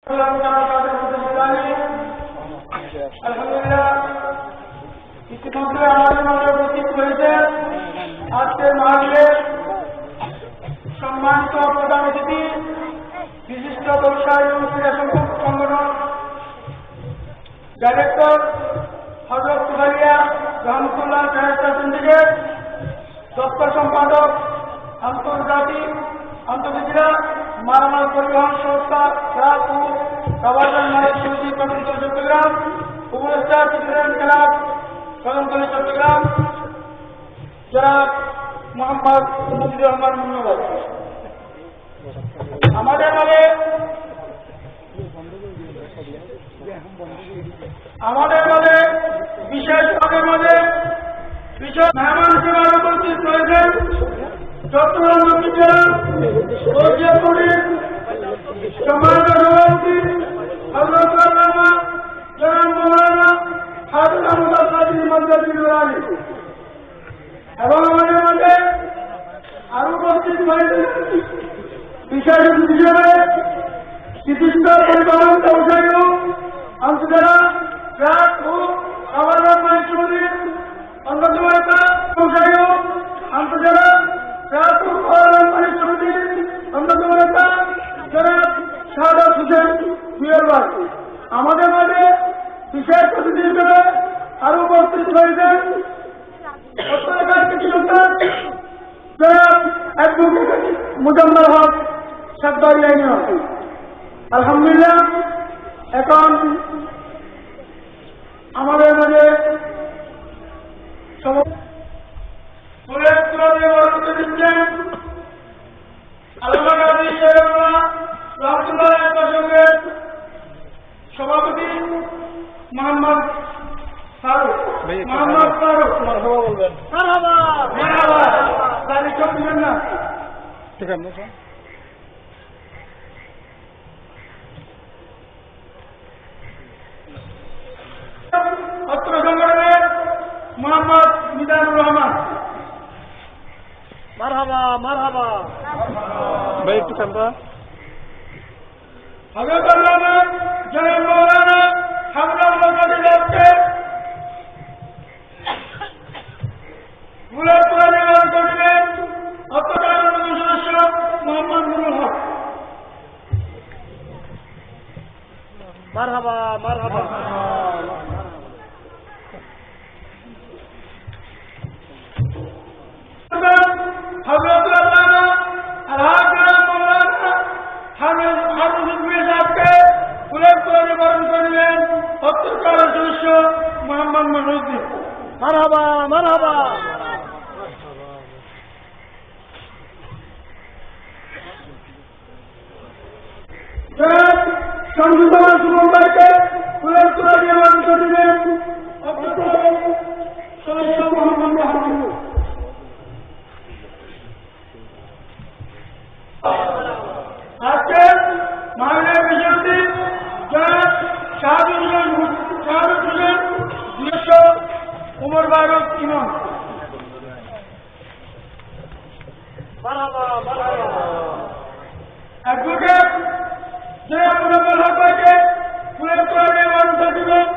আলহামদুলিল্লাহ, ইতিমধ্যে আমাদের মাঝে উপস্থিত হয়েছে আজকের মাহফিলের সম্মানিত প্রধান অতিথি, বিশিষ্ট ব্যবসায়ী এবং ক্রীড়া সংগঠন ডাইরেক্টর হযরত সুবাইয়া রহমতুল্লাহ সাহেব সিন্ডিকেট, দপ্তর সম্পাদক আন্তর্জাতিক আন্তর্জেলা মালামাল পরিবহন সংস্থা রাজপুর কাবাজান মালিক সমিতি কদমতলী চট্টগ্রাম, উপদেষ্টা প্রেসিডেন্ট ক্লাব কদমতলী চট্টগ্রাম জনাব মোহাম্মদ মুজিবুর রহমান ধন্যবাদ। আমাদের মাঝে বিশেষ ভাগের মাঝে বিশেষ মেহমান হিসেবে উপস্থিত রয়েছেন চট্টগ্রাম দক্ষিণ জেলা গৌজিয়াপুরের সম্মানিত সভাপতি হযরত আল্লামা জনাব মাওলানা হাফিজ আহমদ কাদির মাদ্রাসী নুরানী, এবং আমাদের মাঝে আরো উপস্থিত হয়েছেন বিশেষ অতিথি হিসেবে বিশিষ্ট পরিবহন ব্যবসায়ী আন্তজেলা ট্রাক ও কাবাজান মালিক সমিতির অন্যতম নেতা ব্যবসায়ী আন্তজেলা ট্রাক ও কাবাজান মালিক সমিতির অন্যতম নেতা জনাব শাহাদাত হোসেন জুয়েল ভাই। আমাদের মাঝে বিশেষ অতিথি হিসেবে আরো উপস্থিত হয়েছেন পত্রকার কিছু সন্তান জনাব অ্যাডভোকেট মুজাম্মেল হক সাতবাড়ি আইনি। আলহামদুলিল্লাহ, এখন আমাদের মাঝে দিচ্ছেন আল্লামা কাজী রহমতুল্লাহ সভাপতি মোহাম্মদ ফারুক। বলবেন তারিখ সব দিবেন না? ঠিক আছে। অত্র সংগঠনের মোহাম্মদ মিজানুর রহমান। মারহাবা ভাই, একটু কান্দা। হযরত আল্লামা জনাব মাওলানা হাফিজ আহমদ কাদির সাহেবকে মূলত নির্বাচন করবেন অত্যকার সদস্য মোহাম্মদ নুরুল হক। মারহাবা। হযরত আল্লামা আলহাজ মাওলানা হাফিজ সাহেবকে ফুলের তোড়ে বরণ করবেন অত্যকার সদস্য মোহাম্মদ মহিউদ্দিন। মারহাবা। সংযুক্ত সুমন ভাইকে ফুলের তোড়া দিয়ে বরণ করবেন অত্যকার সদস্য মোহাম্মদ মাহমুদ। আজকে মাননীয় বিষয়টি জনাব শাহাদুল হোসেন নিজস্ব উমর ফারুক ইমাম। অ্যাডভোকেট জনাব মুজাম্মেল হক ভাইকে ফুলের তোড়া দিয়ে বরণ করবেন।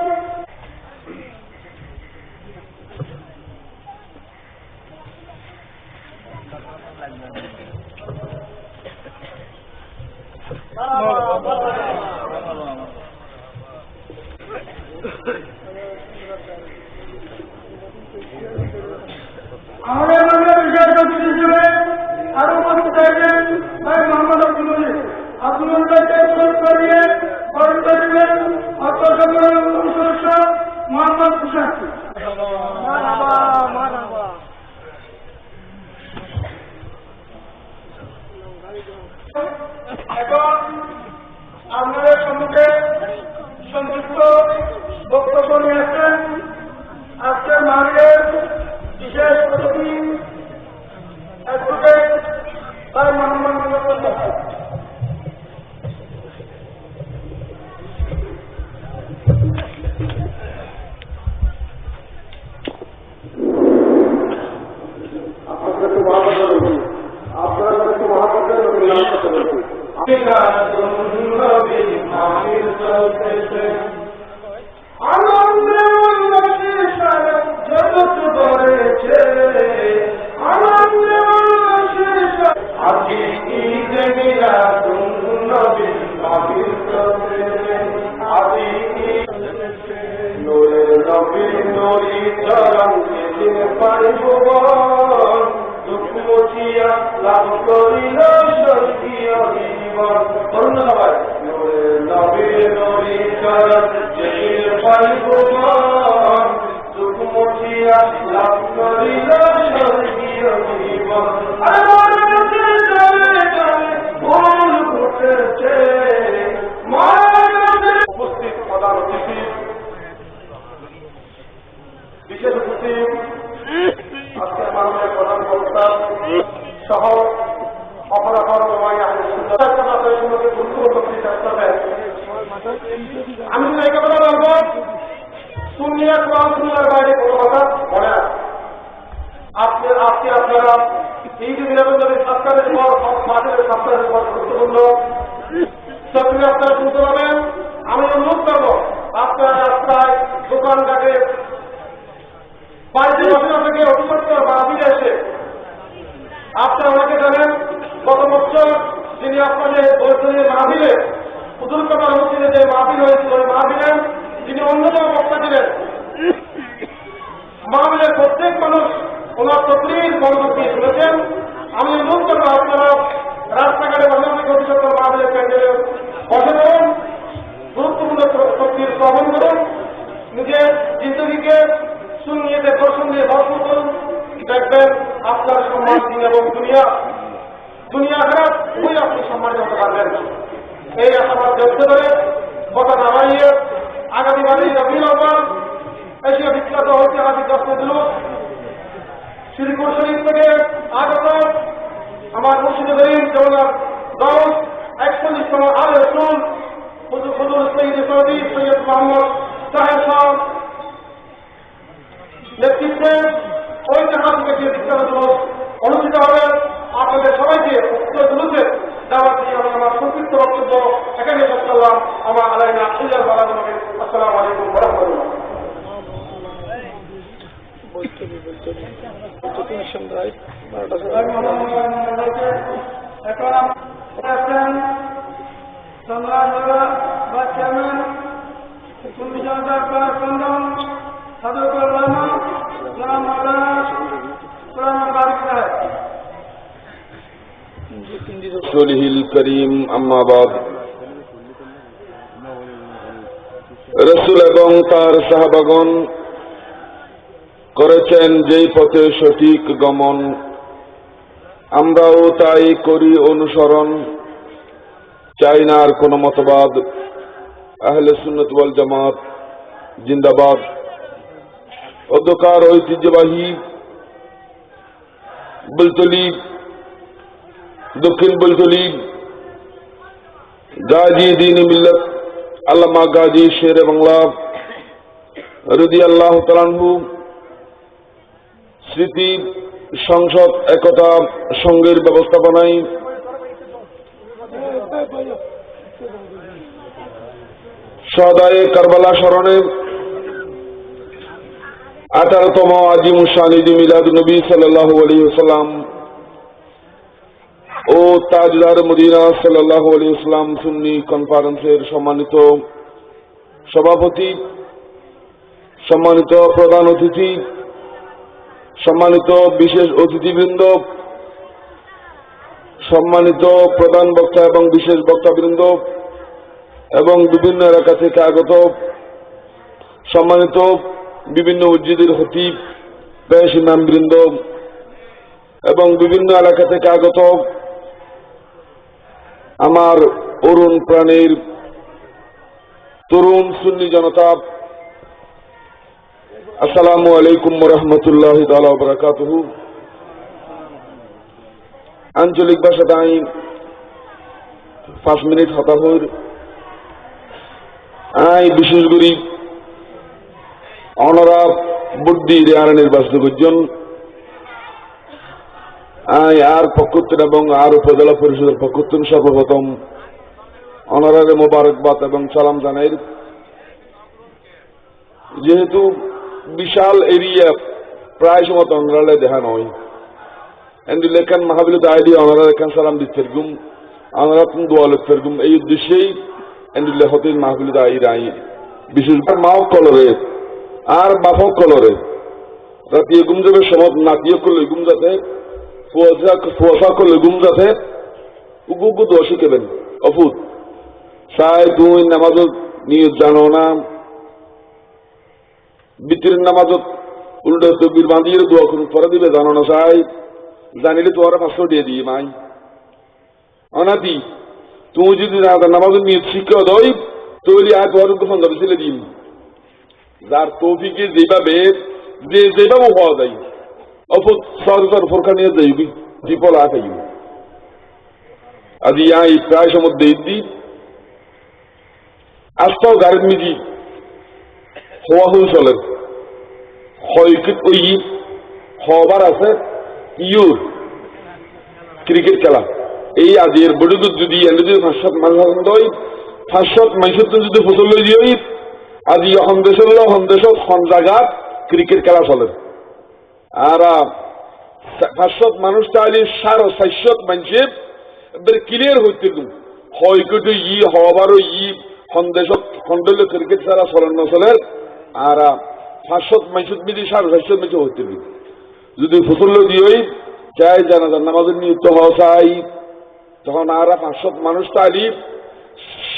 পারিভুবন দুঃখ মুছিয়া লাভ করিল স্বর্গীয় জীবন। বলুন সবাই, নবীর নবী চরণ জেগে পারিভুবন দুঃখ মুছিয়া লাভ করিল স্বর্গীয় জীবন। উপস্থিত প্রধান অতিথি, বিশেষ অতিথি, আজকের মাননীয় প্রধান বক্তা সহ অপরাপর গুরুত্বপূর্ণ চেষ্টা দেন। আমি শুধু এই কথা বলবো, সুন্নিয়া কোরআন সুন্নার বাইরে কোনো কথা বলে না। আজকে আপনারা ঈদ মিলাদুন্নবী সরকারের পর মাঠের সরকারের পর গুরুত্বপূর্ণ সক্রিয় আপনারা শুনতে পাবেন। আমি অনুরোধ করবো আপনারা রাস্তায় দোকানঘাটে বাড়িতে বসে থেকে অভিযোগ মাহফিলে এসে আপনারা ওনাকে জানেন, গত বছর যিনি আপনাদের বৈঠকের মাহফিলে হুজুর কামাল মসজিদে যে মাহফিল হয়েছিল ওই মাহফিলে যিনি অন্যতম বক্তা ছিলেন। মাহফিলের প্রত্যেক মানুষ ওনার তকরীর মনোযোগ দিয়ে শুনেছেন। আমি অনুরোধ করবো আপনারা রাস্তাঘাটে বসে থেকে অভিযোগ মাহফিলের প্যান্ডেলে বসে করুন, গুরুত্বপূর্ণ তকরীর শ্রবণ করুন, নিজের জিন্দগিকে সুন্নিয়তে দর্শন দিয়ে ভরপুর করুন। দেখবেন আপনার সম্মান দিন এবং দুনিয়া খারাপ ওই আপনি সম্মানিত হতে পারবেন। এই আশাবাদ ব্যক্ত করে কথা না বাড়িয়ে আগামী বাড়ি রবিউল আউয়াল এশিয়া বিখ্যাত ঐতিহাসিক দর্শন জুলুস শ্রীপুর শরীফ থেকে আগত আমার মুর্শিদে করিম জওয়ানার দশ 41তম আলে রসুল হুজুর সৈয়দ সৌদি সৈয়দ মোহাম্মদ সাহেব সাহেব নেতৃত্বে ঐতিহাসিক একটি বিখ্যাত জুলুস অনুষ্ঠিত হবে। আপনাদের সবাইকে উক্ত জুলুসের দাওয়াত দিয়ে আমি আমার সংক্ষিপ্ত বক্তব্য এখানে শেষ করলাম। আমার আলাইনা ইল্লাল বালাগ। আসসালামু আলাইকুম ওয়া রাহমাতুল্লাহ। রাসূলিল করিম আম্মা বাদ। রাসূল এবং তার সাহাবাগণ করেছেন যেই পথে সঠিক গমন, আমরাও তাই করি অনুসরণ, চাই না আর কোন মতবাদ। আহলে সুন্নাত ওয়াল জামাত জিন্দাবাদ। অধ্যকার ঐতিহ্যবাহী বুলতলি দক্ষিণ বুলতলি গাজী দ্বীন মিল্লাত আল্লামা গাজী শেরে বাংলা রাদিয়াল্লাহু তাআলা আনহু স্মৃতি সংসদ একতা সংঘের ব্যবস্থাপনায় সদায়ে কারবালা স্মরণে 18তম আজিমুশান ঈদ মিলাদুন্নবী সাল্লাল্লাহু আলাইহি ওয়াসাল্লাম ও তাজদার মদিনা সাল্লাল্লাহু আলাইহি ওয়াসাল্লাম সুন্নি কনফারেন্সের সম্মানিত সভাপতি, সম্মানিত প্রধান অতিথি, সম্মানিত বিশেষ অতিথিবৃন্দ, সম্মানিত প্রধান বক্তা এবং বিশেষ বক্তাবৃন্দ এবং বিভিন্ন এলাকা থেকে আগত সম্মানিত বিভিন্ন মসজিদের খতিব, পেশ ইমামবৃন্দ এবং বিভিন্ন এলাকা থেকে আগত আমার অরুণ প্রাণীর তরুণ সুন্নি জনতা, আসসালামু আলাইকুম ওয়া রাহমাতুল্লাহি তাআলা ওয়া বারাকাতুহু। আঞ্চলিক ভাষাতে আমি 5 মিনিট হতা হই। আই বিশেষ করে অনরা বুদ্ধি রেয়ার নির্বাচিত করছেন আই আর পক্ষত্তন এবং আর উপজেলা পরিষদের পক্ষত্তন সর্বপ্রথম অনারারে মোবারকবাদ এবং সালাম জানাই। যেহেতু বিশাল এরিয়া প্রায় সময় অনরালে দেখা নয়, এন্ড লেখান মাহবিল দায়দি অনারা লেখান সালাম দিচ্ছেন অনারা তুমি দোয়া লিখতেন এই উদ্দেশ্যেই এন্ড লেখতেন মাহবিল দায়ী রাই বিশেষ মাও কলরে আর বাফক কলরে রাতিয়ে ঘুম যাবে সমত নাতিয়ে করলে ঘুম যাতে ফুয়াশা করলে ঘুম যাতে উগু দোয়া শিখেবেন অফুত সাই দুই নামাজত নিয়ত জানো না বিতির নামাজত উল্টো তকবীর বাঁধিয়ে দোয়া করুন পরে দিবে জানো না সাই জানিলে তোমার 500 দিয়ে দিই মাই অনাতি তুমি যদি নামাজের নিয়ত শিক্ষা দই তৈরি আয় তোমার ফোন যাবে ছেলে দিন যার তৌফিকে যেভাবে যেভাবে হওয়া যায় অফুত সরকার ফোরখা নিয়ে যাইবি ত্রিপল আটাই আজি এই প্রায় সমুদ্রে ইদ্দি আস্তাও গাড়ির মিজি হওয়া হল চলেন হয়কিট ওই হবার আছে ইউর ক্রিকেট খেলা এই আজির বড়িদুর যদি এনে যদি 500 মানুষ হয় 500 মানুষের যদি ফসল লই দিই আজি হন্দেশত খন জায়গাত ক্রিকেট খেলা চলে আর 500 মানুষ চাইলে 400 মানুষের ক্লিয়ার হইতে হয়কিট ই হবারও ই সন্দেশত খন্ডল ক্রিকেট খেলা চলেন নচলের আর 500 মানুষের মিলি 400 মানুষ হইতে যদি ফসল লই দিই চাই জানাজার নামাজের নিযুক্ত হওয়া চাই তখন আর 500 মানুষ তাইলি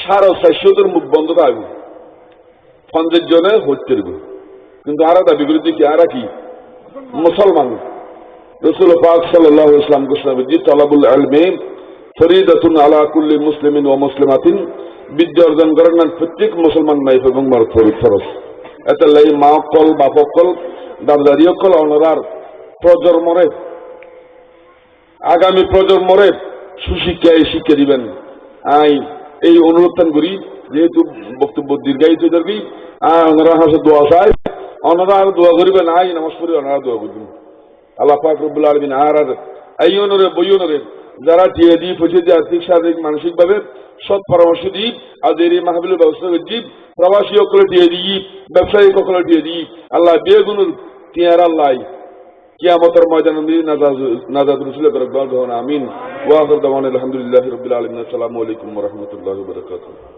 450 মুখ বন্ধ থাকবে 50 জনে হইতে কিন্তু আর দাবি করে দেখি আর কি মুসলমান রসুল পাক সাল্লাল্লাহু আলাইহি ওয়াসাল্লাম ঘোষণা তালাবুল ইলমি ফরিদাতুন আলা কুল্লি মুসলিমিন ওয়া মুসলিমাতিন বিদ্যা অর্জন করেন প্রত্যেক মুসলমান নাইফ এবং মারদ ফরজ এতে লাই মা কল বাপ কল দাদারি কল অনরার প্রজন্মরে আগামী প্রজন্মরে সুশিক্ষায় শিক্ষা দিবেন আই এই অনুরোধ করি যেহেতু বক্তব্য দীর্ঘায়িত দীর্ঘি ওনারা হাসে দোয়া চাই ওনারা আর দোয়া করিবেন আই নামাজ পড়ি ওনারা দোয়া করবেন আল্লাহ পাক রব্বুল আলামিন আর এই অনুরে বই অনুরে যারা দিয়ে দিই পৌঁছে দিয়ে আর্থিক শারীরিক মানসিকভাবে সৎ পরামর্শ দিই আজ এই মাহফিলের ব্যবস্থা করছি প্রবাসী সকলে দিয়ে দিই ব্যবসায়ী সকলে দিয়ে দিই আল্লাহ বেগুনুর তিয়ার আল্লাহ কিয়ামতের ময়দানে নাজাত রসুলের করে দোয়া করুন আমিন ওয়া আখিরু দাওয়ানা আলহামদুলিল্লাহি রাব্বিল আলামিন আসসালামু আলাইকুম ওয়া রাহমাতুল্লাহি ওয়া বারাকাতুহু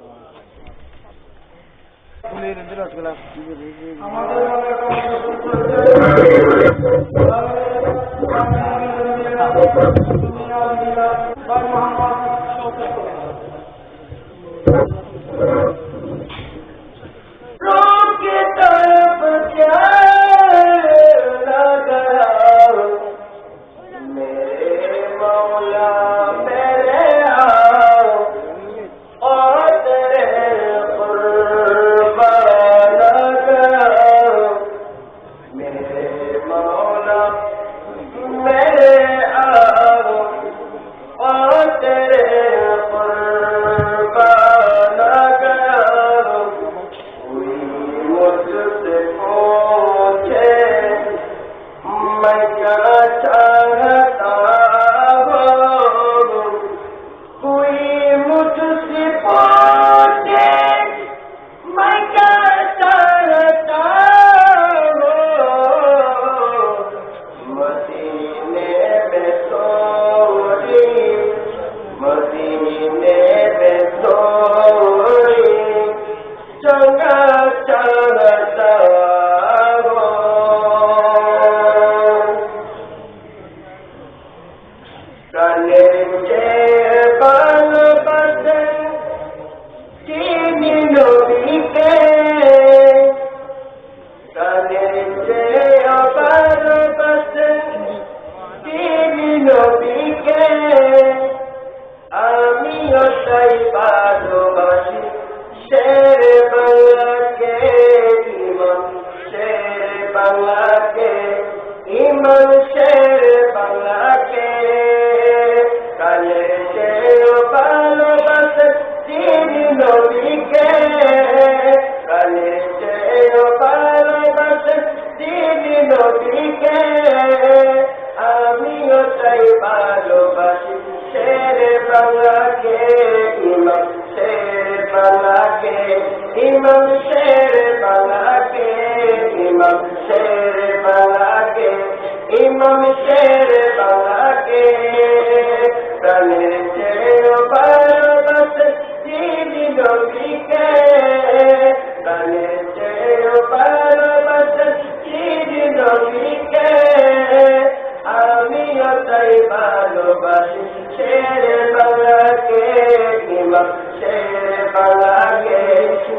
Nobody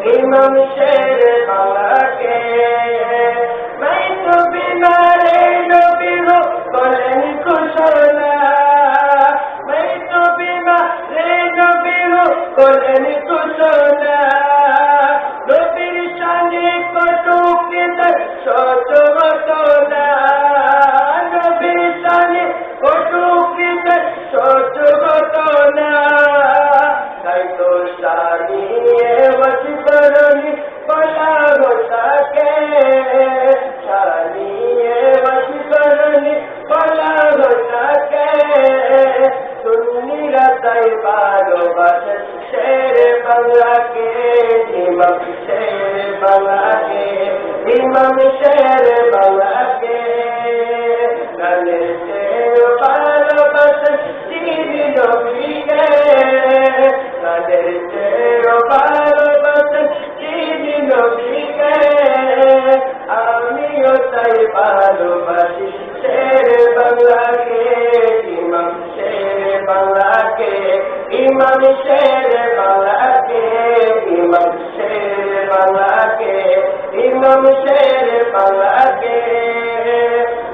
इमाम शेर बांग्ला के मैं तो बीमारे नबी हो बोलें घोषणा मैं तो बीमारे नबी हो बोलें घोषणा नबीर शाने कटुके दर सत घटना नबीर शाने कटुके दर सत घटना তাই তো সানিয়ে বসবরণী বলা হোসাকে সানিয়ে বসবরণী বলা হোসাকে সুন্নিরা তাই ভালোবাসে শের বাংলাকে ইমাম শের বাংলাকে ইমাম শের বাংলাকে গানের শের ভালোবাসে চিনি নবীকে গানের শের ভালোবাসে চিনি নবীকে আমিও তাই ভালোবাসি শের বাংলাকে ইমাম শের বাংলাকে ইমাম শের বাংলাকে ইমাম শের বাংলাকে ইমাম শের বাংলাকে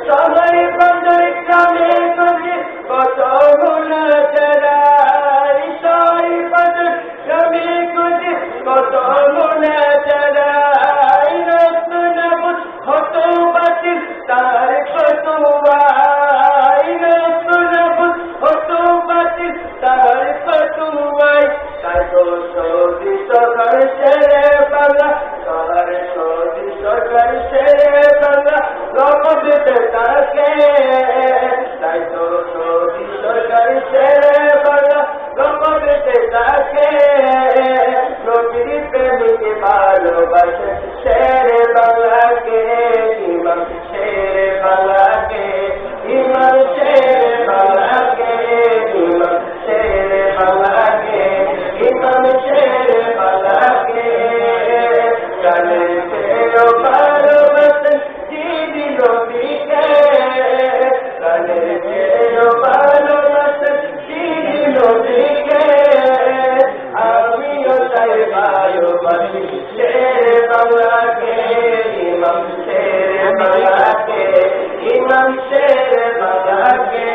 সবাই বন্দর গ্রামে গঞ্জে কত গুণা চড়াই সবাই বন্দর গ্রামে গঞ্জে কত গুণা চড়াই রক্ত নাবুদ হত বাতিল তার ফতুয়াই রক্ত নাবুদ হত বাতিল তার ফতুয়াই তাই তো সৌদি সরকার শেরে বাংলা সবার সৌদি সরকার শেরে বাংলা রকম দিতে তাকে তাই তো সৌদি সরকার শেরে বাংলা রকম দিতে তাকে নবীর প্রেমিকে ভালোবাসে শেরে বাংলাকে ইমাম শেরে বাংলাকে ইমাম শেরে বাংলাকে ইমাম শেরে বাংলাকে ইমাম শেরে বাংলাকে গানের শের ভালোবাসে চিনি নবীকে গানের শের ভালোবাসে চিনি নবীকে আমিও তাই ভালোবাসি শের বাংলাকে ইমাম শের বাংলাকে ইমাম শের বাংলাকে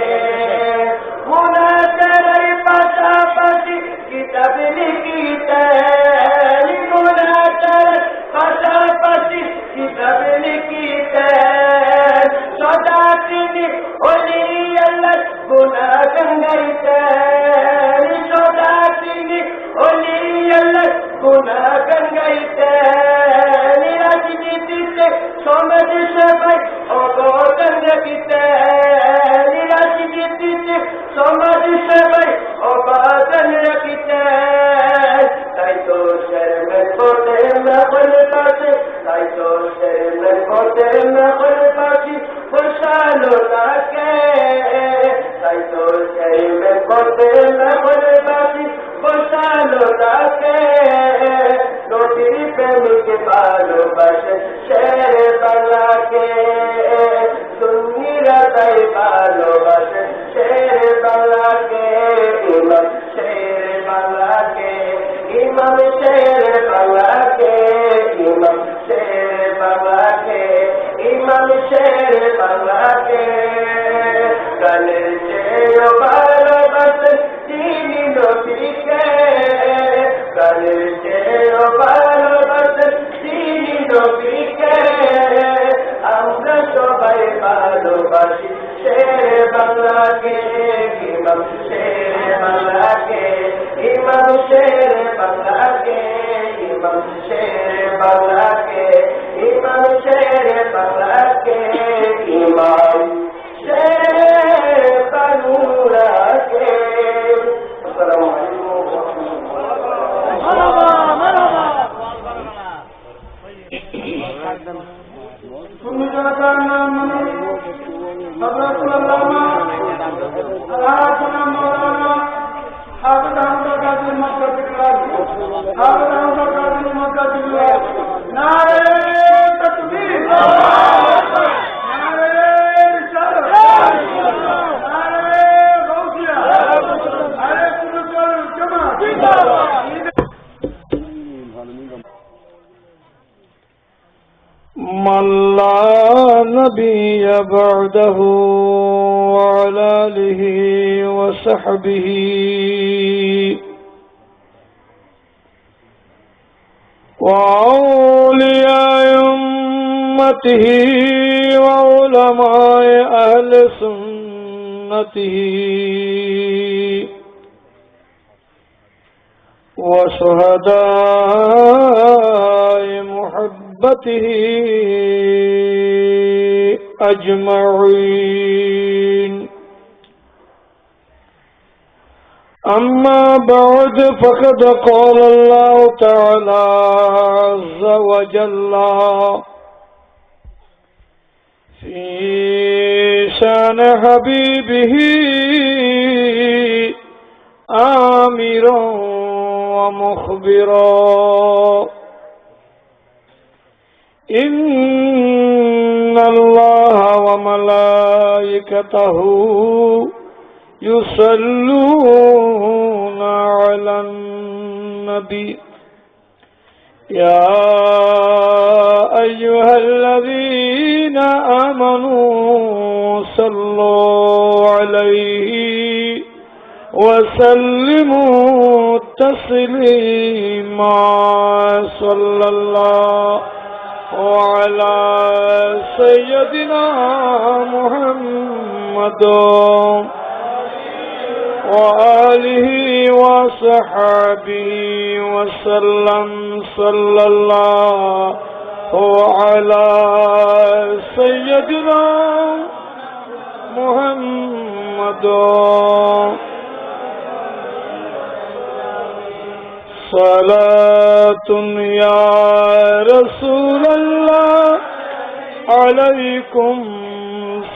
মুনাজারের পাশাপাশি কিতাব লিখিতেন মুনাজারের পাশাপাশি কিতাব লিখিতেন সদা তিনি ওলি আল্লাহ গুনাহগান গাইতেন সদা তিনি ওলি আল্লাহ গুনাহগান গাইতেন রাজনীতিতে সমাজ সেবায় অবদান রাখিতেন রাজনীতিতে সমাজ সেবায় অবদান রাখিতেন তাই তো শর্মে করতে না বলে পাশে তাই তো শর্মে করতে না বলে পাশে বসালো তাকে তাই তো শর্মে করতে না বলে পাশে বসালো তাকে নবীর প্রেমিকে ভালোবাসে শের বাংলাকে সুন্নিরা তাই ভালোবাসে শের বাংলাকে ইমাম শের বাংলাকে ইমাম শের বাংলাকে ইমাম শের বাংলাকে ইমাম শের বাংলাকে গানের শের ভালোবাসে চিনি নবীকে গানের শের ভালোবাসে চিনি নবীকে আমরা সবাই ভালোবাসি শের বাংলাকে ইমাম শের বাংলাকে ইমাম শের বাংলাকে ইমাম শের বাংলাকে ইমাম শের বাংলাকে ইমাম শের বাংলাকে আসসালামু আলাইকুম ওয়া রাহমাতুল্লাহ सुन्नी जनता नाम मनी हजरत अल्लामा आजना मौलाना हाफिज अहमद कादिर मक्का जिला हाफिज अहमद कादिर मक्का जिला नारे तकबीर नारे रिसालत नारे गौसिया नारे सुन्नतुल जमात من لا نبي بعده وعلى آله وصحبه وأولياء أمته وعلماء أهل سنته وشهداء محبته أجمعين. أما بعد فقد قال الله تعالى عز وجل في شان حبيبه آمرا ومخبرا إن الله وملائكته يصلون على النبي يا أيها الذين آمنوا صلوا عليه وسلموا تسليما. صلى الله على سيدنا محمد وآله وصحبه وسلم. صلى الله على سيدنا محمد. صلاة يا رسول الله عليكم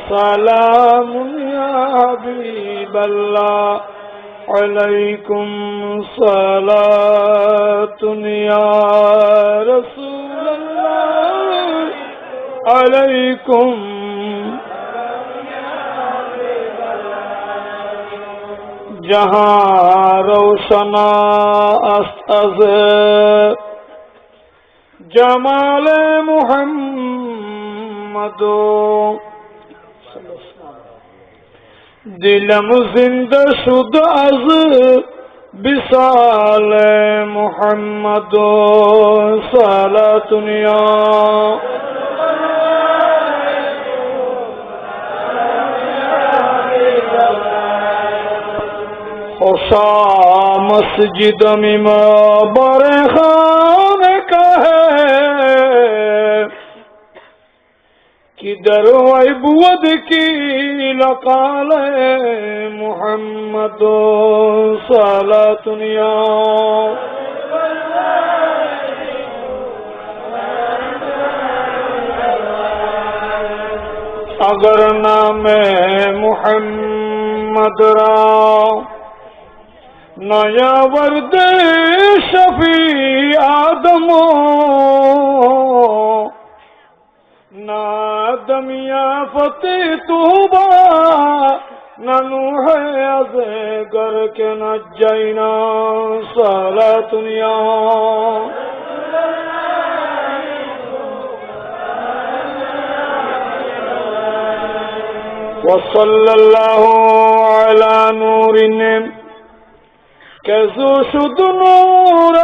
سلام يا حبيب الله عليكم صلاة يا رسول الله عليكم जहाँ रोशना अस्त जमाल मुहम्मदो दिलम जिंदा शुद अज बिसाल मुहम्मदो सलातुनिया खुशा मस्जिद में बड़े खान कहे कि दरवाई बुअद की लकाल मुहम्मद सलातुनिया अगर नाम मुहम्मद राव नया वर्द शफी आदमो नादमिया फते तूबा ननू है अज़े गर के न जैना सलातुनिया वसल्लल्लाहु अला नूरिन कैसो शुद्ध नूर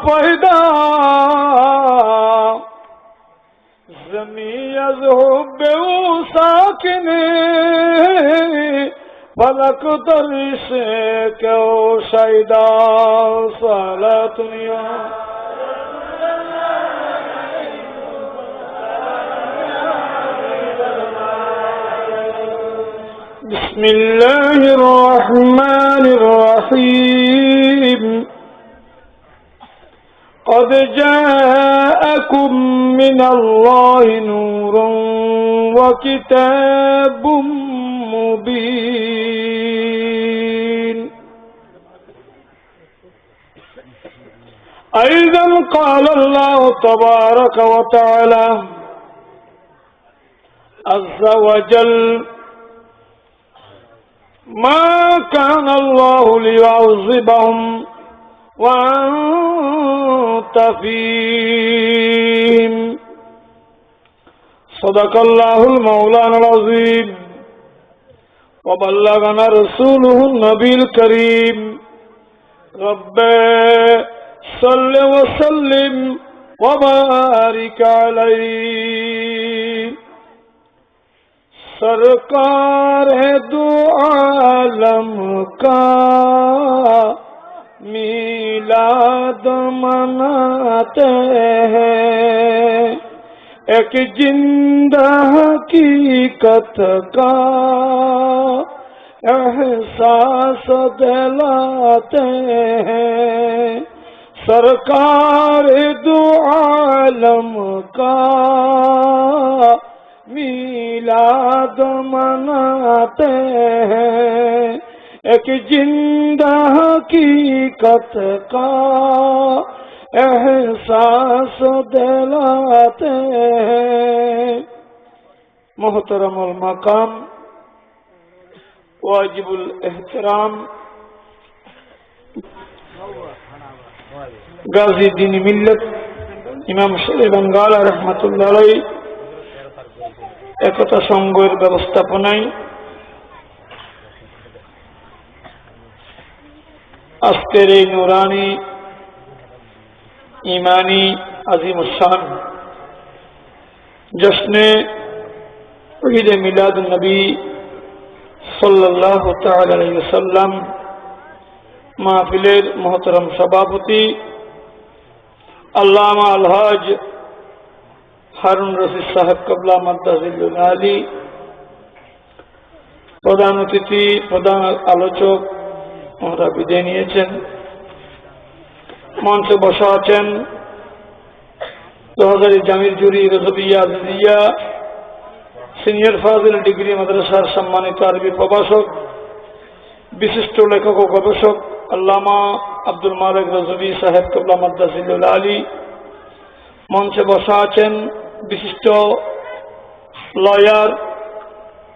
पैदा ज़मीन अज़ हुब्बे साकिन फलक दरिश क्यों शायदा सलातुनिया बिस्मिल्लाहिर रहमानिर रहीम قد جاءكم من الله نور وكتاب مبين. أيضا قال الله تبارك وتعالى عز وجل ما كان الله ليعذبهم وأنت فيهم صدق الله المولانا العظيم وبلغنا رسوله النبي الكريم رب صل وسلم وبارك عليه सरकार है दो आलम का मीलाद मनाते हैं एक जिंदा हकीकत का एहसास दिलाते हैं सरकार दो आलम का मीलाद मनाते हैं एक जिंदा हकीकत का एहसास दिलाते हैं मोहतरमुल मकाम वाजिबुल एहतराम गाजी दीनी मिल्लत इमाम शेर बंगाल रहमतुल्लाह अलैहि একতা সংঘের ব্যবস্থাপনায় আজকের এই নুরানি ইমানি আজিমুশান জশ্নে ঈদ মিলাদুন নবী সাল্লাল্লাহু তাআলা আলাইহি ওয়াসাল্লাম মাহফিলের মুহতারাম সভাপতি আল্লামা আলহাজ হারুন রশিদ সাহেব কবলা মাদ্দাজিল্লুল আলী প্রধান অতিথি প্রধান আলোচক ওনারা বিদায় নিয়েছেন মঞ্চে বসা আছেন 2000 জামির জুরি রজবিয়া আজিজিয়া সিনিয়র ফাজিল ডিগ্রি মাদ্রাসার সম্মানিত আরবি প্রভাষক বিশিষ্ট লেখক ও গবেষক আল্লামা আব্দুল মালিক রজবি সাহেব কবলা মাদ্দাজিল্লুল আলী মঞ্চে বসা আছেন বিশিষ্ট লয়ার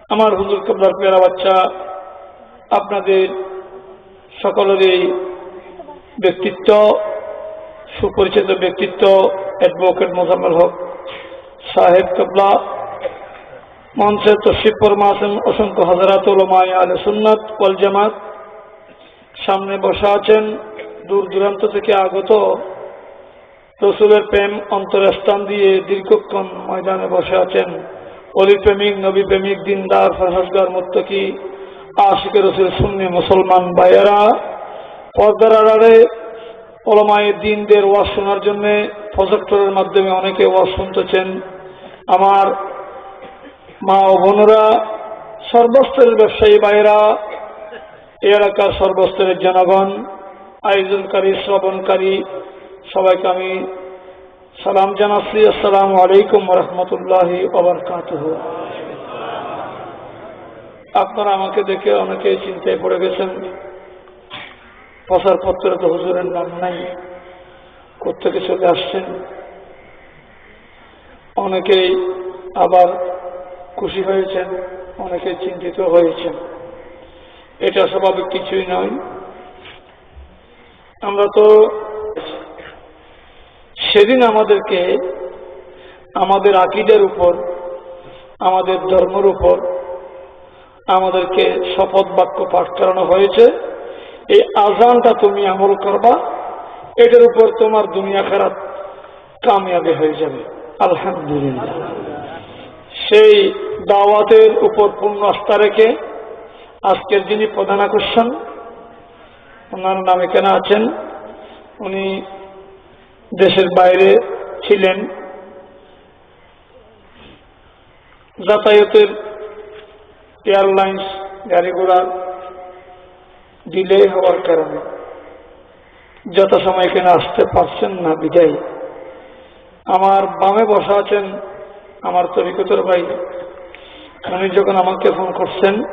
আমার হুজুর কবলার পেয়ারা বাচ্চা আপনাদের সকলেরই ব্যক্তিত্ব সুপরিচিত ব্যক্তিত্ব অ্যাডভোকেট মোজাম্মেল হক সাহেব কবলা মঞ্চে তশরিফ ফরমা আছেন অসংখ্য হাজারাত উলামায়ে আহলে সুন্নাত ওয়াল জামাত সামনে বসা আছেন দূর দূরান্ত থেকে আগত রসুলের প্রেম অন্তরে স্থান দিয়ে দীর্ঘক্ষণ ময়দানে বসে আছেন অলি প্রেমিক নবী প্রেমিক দিনদার ফরহেজগার মুত্তাকি আশিকে রসুল সুন্নি মুসলমান ভাইয়েরা পর্দার আড়ালে উলামায়ে দ্বীনদের ওয়াজ শোনার জন্য প্রজেক্টরের মাধ্যমে অনেকে ওয়াজ শুনতেছেন আমার মা ও বোনেরা সর্বস্তরের ব্যবসায়ী ভাইয়েরা এই এলাকার সর্বস্তরের জনগণ আয়োজনকারী শ্রবণকারী সবাইকে আমি সালাম জানাচ্ছি আসসালামু আলাইকুম ওয়া রাহমাতুল্লাহি ওয়া বারাকাতুহু আপনারা আমাকে দেখে অনেকেই চিন্তায় পড়ে গেছেন প্রচারপত্রে তো হুজুরের নাম নাই কোত্থেকে চলে আসছেন অনেকেই আবার খুশি হয়েছেন অনেকে চিন্তিত হয়েছেন এটা স্বাভাবিক কিছুই নয় আমরা তো সেদিন আমাদেরকে আমাদের আকীদার উপর আমাদের ধর্মের উপর আমাদেরকে শপথ বাক্য পাঠ করানো হয়েছে এই আযানটা তুমি আমল করবা এটার উপর তোমার দুনিয়া আখিরাত কামিয়াবি হয়ে যাবে আলহামদুলিল্লাহ সেই দাওয়াতের উপর পূর্ণ আস্থা রেখে আজকের যিনি প্রধান আকর্ষণ ওনার নাম এখানে আছেন উনি দেশের বাইরে ছিলেন যাতায়াতের এয়ারলাইন্স গাড়ি ঘোড়া ডিলে হওয়ার কারণে যথাসময় এখানে আসতে পারছেন না বিদায় আমার বামে বসা আছেন আমার তরিকতের ভাই উনি যখন আমাকে ফোন করছেন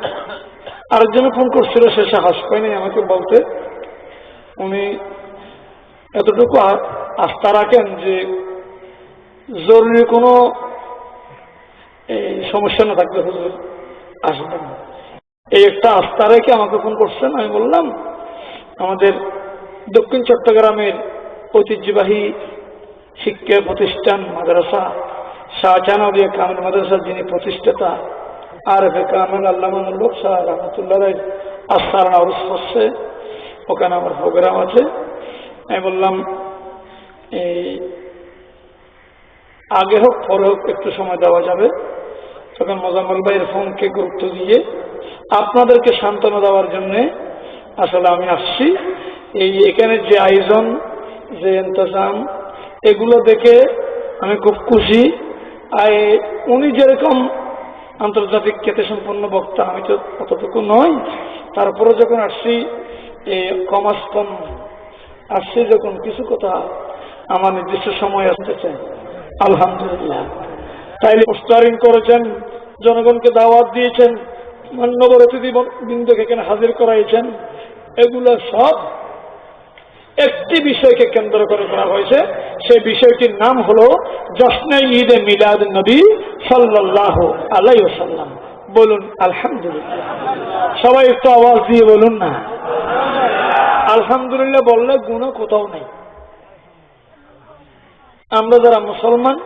আরেকজনে ফোন করছিল সে সাহস পায়নি আমাকে বলতে উনি এতটুকু আস্থা রাখেন যে জরুরি কোনো সমস্যা না থাকলে হুজুর আসবেন এই একটা আস্থা রেখে আমাকে ফোন করছেন আমি বললাম আমাদের দক্ষিণ চট্টগ্রামের ঐতিহ্যবাহী শিক্ষা প্রতিষ্ঠান মাদ্রাসা শাহজাহানউলিয়া কামিল মাদ্রাসার যিনি প্রতিষ্ঠাতা আরফে কামিল আল্লামা লোক শাহ রহমতুল্লাহ আস্তার আউরস হচ্ছে, ওখানে আমার প্রোগ্রাম আছে। আমি বললাম এই আগে হোক পরে হোক একটু সময় দেওয়া যাবে। তখন মোজাম্মেল ভাইয়ের ফোনকে গুরুত্ব দিয়ে আপনাদেরকে সান্ত্বনা দেওয়ার জন্যে আসলে আমি আসছি। এই এখানে যে আয়োজন, যে ইন্তজাম, এগুলো দেখে আমি খুব খুশি। আর উনি যেরকম আন্তর্জাতিক খ্যাতিসম্পন্ন বক্তা, আমি তো অতটুকু নই, তারপরে যখন আসছি কমাস কম আসছে, যখন কিছু কথা আমার নির্দিষ্ট সময় আসতেছে, আলহামদুলিল্লাহ। তাইলে পোস্টারিং করেছেন, জনগণকে দাওয়াত দিয়েছেন, মান্যবর অতিথিবৃন্দকে এখানে হাজির করাইছেন, এগুলো সব একটি বিষয়কে কেন্দ্র করে করা হয়েছে। সেই বিষয়টির নাম হলো জশ্নে ঈদে মিলাদ নবী সাল্লাল্লাহু আলাইহি ওয়াসাল্লাম। বলুন আলহামদুলিল্লাহ। সবাই একটু আওয়াজ দিয়ে বলুন না আলহামদুলিল্লাহ। বললে গুনাহ কোথাও নেই। আমরা যারা মুসলমান,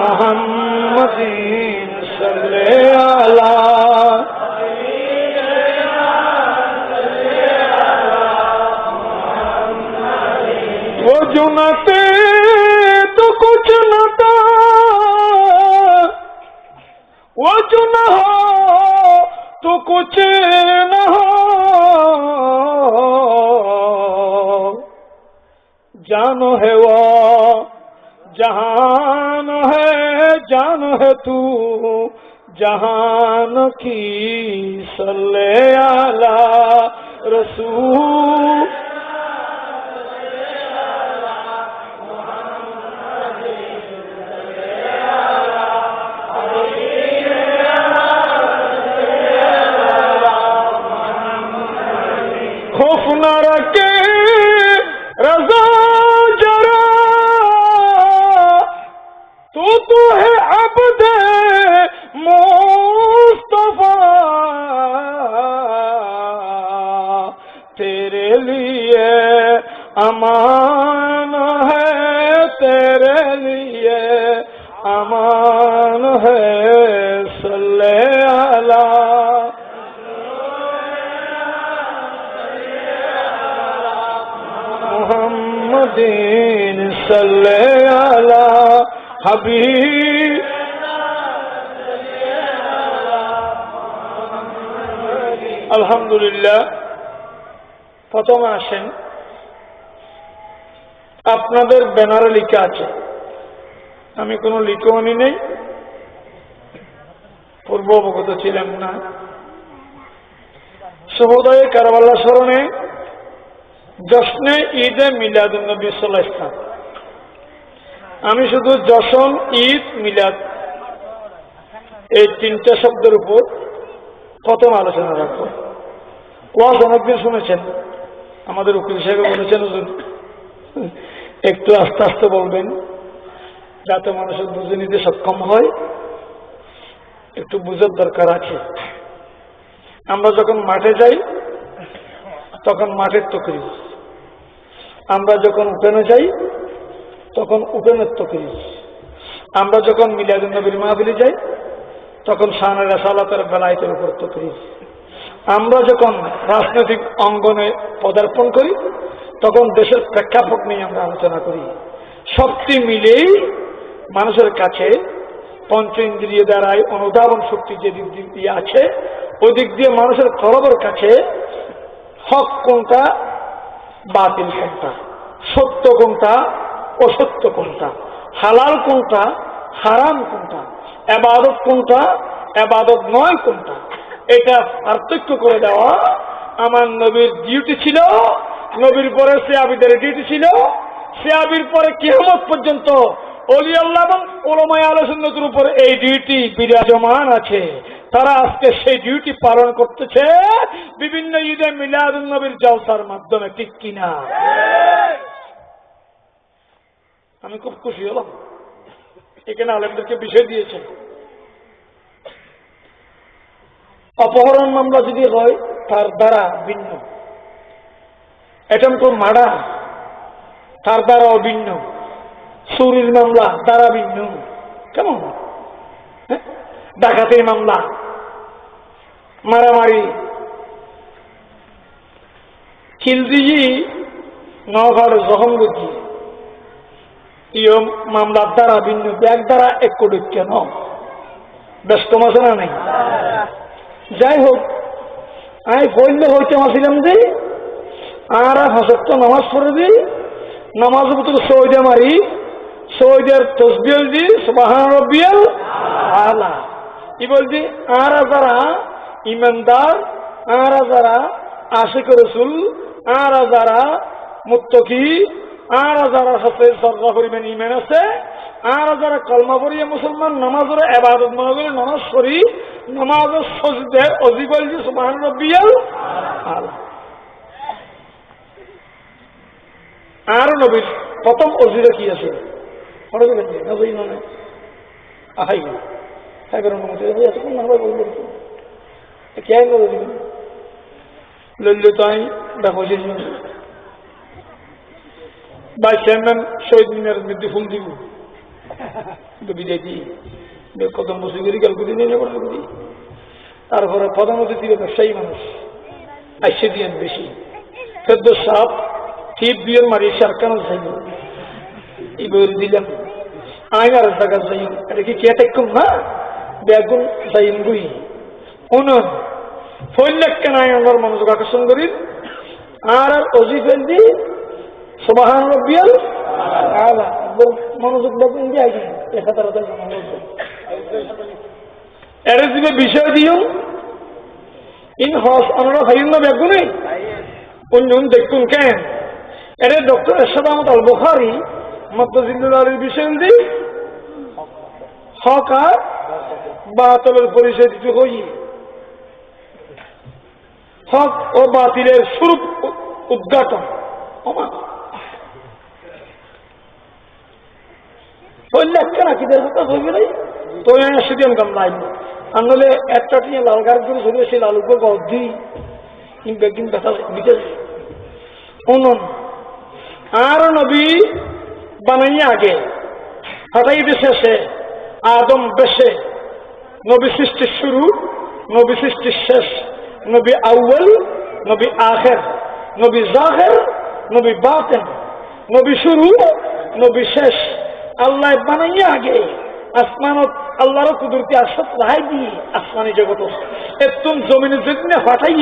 মুহাম্মাদিন সাল্লাল্লাহু আলাইহি वो जो नाते तो कुछ न था, वो जो न हो तो कुछ न हो, जानो है वो जहान है, जान है तू जहान की, सल्ले अला रसूल। खौफ न रखे रज़ा जरा, तू है अब्द मुस्तफा, तेरे लिए अमान है, तेरे लिए अमान है, सल्ले अला मुहम्मदीन सल्ले अला हबीब। আলহামদুলিল্লাহ। প্রথমে আসেন, আপনাদের ব্যানারে লেখা আছে, আমি কোনো লিখনি নেই, পূর্ব অবগত ছিলেন না, সহোদয়ে কারবালা স্মরণে জশ্নে ঈদে মিলাদুন নবী সাল্লাল্লাহু আলাইহি ওয়াসাল্লাম। আমি শুধু জশন, ঈদ, মিলাদ এই তিনটা শব্দের উপর প্রথম আলোচনা রাখবো। ওয়াজ অনেকদিন শুনেছেন, আমাদের উকিল সাহেব বলেছেন হুজুর একটু আস্তে আস্তে বলবেন যাতে মানুষের বুঝে নিতে সক্ষম হয়, একটু বুঝার দরকার আছে। আমরা যখন মাঠে যাই তখন মাঠের তকরির, আমরা যখন উপেনে যাই তখন উপেনের তকরির, আমরা যখন মিলাদুন নবীর মাহফিলে যাই তখন শানে রাসালাতের বেলায়েতের উপর তকরির, আমরা যখন রাজনৈতিক অঙ্গনে পদার্পণ করি তখন দেশের প্রেক্ষাপট নিয়ে আমরা আলোচনা করি। সবটি মিলেই মানুষের কাছে পঞ্চ ইন্দ্রিয় দ্বারাই অনুধাবন শক্তি যে দিক দিয়ে আছে, ওই দিক দিয়ে মানুষের কলবের কাছে হক কোনটা, বাতিল কোনটা, সত্য কোনটা, অসত্য কোনটা, হালাল কোনটা, হারাম কোনটা, ইবাদত কোনটা, ইবাদত নয় কোনটা, এটা পার্থক্য করে দেওয়া আমার নবীর ডিউটি ছিল। নবীর পরে সাহাবীদের ডিউটি ছিল, সাহাবীর পরে কিয়ামত পর্যন্ত ওলি আল্লাহ এবং উলামায়ে আহলে সুন্নাতের উপর এই ডিউটি বিরাজমান আছে। তারা আজকে সেই ডিউটি পালন করতেছে বিভিন্ন ঈদে মিলাদুন নবীর জলসার মাধ্যমে, ঠিক কিনা? আমি খুব খুশি হলাম, এখানে আলেমদেরকে বিষয় দিয়েছেন। অপহরণ মামলা যদি হয় তার দ্বারা ভিন্ন, অ্যাটেম্প টু মার্ডার তার দ্বারা অভিন্ন, চুরির মামলা দ্বারা ভিন্ন, কেমন ডাকাতির মামলা, মারামারি, খিলদিজি নগর জখম করছি ইয় মামলার দ্বারা ভিন্ন, ব্যাগ দ্বারা এক কোটি কেন ব্যস্ত মাসে না নাই। যাই হোক, আমি পড়লে হইতে আসছিলাম যে আর হাসত নামাজ পড়ে দিই, নামাজ মতো সৌদে মারি, সৌদের তসবিল দি সুবহান রাব্বিয়াল আলা ই বলছি। আর যারা ইমানদার, আর যারা আশিক রাসূল, আর যারা মুত্তাকি, আর যারা সাথে শ্রদ্ধা করিবেন ইমান আছে, আর যারা কলমা পড়িয়ে মুসলমান নামাজের ইবাদত মনে করে নামাজ পড়ি, নামাজের সজদে অজি বলছি সুবহান রাব্বিয়াল আলা। আর নবীর প্রথম অজিরে কি আছে পড়ে দেবেন নবী মানে আহাই সাইবার অনুমতি এতক্ষণ না হয় বলবেন কে করে দিবেন লইলে তাই দেখো যে ভাই চেয়ারম্যান শহীদ মিনারের মধ্যে ফুল দিব বিদায় দিই কদম বসে করি ক্যালকুলি নিয়ে যাবো করি। তারপরে প্রধান অতিথি ব্যবসায়ী মানুষ আইসে দিয়েন বেশি ফেদ্দ সাপ টিপ দিয়ে মারি সারকানো যাই এবার দিলাম আইন আর জায়গা যাই এটা কি কে টেকুম না বেগুন যাইন গুই উনুন ফইলেক কেন আমার মনোযোগ আকর্ষণ করি আর অজি ফেল দি সুবহান রাব্বিয়াল আলা মনোযোগ বেগুন দিয়ে আই দেখা তারা এর দিকে বিষয় দিও ইন হস আমরা ভাইন না বেগুনে অন্যন দেখুন কেন এর ডক্টর এরশাদ আহমদ আল বুখারী মদ্দাজিল্লাহর বিষয় দি হক আর বাতিলের পরিচয় দিতে হই, হক ও বাতিলের স্বরূপ উদ্ঘাটন তো সেদিন গাম নাই আনলে একটা টিয়ে লাল গাছ করে চলে সেই লালুকে গদি একদিন ব্যথা বিতে উনুন আর নবী বানাইয়া আগে হঠাৎ শেষে আদম বেশে নবী সৃষ্টির শুরু, নবী সৃষ্টির শেষ, নবী আউয়াল, নবী আখের, নবী জাহের, নবী বাতেন, নবী শুরু, নবী শেষ। আল্লাহ বানাইয়া আগে আসমানত আল্লাহর কুদরতি আসত রাহাই দিয়ে আসমানি জগৎ একদম জমিনের জন্য হঠাই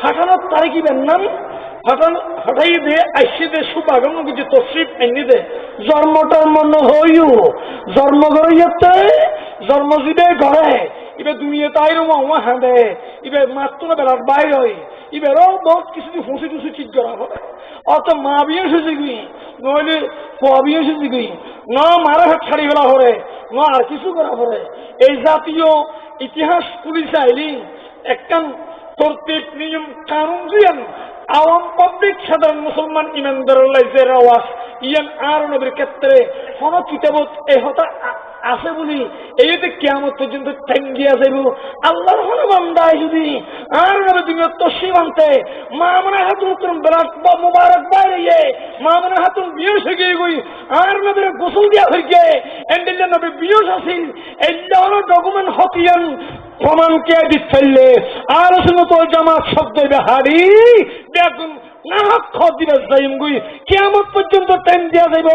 হাঁটানোর তারে কি নাম হঠাই দে আইসি দে সুপাগম কিছু তসরিফ এনে দে জন্ম টর্ম নহইও জন্ম গড়াইতে জন্মজীবে ঘরে এবার দুনিয়া তাই রুম হাঁদে এবার মাত্র না বেড়ার বাইর হয় এবারও বহুত কিছু ফুঁসি টুসি ঠিক করা হবে অত মা বিয়ে এসেছে কি নইলে পোয়া বিয়ে এসেছে কি না মারা হাত ছাড়ি ফেলা হরে না আর কিছু করা হরে। এই জাতীয় ইতিহাস পুলিশ আইলি একখান তরতিব নিয়ম কানুন দিয়েন আওয়াম পাবলিক সাধারণ মুসলমান ইমানদার যে আওয়াজ ইয়ান আর নবীর ক্ষেত্রে কোন কিতাবত এই হতা আছে বলি এই যে কিয়ামত পর্যন্ত ঠেঙ্গিয়া যাইব আল্লাহর হন বান্দায় যদি আর নবী দুনিয়া তসিব আনতে মামনা হাতুন করুন বেলাট মুবারক বাইরে মামনা হাতুন বিয়স হয়ে গই আর নবীর গোসল দিয়া হয়ে গিয়ে এন্ডিলে নবী বিয়স আসিল এইটা হলো ডকুমেন্ট হতিয়ান প্রমাণ কে দিত ফেললে আর সুন্নাত ওয়াল জামাত শব্দ বেহারি দেখুন নাহক খদিবে যাইম গুই কিয়ামত পর্যন্ত টাইম দিয়া যাইব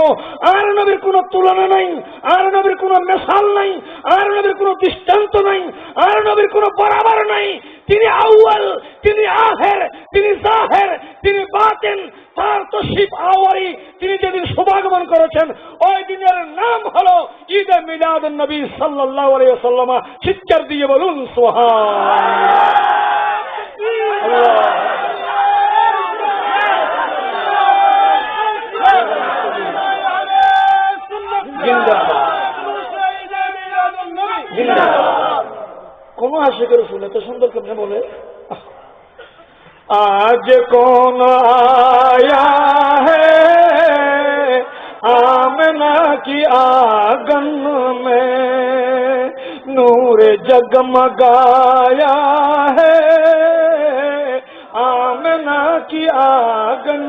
আর নবীর কোনো তুলনা নাই, আর নবীর কোনো মিসাল নাই, আর নবীর কোনো দৃষ্টান্ত নাই, আর নবীর কোনো বরাবর নাই। তিনি আউয়াল, তিনি আখের, তিনি জাহের, তিনি বাতিন, তার তশরিফ আওয়ারি তিনি যেদিন শুভাগমন করেছেন ওই দিনের নাম হলো ঈদে মিলাদুন নবী সাল্লাল্লাহু আলাইহি ওয়াসাল্লাম। চিৎকার দিয়ে বলুন সুবহানাল্লাহ। কোন আশিকের রসুল এত সুন্দর কেমনে বলে আজ কোন আয়া হে आमना की आंगन में नूर जगमगाया है आमना की आंगन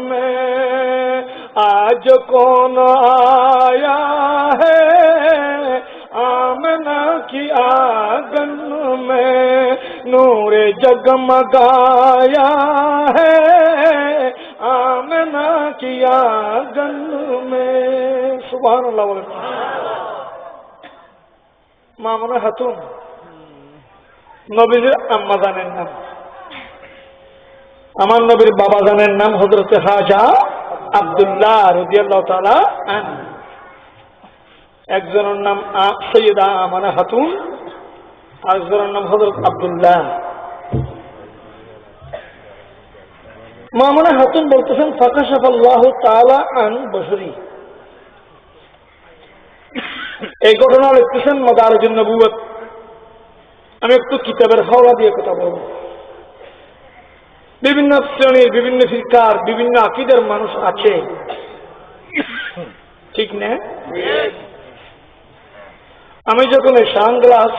में आज कौन आया है आमना की आंगन में, नूर जगमगाया है आमना की आंगन में। सुभान अल्लाह बोले। মামুনা খাতুন নবীর আম্মা জানের নাম, আমার নবীর বাবা জানের নাম হযরত খাজা আব্দুল্লাহ রাদিয়াল্লাহু তাআলা আনহু। একজনের নাম সৈয়দা আমানা খাতুন, আরেকজনের নাম হযরত আব্দুল্লাহ। মামুনা খাতুন বলতেছেন ফাকাশাফাল্লাহু তাআলা আন বসরি। এই ঘটনা লিখতেছেন মাদারিজুন নবুওয়াত। আমি একটু কিতাবের হাওলা দিয়ে কথা বলব। বিভিন্ন শ্রেণীর, বিভিন্ন ফিরকার, বিভিন্ন আকীদার মানুষ আছে, ঠিক না? আমি যখন এই সানগ্লাস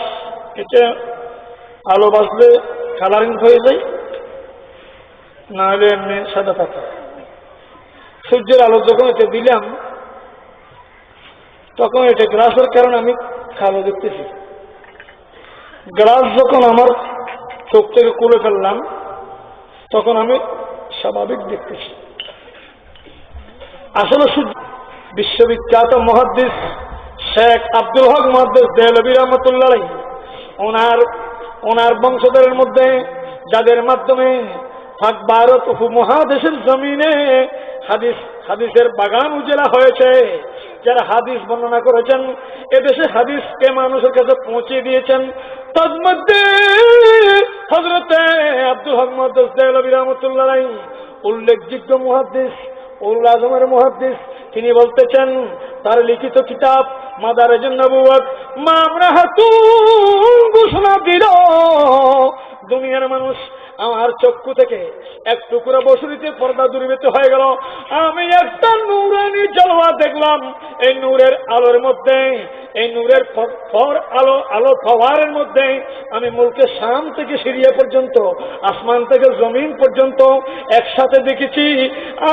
এটা আলো বাজলে কালারিং হয়ে যায়, না হলে এমনি সাদা থাকে। সূর্যের আলো যখন এটা দিলাম তখন এটা গ্লাসের কারণে আমি কালো দেখতেছি। গ্লাস যখন আমার চোখ থেকে খুলে ফেললাম তখন আমি স্বাভাবিক দেখতেছি। আসলে বিশ্ববিখ্যাত মুহাদ্দিস শেখ আব্দুল হক মুহাদ্দিস দেহলভী রাহমাতুল্লাহ আলাইহি ওনার বংশধরের মধ্যে যাদের মাধ্যমে পাক ভারত উপমহাদেশের জমিনে হাদিসের বাগান উজেলা হয়েছে, যারা হাদিস বর্ণনা করেছেন, এদেশে হাদিসকে মানুষের কাছে পৌঁছে দিয়েছেন, তন্মধ্যে হযরতে আব্দুল হক মুহাদ্দিস দেহলভী রাহমাতুল্লাহ আলাইহি উল্লেখযোগ্য মুহাদ্দিস, উল আজমের মুহাদ্দিস। তিনি বলতেছেন তার লিখিত কিতাব মাদারিজুন নবুওয়াত মামুনা খাতুন ঘোষণা দিল, দুনিয়ার মানুষ আমার চক্ষু থেকে এক টুকরা বসরিতে পর্দা দূরীভূত হয়ে গেল। আমি একটা নূরানি জলওয়া দেখলাম। এই নূরের আলোর মধ্যে, এই নূরের আলো ফওয়ারের মধ্যে আমি মুলকে শাম থেকে সিরিয়া পর্যন্ত, আসমান থেকে জমিন পর্যন্ত একসাথে দেখেছি।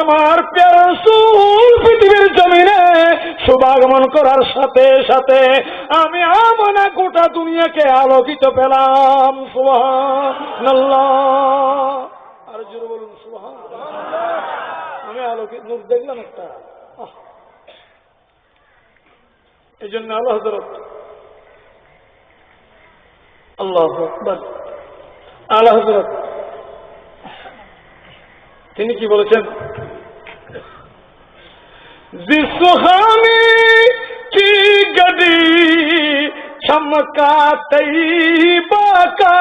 আমার প্যারা রাসূল পৃথিবীর জমিনে শুভাগমন করার সাথে সাথে আমি আমানা গোটা দুনিয়াকে আলোকিত পেলাম। সুবহানাল্লাহ। আর জোরে বলুন সুবহানাল্লাহ। আমি আলোকিত নূর দেখলাম একটা। এই জন্য আল্লাহ হযরত আল্লাহু আকবার, আল্লাহ হযরত তিনি কি বলেছেন? জিসহানি কি গদি চমকা তৈবা का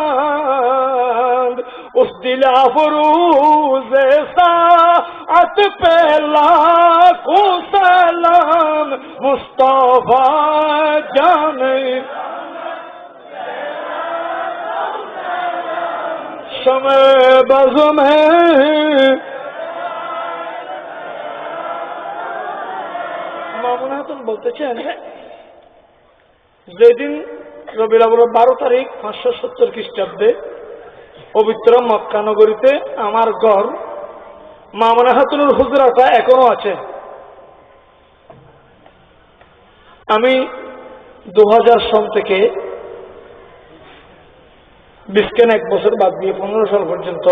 चांद उस दिला फरूज साअत पे लाखों सलाम मुस्तफा जाने शमे बज़ में। মামুনা খাতুন বলতেছেন যেদিন রবিউল আউয়ালের 12 তারিখ 570 খ্রিস্টাব্দে পবিত্র মক্কা নগরীতে আমার ঘর মামুনা খাতুনের হুজরাটা এখনো আছে। আমি 2000 সন থেকে 1 বছর বাদ দিয়ে 15 সাল পর্যন্ত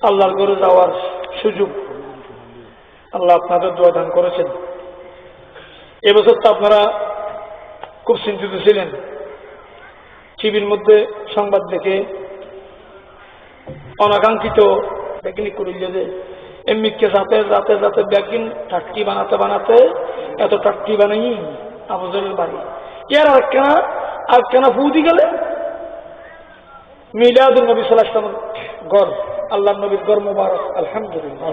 আল্লাহর ঘরে যাওয়ার সুযোগ আল্লাহ আপনাদের দোয়া দান করেছেন। এবছর তো আপনারা খুব চিন্তিত ছিলেন। টিভির মধ্যে সংবাদ দেখে অনাকাঙ্ক্ষিত টেকনিক করিল যে এমনিকে যাতে যাতে যাতে ব্যাগিন টাটকি বানাতে এত টাটকি বানাই আবুজলের বাড়ি ইয়ার আর কেন ফুদি গেলে মিলাদুন নবী সাল্লাল্লাহু আলাইহি ওয়াসাল্লাম ঘর, আল্লাহর নবীর ঘর মুবারক। আলহামদুলিল্লাহ।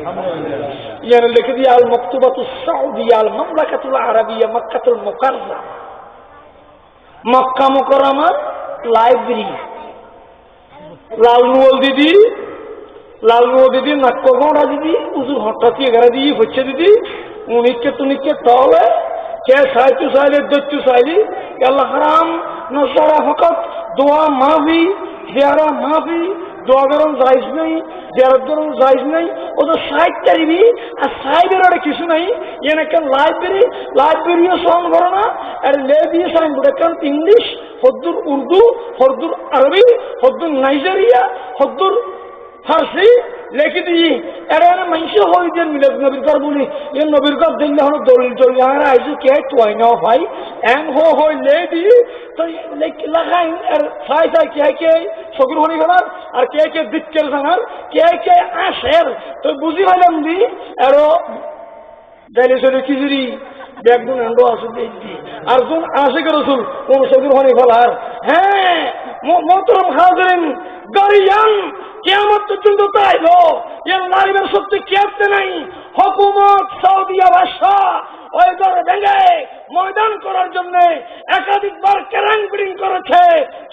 ইয়ার লিখে দিয়ে আল মাকতুবাতুস সাউদিয়া আল মামলাকাতুল আরাবিয়া মক্কাতুল মুকাররমা, মক্কা মুকাররমার লাইব্রেরি। লালনুল দিদি নাক্কগড়া দিদি উজুর হঠাৎ এগারা দিয়ে হচ্ছে দিদি উনিকে তুনিকে তলে কে সাইতু সাইলে দচ্চু সাইলি আল্লাহ হারাম নসরা ফকত দোয়া মাফি জিয়ারা মাফি দোয়া করুন জায়েজ নেই, জিয়ারত করুন জায়েজ নেই, ও তো সাইড তারিবি আর সাইডের ওটা কিছু নাই। এন একটা লাইব্রেরিও সং করো না, আর লে দিয়ে সাইনবোর্ড একটা ইংলিশ, হদ্দুর উর্দু, হদ্দুর আরবি, হদ্দুর নাইজেরিয়া, হদ্দুর ফার্সি লেখি দিই। এরা মানুষ হই যে মিলাদ নবীর ঘর বলি, এ নবীর ঘর দেখলে হলো দলিল চলি আইসু কে তুই না ভাই এং হই লে দি তো লাগাই আর সাই সাই কে কে শকুর হনি খানার আর কে দিক্কের জানার কে আসের তো বুঝি পাইলাম দি আরো ডাইলে চলে খিচুড়ি বেগুন আন্ড আছে দেখি আর কোন আশিক রসুল কোন শকুর হনি ফলার। হ্যাঁ মোহতরম হাজরিন গাড়িয়ান কিয়ামত পর্যন্ত তাইলো এর নারীদের সত্যি কেয়ারতে নাই। হুকুমত সৌদিয়া বাদশাহ ওই ঘর ভেঙে ময়দান করার জন্য একাধিকবার কেরাং বিডিং করেছে।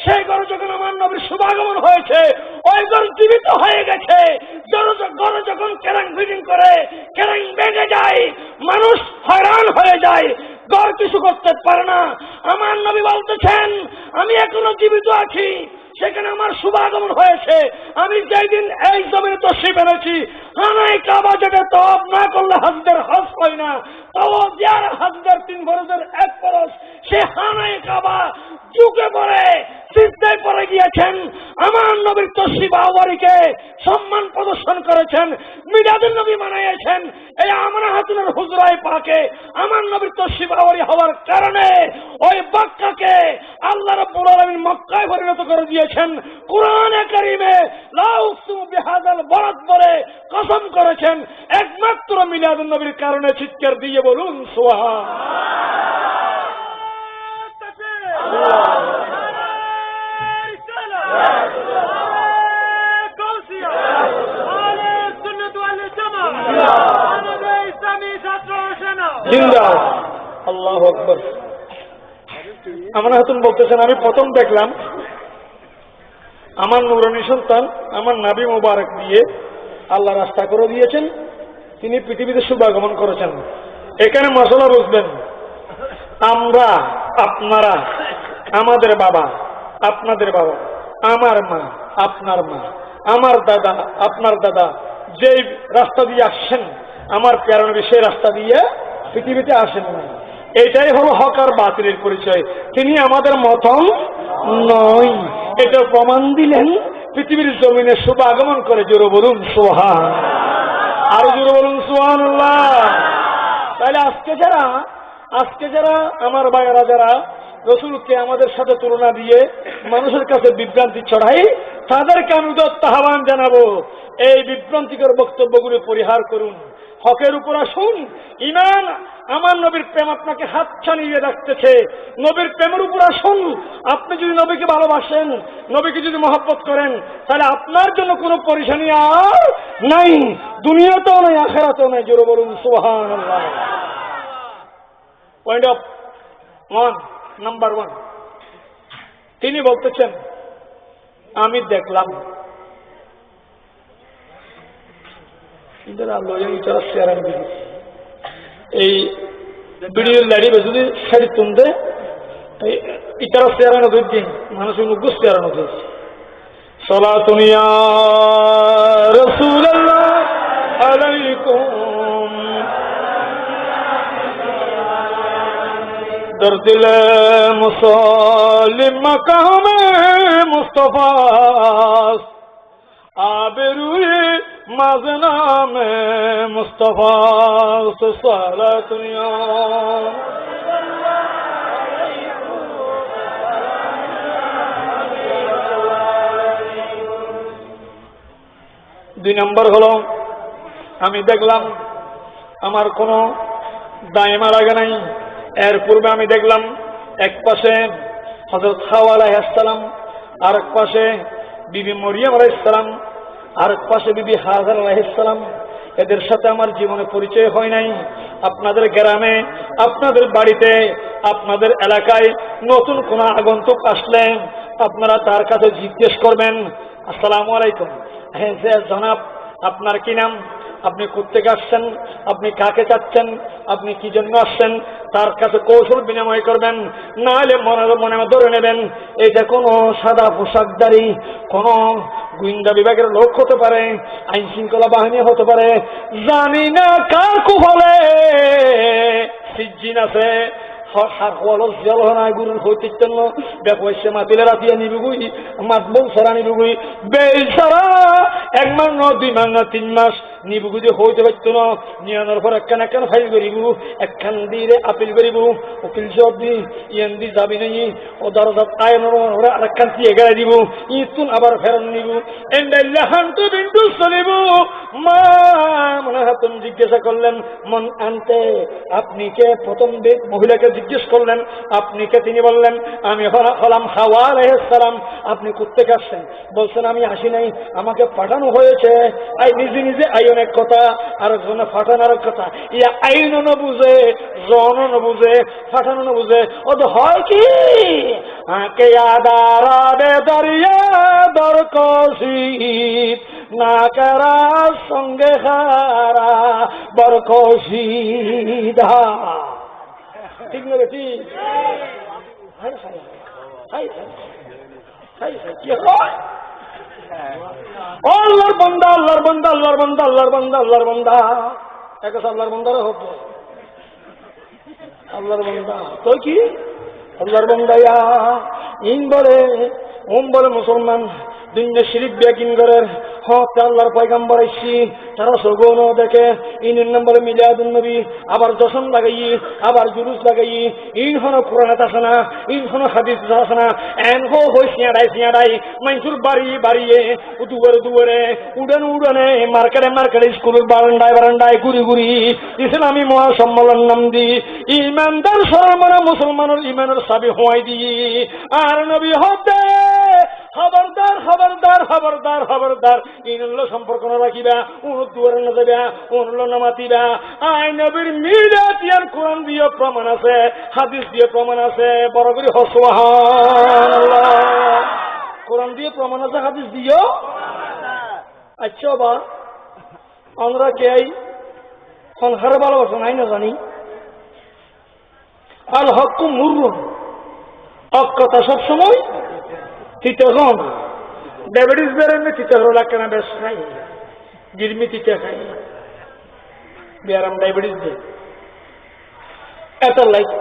সেই ঘরে যখন আমার নবীর শুভাগমন হয়েছে ওই ঘর জীবিত হয়ে গেছে। ঘরে যখন কেরাং বিডিং করে কেরাং ভেঙে যায়, মানুষ হয়রান হয়ে যায়, ঘর কিছু করতে পারে না। আমার নবী বলতেছেন আমি এখনো জীবিত আছি, সেখানে আমার শুভাগমন হয়েছে। আমি যেদিন এই জমিনে তশরিফ এনেছি হানায় কাবা যেটা তওয়াফ না করলে হাজদের হজ হয় না, তওয়াফ যার হাজদের 3 ফরজের 1 ফরজ, সে হানায় কাবা ঝুঁকে পড়ে সিজদায় পড়ে গিয়েছেন। আমার নবীর তশরিফ আওয়ারিকে সম্মান প্রদর্শন করেছেন, মিলাদুন নবী মানাইয়েছেন। এই আমনা হাতুনের হুজরায়ে পাকে আমার নবীর তশরিফ আওয়ারি হওয়ার কারণে ওই মক্কাকে আল্লাহ রাব্বুল আলামিন মক্কায় পরিণত করে দিয়েছেন। কুরআনে কারীমে লা উকসিমু বিহাযাল বালাদ বলে কসম করেছেন একমাত্র মিলাদুন নবীর কারণে। চিৎকার দিয়ে বলুন সুবহানাল্লাহ। আল্লাহু আকবার। আমার হাতুন বলতেছেন আমি প্রথম দেখলাম আমার নূরানী সন্তান আমার নাবি মুবারক দিয়ে আল্লাহ রাস্তা করে দিয়েছেন, তিনি পৃথিবীতে শুভাগমন করেছেন। এখানে মশলা বুঝবেন, আমরা আপনারা আমাদের বাবা আপনাদের বাবা, আমার মা আপনার মা, আমার দাদা আপনার দাদা যেই রাস্তা দিয়ে আসছেন আমার প্যারা নবী সেই রাস্তা দিয়ে পৃথিবীতে আসেন না। এটাই হলো হক আর বাতিলের পরিচয়। তিনি আমাদের মতন নয়, এটা প্রমাণ দিলেন পৃথিবীর জমিনে শুভ আগমন করে। জোরে বলুন সুবহান, আরো জোরে বলুন সুবহানাল্লাহ। তাহলে আজকে যারা আমার ভাইয়েরা যারা রসুলকে আমাদের সাথে তুলনা দিয়ে মানুষের কাছে বিভ্রান্তি ছড়াই, তাদেরকে আমি উদাত্ত আহ্বান জানাবো এই বিভ্রান্তিকর বক্তব্যগুলো পরিহার করুন, হকের উপর আসুন। ঈমান আমার নবীর প্রেম আপনাকে হাত ছানিয়ে রাখতেছে, নবীর প্রেমের উপর আসুন। আপনি যদি নবীকে ভালোবাসেন, নবীকে যদি মহব্বত করেন, তাহলে আপনার জন্য কোনো পরেশানি আর নাই, দুনিয়াতেও নাই আখিরাতেও নাই। জোরে বলুন সুবহানাল্লাহ। পয়েন্ট অফ 1 নাম্বার 1 তিনি বলতেছেন আমি দেখলাম এই ভিডিও লাড়িবে যদি শাড়ি তুমতে ইতারা চেয়ারানো দিন মানুষ মুগুস চেয়ারানো দিয়েছে। সালাতুন ইয়া রাসূলুল্লাহ আলাইকুম در دل مسلم مقام مصطفی آبروی مظلم مصطفی صلاة دنیا 2 নম্বর হলো আমি দেখলাম আমার কোনো দায়মা লাগে নাই। এর পূর্বে আমি দেখলাম এক পাশে হযরত হাওয়া আলাইহিস সালাম, আর এক পাশে বিবি মরিয়ম আলাইহিস সালাম, আর এক পাশে বিবি হাজার আলাইহিস সালাম। এদের সাথে আমার জীবনে পরিচয় হয় নাই। আপনাদের গ্রামে, আপনাদের বাড়িতে, আপনাদের এলাকায় নতুন কোন আগন্তুক আসলে আপনারা তার কাছে জিজ্ঞেস করবেন আসসালামু আলাইকুম, হ্যাঁ জনাব আপনার কি নাম? আপনি কোত্থেকে আসছেন, আপনি কাকে চাচ্ছেন, আপনি কি জন্য আসছেন, তার কাছে কৌশল বিনিময় করবেন, না হলে মনে ধরে নেবেন এটা কোনো সাদা পোশাকধারী কোনো গোয়েন্দা বিভাগের লোক হতে পারে, আইন শৃঙ্খলা বাহিনী হতে পারে, জানি না কার কুফলে সিজ্জিন আছে গুরুর হইতে বেপয়সে মাতিলে রাতিয়া নিবুগুই মাতবল সরা নিবুগুই বেসারা 1 মাস না 2 মাস না 3 মাস নিবুগু যে হইতে পারত না, নিয়ানোর পর একখান ফাইল করিব, একখান দিয়ে আপিল করিব, উকিল সব দি ইয়ান দি যাবি নাই অদালত আইনের আরেকখান দিয়ে গেড়ে দিব, ইতুন আবার ফেরত নিব, এন্ডাইলাহান তো বিন্দু চলিব। মা মনে হাতুন জিজ্ঞাসা করলেন মন আনতে, আপনি কে? প্রথম মহিলাকে জিজ্ঞেস করলেন আপনি কে? তিনি বললেন আমি হলাম হাওয়া আলাইহিস সালাম। আপনি কোত্থেকে আসছেন? বলছেন আমি আসি নাই, আমাকে পাঠানো হয়েছে। নিজে নিজে আইন এক কথা, আরেকজনে ফাটানো আরেক কথা। ইয়া আইনও না বুঝে, জনও না বুঝে, ফাটানো না বুঝে। ও তো হয় কি আকে আদারাবে দরিয়া দরকশিদ না করা সঙ্গে হারা বরকশিদা। ঠিক না বেটি? আল্লাহর বান্দা, আল্লাহর বান্দা, আল্লাহর বান্দা, আল্লাহর বান্দা, আল্লাহর বান্দা, এক আল্লাহর বান্দারও হতো আল্লাহর বান্দা তো কি আল্লাহর বান্দায়া ইন বলে ওম বলে মুসলমান দুনিয়া শিরিক বেকিন করে হক আল্লাহর পয়গাম্বর আইছি তারা সগন দেখে ইনের নাম্বার মিলাদুন নবী আবার দশম লাগাই আবার জুলুস লাগাই ইন হন কোরআন আছে না, ইন হন হাদিস আছে না, এন হো হই সিয়াড়াই মাইসুর বাড়িয়ে দুয়ারে উড়ানে মার্কেটে স্কুলের বারান্দায় ঘুরি ইসলামী মহাসম্মেলন নাম দি ইমানদার সরমনা মুসলমানের ইমানের সাবি হওয়াই দি আর নবী হতে খবরদার খবরদার খবরদার খবরদার ইনুল্ল সম্পর্ক না রাখিবা, উনুর দুয়ারে না যাবা, উনুল্ল না মাতিবা। আই নবীর মিলাদ ইয়ার কোরআন দিয়ে প্রমাণ আছে, হাদিস দিয়ে প্রমাণ আছে, বড় করে সুবহানাল্লাহ। কোরআন দিয়ে প্রমাণ আছে, হাদিস দিও। আচ্ছা বা আমরা কে সংসারে ভালোবাসা নাই না জানি। আল হক্কু মুররুন, অকথা সবসময় তিতগম ডায়াবেটিস বেড়ে তিতগর লাগে না, বেশ খাই গিরমি তিতে খাই বেয়ারাম ডায়াবেটিস দে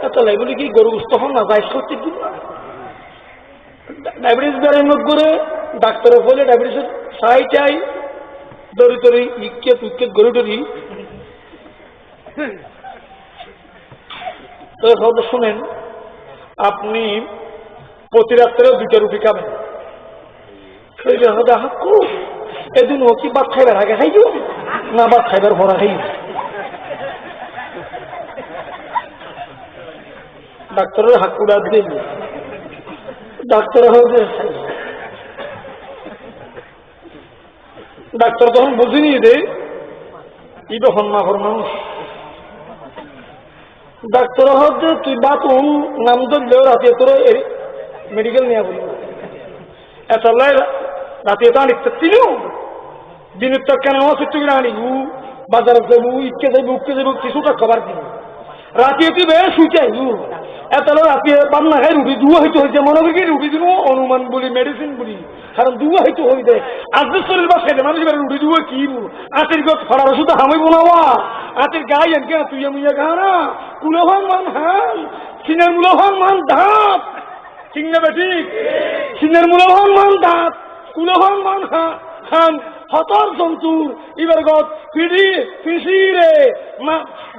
এত লাই বলি কি গরু গুস্ত হন না বাইশ করতে কি ডায়াবেটিস বেড়ে নোট করে ডাক্তারের বলে ডায়াবেটিসের সাইটাই দড়ি ইকে তুকে গরু ডরি তো সব শুনেন, আপনি প্রতি রাত্রেও 2টা রুটি খাবেন, এদিন ও কি ভাত খাইবার আগে খাইব না ভাত খাইবার পরে খাইব? ডাক্তারের হাকুড়া দিন ডাক্তার ডাক্তার তখন বুঝিনি দে ই তো হন্মাফর মানুষ। ডাক্তার হচ্ছে তুই বাতুন নাম ধরলেও রাতে তোর মেডিকেল নিয়ে বলি এত রাতে তো আনি দিনের তো কেন চুক্তি আনি বাজারে যাবো ইটকে যাবো উঠকে যাবো কিছুটা খাবার দিব রাতে তুই বেশ শুইতে আইবু এত রাতে বান্না খাই রুটি দুয়া হইতে হয়েছে মনে করি রুটি দিব অনুমান বলি মেডিসিন বলি কারণ দুয়া হইতে হইতে আজকে শরীর বা খেতে মানুষ রুটি দুয়া কি আতের গত ফড়ার ওষুধ হামাইব না আতের গায়ে এনকে তুই মুইয়া গা না কুলো হন মান হান সিনের মূল হন মান ধাপ ঠিক না বেঠিক সিনের মূল হন মান ধাপ কুলো হন মান খান হতর জন্তুর এবার গত ফিসিরে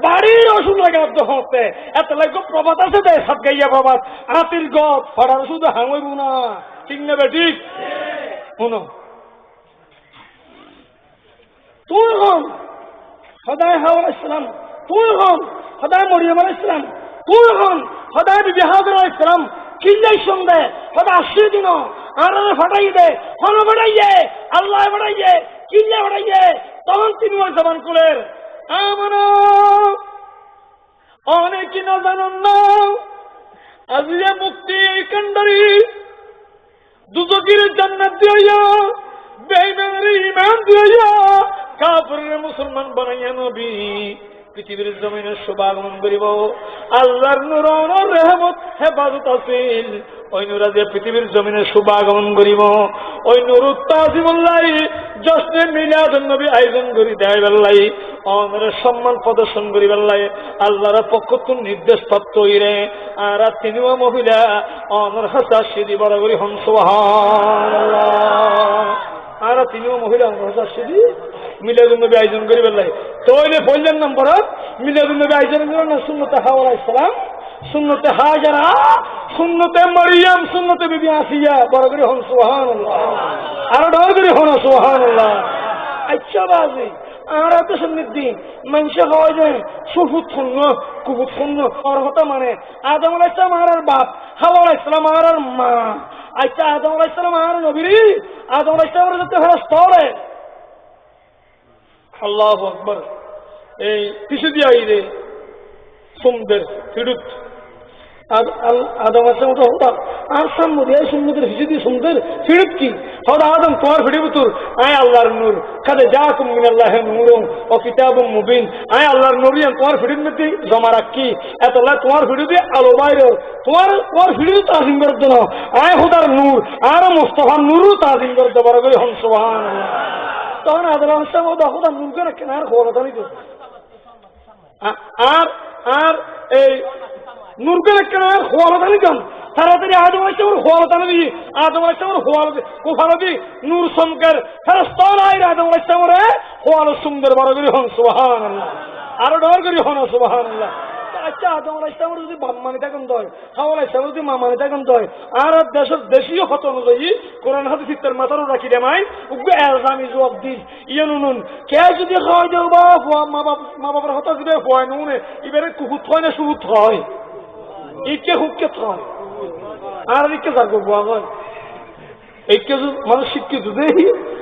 বাড়ির ওষুধ লাগে হতে এত লাগে প্রবাদ আছে দে সাত গাইয়া প্রবাদ আতির গত ফড়ার ওষুধ হামাইব না ঠিক না বেঠিক শুনো তুই হন সদায় হাওয়া ইসলাম, তুই হন সদায় মরিয়ম আলাইহিস সালাম, তুই হন সদায় বিবি হাজরা আলাইহিস সালাম কিল্লাই সঙ্গে সদা 80 দিন আর ফাটাই দে হন ফাটাইয়ে আল্লাহ ফাটাইয়ে কিল্লা ফাটাইয়ে তখন তিনি ওই জবান কুলের আমানো অনেক না জানুন না আজিয়া মুক্তি কান্ডারি দুজকির জান্নাত দিয়া বেঈমানের ঈমান দিয়া কাফিররে মুসলমান বানাইয়া নবী পৃথিবীর জমিনে শুভাগমন করিব। আল্লাহর নূর রহমত হেফাজত আছিল ওই নূর যে পৃথিবীর জমিনে শুভাগমন করিব। ওই নূর তাজিমুল্লাহ জশ্নে মিলাদুন নবী আয়োজন করি দেয় বেল্লাই অনর সম্মান প্রদর্শন করি বেল্লাই আল্লাহর পক্ষ তো নির্দেশ প্রাপ্ত হইরে। আর তিনিও মহিলা অনর হাসা সিদি বড় করি হন সুবহানাল্লাহ। আর তিনিও মহিলা অনর হাসা সিদি মিলাদুন নবী আয়োজন করি বেল্লাই তৈলে বললেন নম্বর মিলাদুন নবী আয়োজন করেন না সুন্নতে হাওয়া আলাইহিস সালাম, সুন্নতে হাজারা, সুন্নতে মরিয়ম, সুন্নতে বিবি আসিয়া বড় করে হন সুবহানাল্লাহ। আর ডর করে হন সুবহানাল্লাহ। আচ্ছা বাজি আর তো সন্নিধি মানুষে হয় যে সুফুত শূন্য কুফুত শূন্য অর্হতা মানে আদম আলাইহিস সালাম আর বাপ, হাওয়া আলাইহিস সালাম আর মা। আচ্ছা আদম আলাইহিস সালাম আর নবী, আদম আলাইহিস সালাম যত ফেরেশতা আল্লাহু আকবার এই কিছু দিয়ে আইরে সুন্দর ফিরুত আদম আছে ওটা হতা আর সামনে সুন্দর হিসেবে সুন্দর ফিরুত কি হতা আদম তোমার ফিরিব তোর আয় আল্লাহর নূর কাদে জাকুম মিনাল্লাহি নূরুন ও কিতাবুম মুবিন। আয় আল্লাহর নূর তোমার ফিরিব মধ্যে জমা রাখি এতলা তোমার ফিরিবে আলো বাইরে তোমার ফিরিব তাজিম করে দেন। আয় খোদার নূর আর মুস্তাফার নূরও তাজিম করে দেবার করে হন সুবহানাল্লাহ। তখন আদম আলাইহিস সালাম ওটা খোদার নূর করে কেনার খোলা জানি তো আর আর এই নূর করে কেনার খোলা জানি কেন তাড়াতাড়ি আদম আলাইহিস সালামের খোলা জানি আদম আলাইহিস সালামের খোলা কোফালো দি নূর সমকের ফেরেশতা আইরা আদম আলাইহিস সালামের খোলা সুন্দর বড় করে হন সুবহানাল্লাহ। আর ডর করে হন সুবহানাল্লাহ। আচ্ছা আদম আলাইহিস সালামের যদি বাপ মানে থাকেন দয়, হাওয়া আলাইহিস সালামের যদি মা মানে থাকেন দয় আর দেশের দেশীয় হত অনুযায়ী কোরআন হাদিসের মাথারও রাখি দেমাই উগ্র এলজামি জবাব দিন ইয়ে নুন কে যদি খাওয়াই দেও বাপ মা বাবার হতা যদি হয় নুনে এবারে কুকুত হয় না সুকুত হয় ইকে হুককে হয় আর ইকে যার করবো হয় এইকে মানুষ শিক্ষিত দেই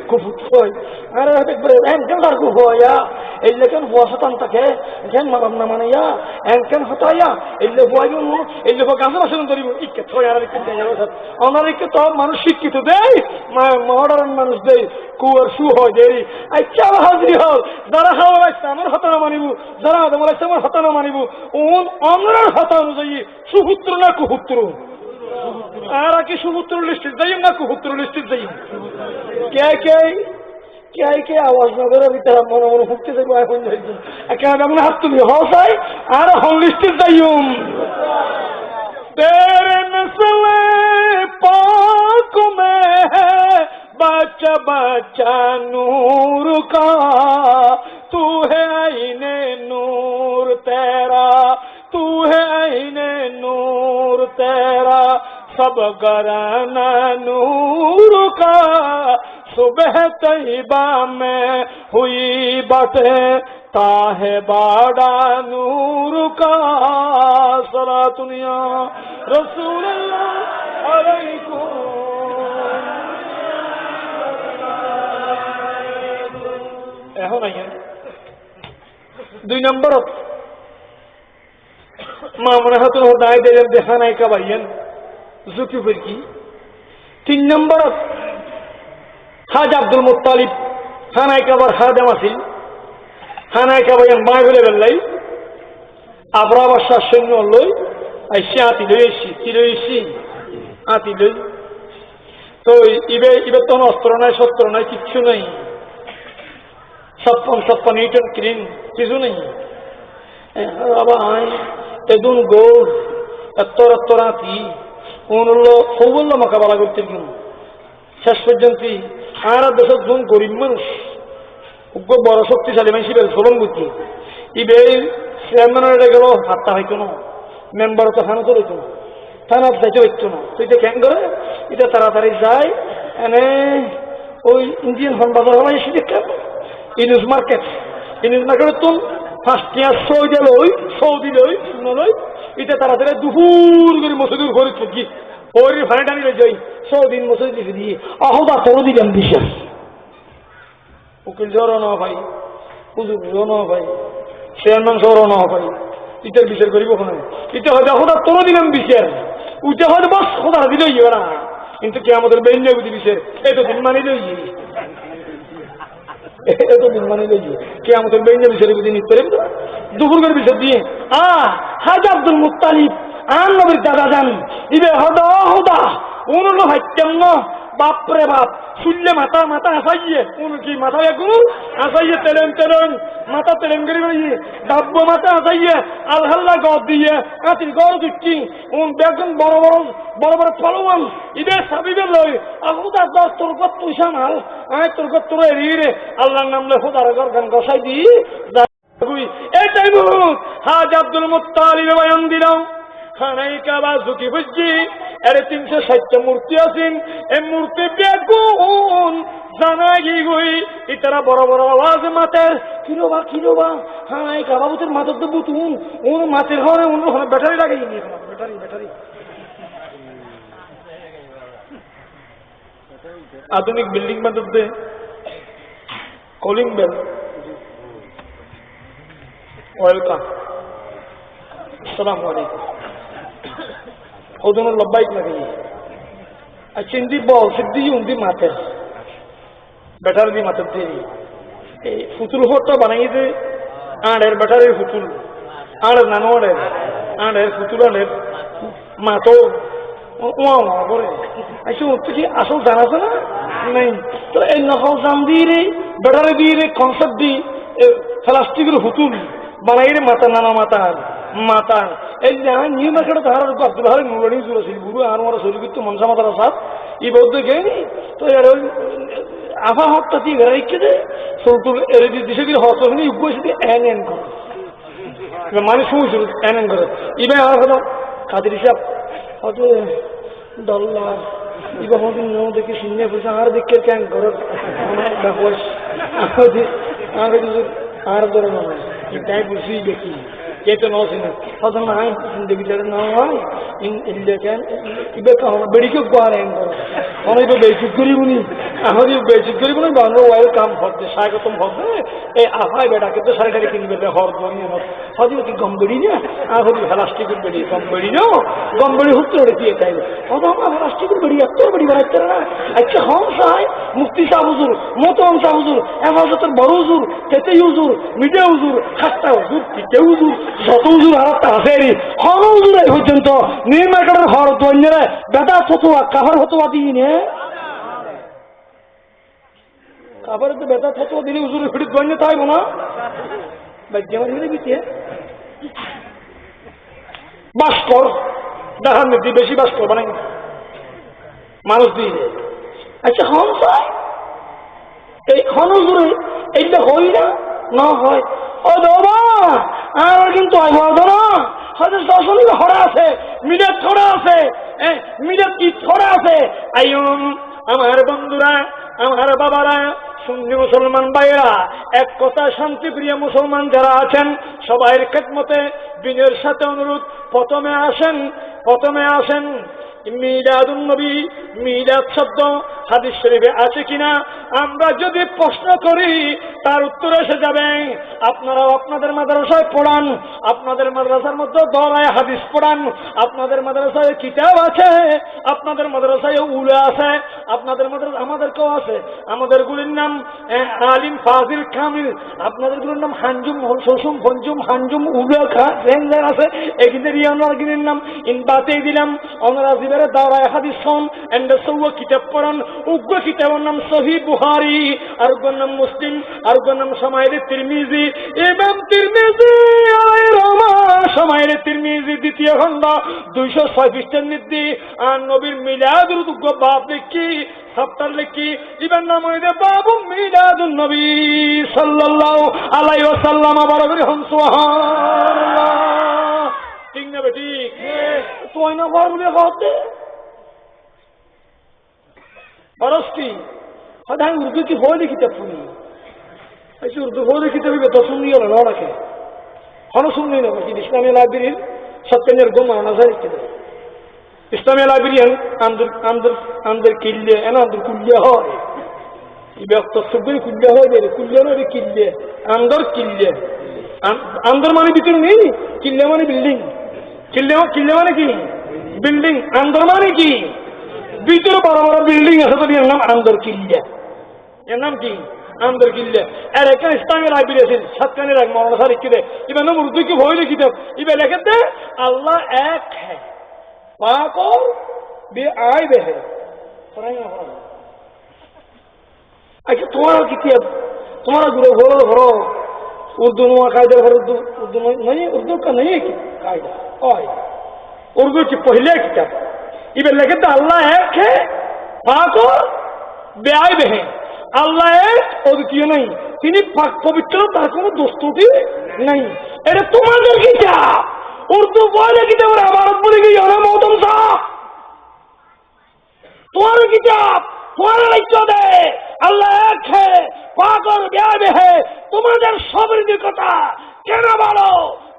কুকুত হয় আর একবারে এনকেন যার করবো ইয়া এই লেখেন হওয়া শতান থাকে এখান মা বাপ না মানে ইয়া এনকেন হতাইয়া এই লেখ হওয়াই এই লেখ গাছের আসেন ধরিব ইকে হয় আর ইকে আমার ইকে তো মানুষ শিক্ষিত দেয় মডার্ন মানুষ দেয় কুয়ার শু হয় দেরি আচ্ছা হাজির হল যারা হাওয়া আলাইহিস সালামের হতা না মানিব, যারা আদম আলাইহিস সালামের হতা না মানিব অন্যের হতা অনুযায়ী সুপুত্র না কুপুত্র আর কি সুপুত্র লিস্টে যাই না কুপুত্র লিস্টে যাই কে আওয়াজ না করে ভিতরে মনে মনে ফুটতে যাইব এখন যাইব এমন হাত তুমি হসাই আর হন লিস্টে যাইম তেরে মসলে পাক মে बच्चा बच्चा नूर का तू है आईने नूर तेरा, तू है आईने नूर तेरा सब घराना नूर का। सुबह तैयबा में हुई बातें ताहे बाड़ा नूर का। सला दुनिया रसूलुल्लाह अलैकुम। এখন আইয়েন 2 নম্বর মা মনে হাতুর দায় দিলেন দেখা নাই কাবাইয়েন জুকি ফিরকি। 3 নম্বর হাজ আব্দুল মুত্তালিব খানায় কাবার হাদেম আছিল খানায় কাবাইয়েন মায় বলে বেল্লাই আবরা বাসার সৈন্য লই আইসি আতি লই এসি কি লই এসি আতি লই তো ইবে তো অস্ত্র নাই শস্ত্র নাই কিচ্ছু নাই छप्पन ईटन क्रीम কিছু নেই বাবা এদুন গোল এত্তরাতি ওনলো সবল্লা মোকাবেলা করতে গেল শেষ পর্যন্ত আর দেশের জন গরিব মানুষ উগ্র বড় শক্তিশালী মানুষ ইবে চলন বুঝি ইবে চেয়ারম্যানের গেল হাতটা হইতো না মেম্বার তো থানা তো হইতো না থানার যাইতে হইতো না তো এটা কেন করে এটা তাড়াতাড়ি যায় এনে ওই ইন্ডিয়ান হন বাজার হলো এসে দেখলাম ইনিউজ মার্কেট তুন ফার্স্ট ইয়ার সৌদি লই লই এটা তাড়াতাড়ি দুপুর করে মসজিদুর ঘরে থাকি ওই ভাড়া টানি যাই সৌদিন মসজিদ লিখে দিয়ে অহদা তোর দিলাম বিশ্বাস উকিল জ্বর না ভাই হুজুর ন ভাই চেয়ারম্যান জ্বর না ভাই ইটার বিচার করিব ওখানে এটা হয়তো অহদা তোর দিলাম বিচার উঠে হয়তো বস খোদা দিলেই যাবে না কিন্তু কে আমাদের বেঞ্জা বুঝি বিচার এই তো দিন মানি লই এত দিন মানে লেগে কে আমাদের বেঞ্জা বিচারে বুঝে নিতে পারে দুপুর করে বিচার দিয়ে হাজ আব্দুল মুত্তালিব আন নবীর দাদা যান ইবে হদা হদা উনুলো হাইতেম না বাপরে বাপ শুনলে মাথা মাথা আসাইয়ে কোন কি মাথা এগুলো আসাইয়ে তেলেন তেলেন মাথা তেলেন করে বেরিয়ে ডাব্ব মাথা আসাইয়ে আলহাল্লা গদ দিয়ে কাতির গড় দিচ্ছি বেগুন বড় বড় বড় বড় ফলওয়ান ইবে সাবিবে লই আহুদা 10 তোর কত পয়সা মাল আয় তোর কত তোর এরিয়ে আল্লাহর নাম লে খোদার ঘর গান গসাই দি এই টাইম হাজ আব্দুল মুত্তালিব বয়ান দিলাম খানাই কাবা ঝুঁকি বুঝছি এর 360টা মূর্তি আছেন এই মূর্তি বেগুন জানা গই ইতারা বড় বড় আওয়াজ মাতের কিলোবা খানাই কাবা বুতের মাথার তো বুতুন ওর মাছের ঘরে অন্য ব্যাটারি লাগাই নিয়ে ব্যাটারি আধুনিক বিল্ডিং বানাতে কলিং বেল ওয়েলকাম আসসালামু আলাইকুম ওদনের লব্বাইক লাগে চিন্দি বল সিদ্ধি উন্দি মাতের ব্যাটারি দিয়ে মাতের দিয়ে এই ফুতুল হটটা বানাইছে আড়ের ব্যাটারির ফুতুল আড়ের নানো আড়ের ফুতুল আড়ের মাতো করে আচ্ছা তুই কি আসল জানাছে না নাই তো এই নকল জাম দিয়ে ব্যাটারি দিয়ে কনসেপ্ট দিয়ে প্লাস্টিকের ফুতুল বানাই রে মাথা নানা মাথা এই নিউ মার্কেটে তাহার আব্দুল হারি নুরানি জুড়েছিল বুড়ো আর আমার শরীর কিন্তু মনসা মাতার সাপ এই বৌদ্ধ গেনি তো আফা হকটা দিয়ে ঘরে রেখে দে সৌতুল এর দিশে গিয়ে হত হয়নি উপস্থিতি এন করে মানে শুনছিল এন করে ইবে আর হলো কাদের হিসাব হয়তো ডলার ইবা হয়তো ন দেখে শূন্য পয়সা আর দেখে ক্যাং করে আর ধরে না তাই বুঝি দেখি itu no sini. Father main sendiri jadi nawa. In lekan, ibu kau beri ke kuar yang kau. Orang ibu basic kiri buni. Ahmad ibu basic kiri buni. Bangro welcome hote. Saya ketum hote. Apa ibu dah kita sari dari kini beri hor buni. Hadi itu gambari ni. Ahmad ibu plastik beri gambari ni. Gambari hote orang dia tahu. Hadi apa plastik beri apa beri berat terana. Acha ham sahai. Mufti sahuzur. Motom sahuzur. Evazator baruzur. Tete uzur. Media uzur. Hasta uzur. Tete uzur. যতজুর হারাতে আসেনি হরজুর এই পর্যন্ত নির্মাণের হর দৈন্যরে বেদা ফতুয়া কাফার ফতুয়া দিই নে কাফার তো বেদা ফতুয়া দিলে হুজুরের ফিরে দৈন্য তাইব না বাজ্যামার মিলে বিতে বাস্কর দেখার নীতি বেশি বাস্কর বানাই মানুষ দিয়ে আচ্ছা হন চাই এই হনজুরে এইটা হয় না হয় ও বাবা আর কিন্তু হয়তো দশমিক হরা আছে মিনিট ছড়া আছে মিনিট কি ছড়া আছে আইন আমার বন্ধুরা আমার বাবারা সুন্নি মুসলমান ভাইয়েরা এক কথা শান্তিপ্রিয় মুসলমান যারা আছেন সবাইয়ের খেদমতে দিনের সাথে অনুরোধ প্রথমে আসেন মিলাদুন নবী মিলাদ শব্দ হাদিস শরীফে আছে কিনা আমরা যদি প্রশ্ন করি তার উত্তর এসে যাবে আপনারাও আপনাদের মাদ্রাসায় পড়ান আপনাদের মাদ্রাসার মধ্যে দরায় হাদিস পড়ান আপনাদের মাদ্রাসায় কিতাব আছে আপনাদের মাদ্রাসায় উলে আছে আপনাদের মাদ্রাসা আমাদেরকেও আছে আমাদের গুলির নাম আলিম ফাজিল কামিল আপনাদের গুলির নাম হানজুম শোষুম ফঞ্জুম হানজুম উলে রেঞ্জার আছে এখানে রিয়ানোর নাম ইনবাতে দিলাম ওনারা জিবারে দরায় হাদিস শোন এন্ড সৌয়া কিতাব পড়ান উগ্র কিতাবের নাম সহিহ বুখারী আর উগ্র নাম মুসলিম আর উগ্র নাম শামাইল তিরমিজি ইমাম তিরমিজি আলাইহির রহমান শামাইল তিরমিজি দ্বিতীয় খণ্ড 206 পৃষ্ঠার নির্দি আর নবীর মিলাদুর উগ্র বাপ লিখি সপ্তাহ লিখি ইবার নাম হইছে বাবু মিলাদুন নবী সাল্লাল্লাহু আলাইহি ওয়াসাল্লাম বরাবর হন সুবহানাল্লাহ ঠিক না বেটি তুই না বলে হতে বরস্তি হদাই উর্দু কি হয় লিখিতে ফুনি এই উর্দু হয় লিখিতে হবে তো শুনিও না রাখে হনো শুনি না কি ইসলামী লাইব্রেরির সত্যের গম না যায় কি ইসলামী লাইব্রেরিয়ান আন্দর কিল্লে এনা আন্দর কুল্লে হয় এই ব্যক্ত সবগুলি কুল্লে হয় রে কুল্লে না রে কিল্লে আন্দর মানে ভিতর নেই কিল্লে মানে বিল্ডিং কিল্লে মানে কি বিল্ডিং আন্দর মানে কি ভিতরে বড় বড় বিল্ডিং আছে তো এর নাম আন্দর কিল্লা এর নাম কি আমাদের কিনলে আর এখানে ইসলামের লাইব্রেরি আছে সাতখানের এক মৌলানা স্যার লিখে দেয় এবার নম্বর উর্দু কি বই লিখি দেব এবার লেখে দে আল্লাহ এক হ্যাঁ পাক और बेआइब है अच्छा तुम्हारा कितनी तुम्हारा गुरु बोलो भरो उर्दू नुआ कायदा भर उर्दू नहीं उर्दू का नहीं है कायदा और उर्दू की पहले किताब इबे लगे तो अल्लाह एक है पाक और बेआइब है अल्लाह एक अद्वितीय नहीं তিনি পাক পবিত্র তার কোনো দোষত্রুটি নেই এটা তোমাদের কিতাব उर्दू बोले किताब और हमारा बोले कि यार मौतम साहब तुम्हारी किताब तुम्हारा लिखो दे अल्लाह एक है पाक और बेआइब है तुम्हारे सबरी कथा কেন বলো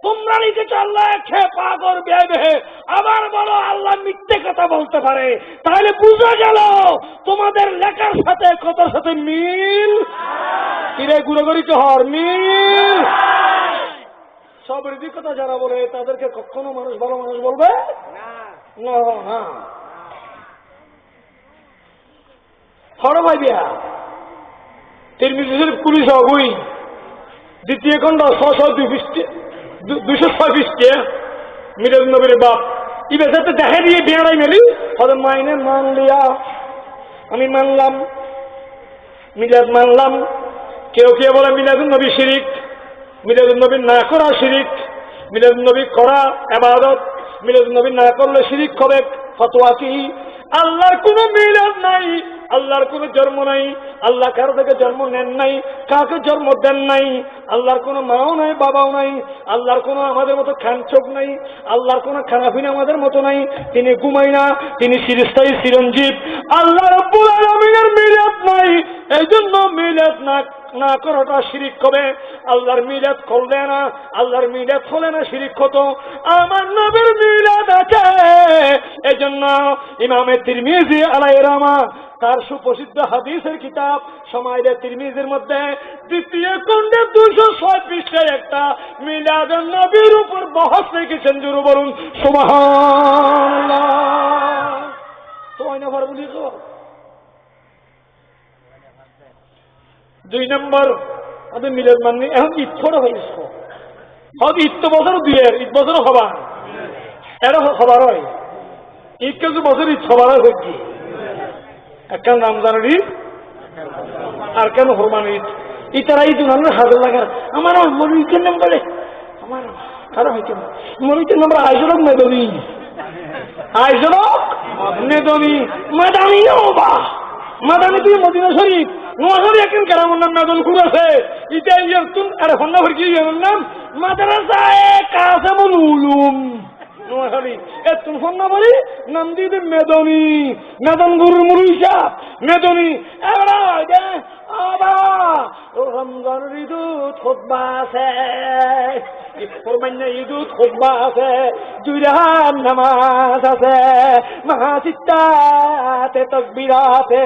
তোমরা লিখেছো আল্লাহ এক है पाक और बेआइब है আবার বলো আল্লাহ মিথ্যে কথা বলতে পারে তাহলে বুঝা গেল তোমাদের লেখার সাথে কথার সাথে মিল কিরে গুড়গড়ি হর মিল সবের কথা যারা বলে তাদেরকে কখনো মানুষ ভালো মানুষ বলবে না না হড় ভাই বিয়া তিরমিজির পুলিশ অগুই দ্বিতীয় খণ্ড 206 মিলাদ নবীর বাপ ইবে যাতে দেখে দিয়ে বেড়াই মেলি হলে মাইনে মান লিয়া আমি মানলাম মিলাদ মানলাম কেউ কেউ বলে মিলাদুন নবী শিরিক মিলাদুন নবী না করা শিরিক মিলাদুন নবী করা ইবাদত মিলাদুন নবী না করলে শিরিক হবে ফতোয়া কি আল্লাহর কোনো মিলাদ নাই আল্লাহর কোনো জন্ম নাই আল্লাহ কারো থেকে জন্ম নেন নাই কাকে জন্ম দেন নাই আল্লাহর কোনো মাও নাই বাবাও নাই আল্লাহর কোনো আমাদের মতো খান চোখ নাই আল্লাহর কোনো খানাপিনা আমাদের মতো নাই তিনি ঘুমাই না তিনি চিরস্থায়ী চিরঞ্জীব আল্লাহ রাব্বুল আলামিনের মিলাদ নাই এইজন্য মিলাদ না করাটা শিরিক হবে আল্লাহর মিলাদ করলে না আল্লাহর মিলাদ হলে না শিরিক হতো আমার নবীর মিলাদ আছে এজন্য ইমামে তিরমিজি আলাইহির রাহমা তার সুপ্রসিদ্ধ হাদিসের কিতাব শামাইলে তিরমিজির মধ্যে দ্বিতীয় খণ্ডে 206 পৃষ্ঠায় একটা মিলাদুন নবীর উপর বহস রেখেছেন জোরে বলুন সুবহানাল্লাহ তো আইনা ভার বলি তো 2 নম্বর আমাদের মিলাদ মানে এখন ঈদ ছোট হয়েছে হয়তো ঈদ তো বছর দুয়ের ঈদ বছর হবার এরা খবর হয় ঈদ কিছু বছর ঈদ খবর হয় কি একটা রমজানের ঈদ আর কেন হরমান ঈদ ইতারা ঈদ উনার হাজার লাগার আমার মরিচের নাম বলে আমার কারো হয়েছে মরিচের নাম আইজরক মেদনী আইজরক মেদনী মাদানি বা মাদানি তুই মদিনা শরীফ নোয়াখালী এখন কেরামর নাম মেদন খুব আছে ইটা ইয়ার তুন আরে হন্না ভর কি ইয়ার নাম মাদ্রাসায়ে কাসেমুল উলুম নোয়াখালী এ তুন হন্না বলি নাম দিয়ে মেদনী মেদন গুরুর মুরুইসা মেদনী এবারে দে আবা রমজানের ঈদুত খুতবা আছে কোরবানি ঈদুত খুতবা আছে দুই রাকাত নামাজ আছে মাহাসিত্তাতে তাকবীরাতে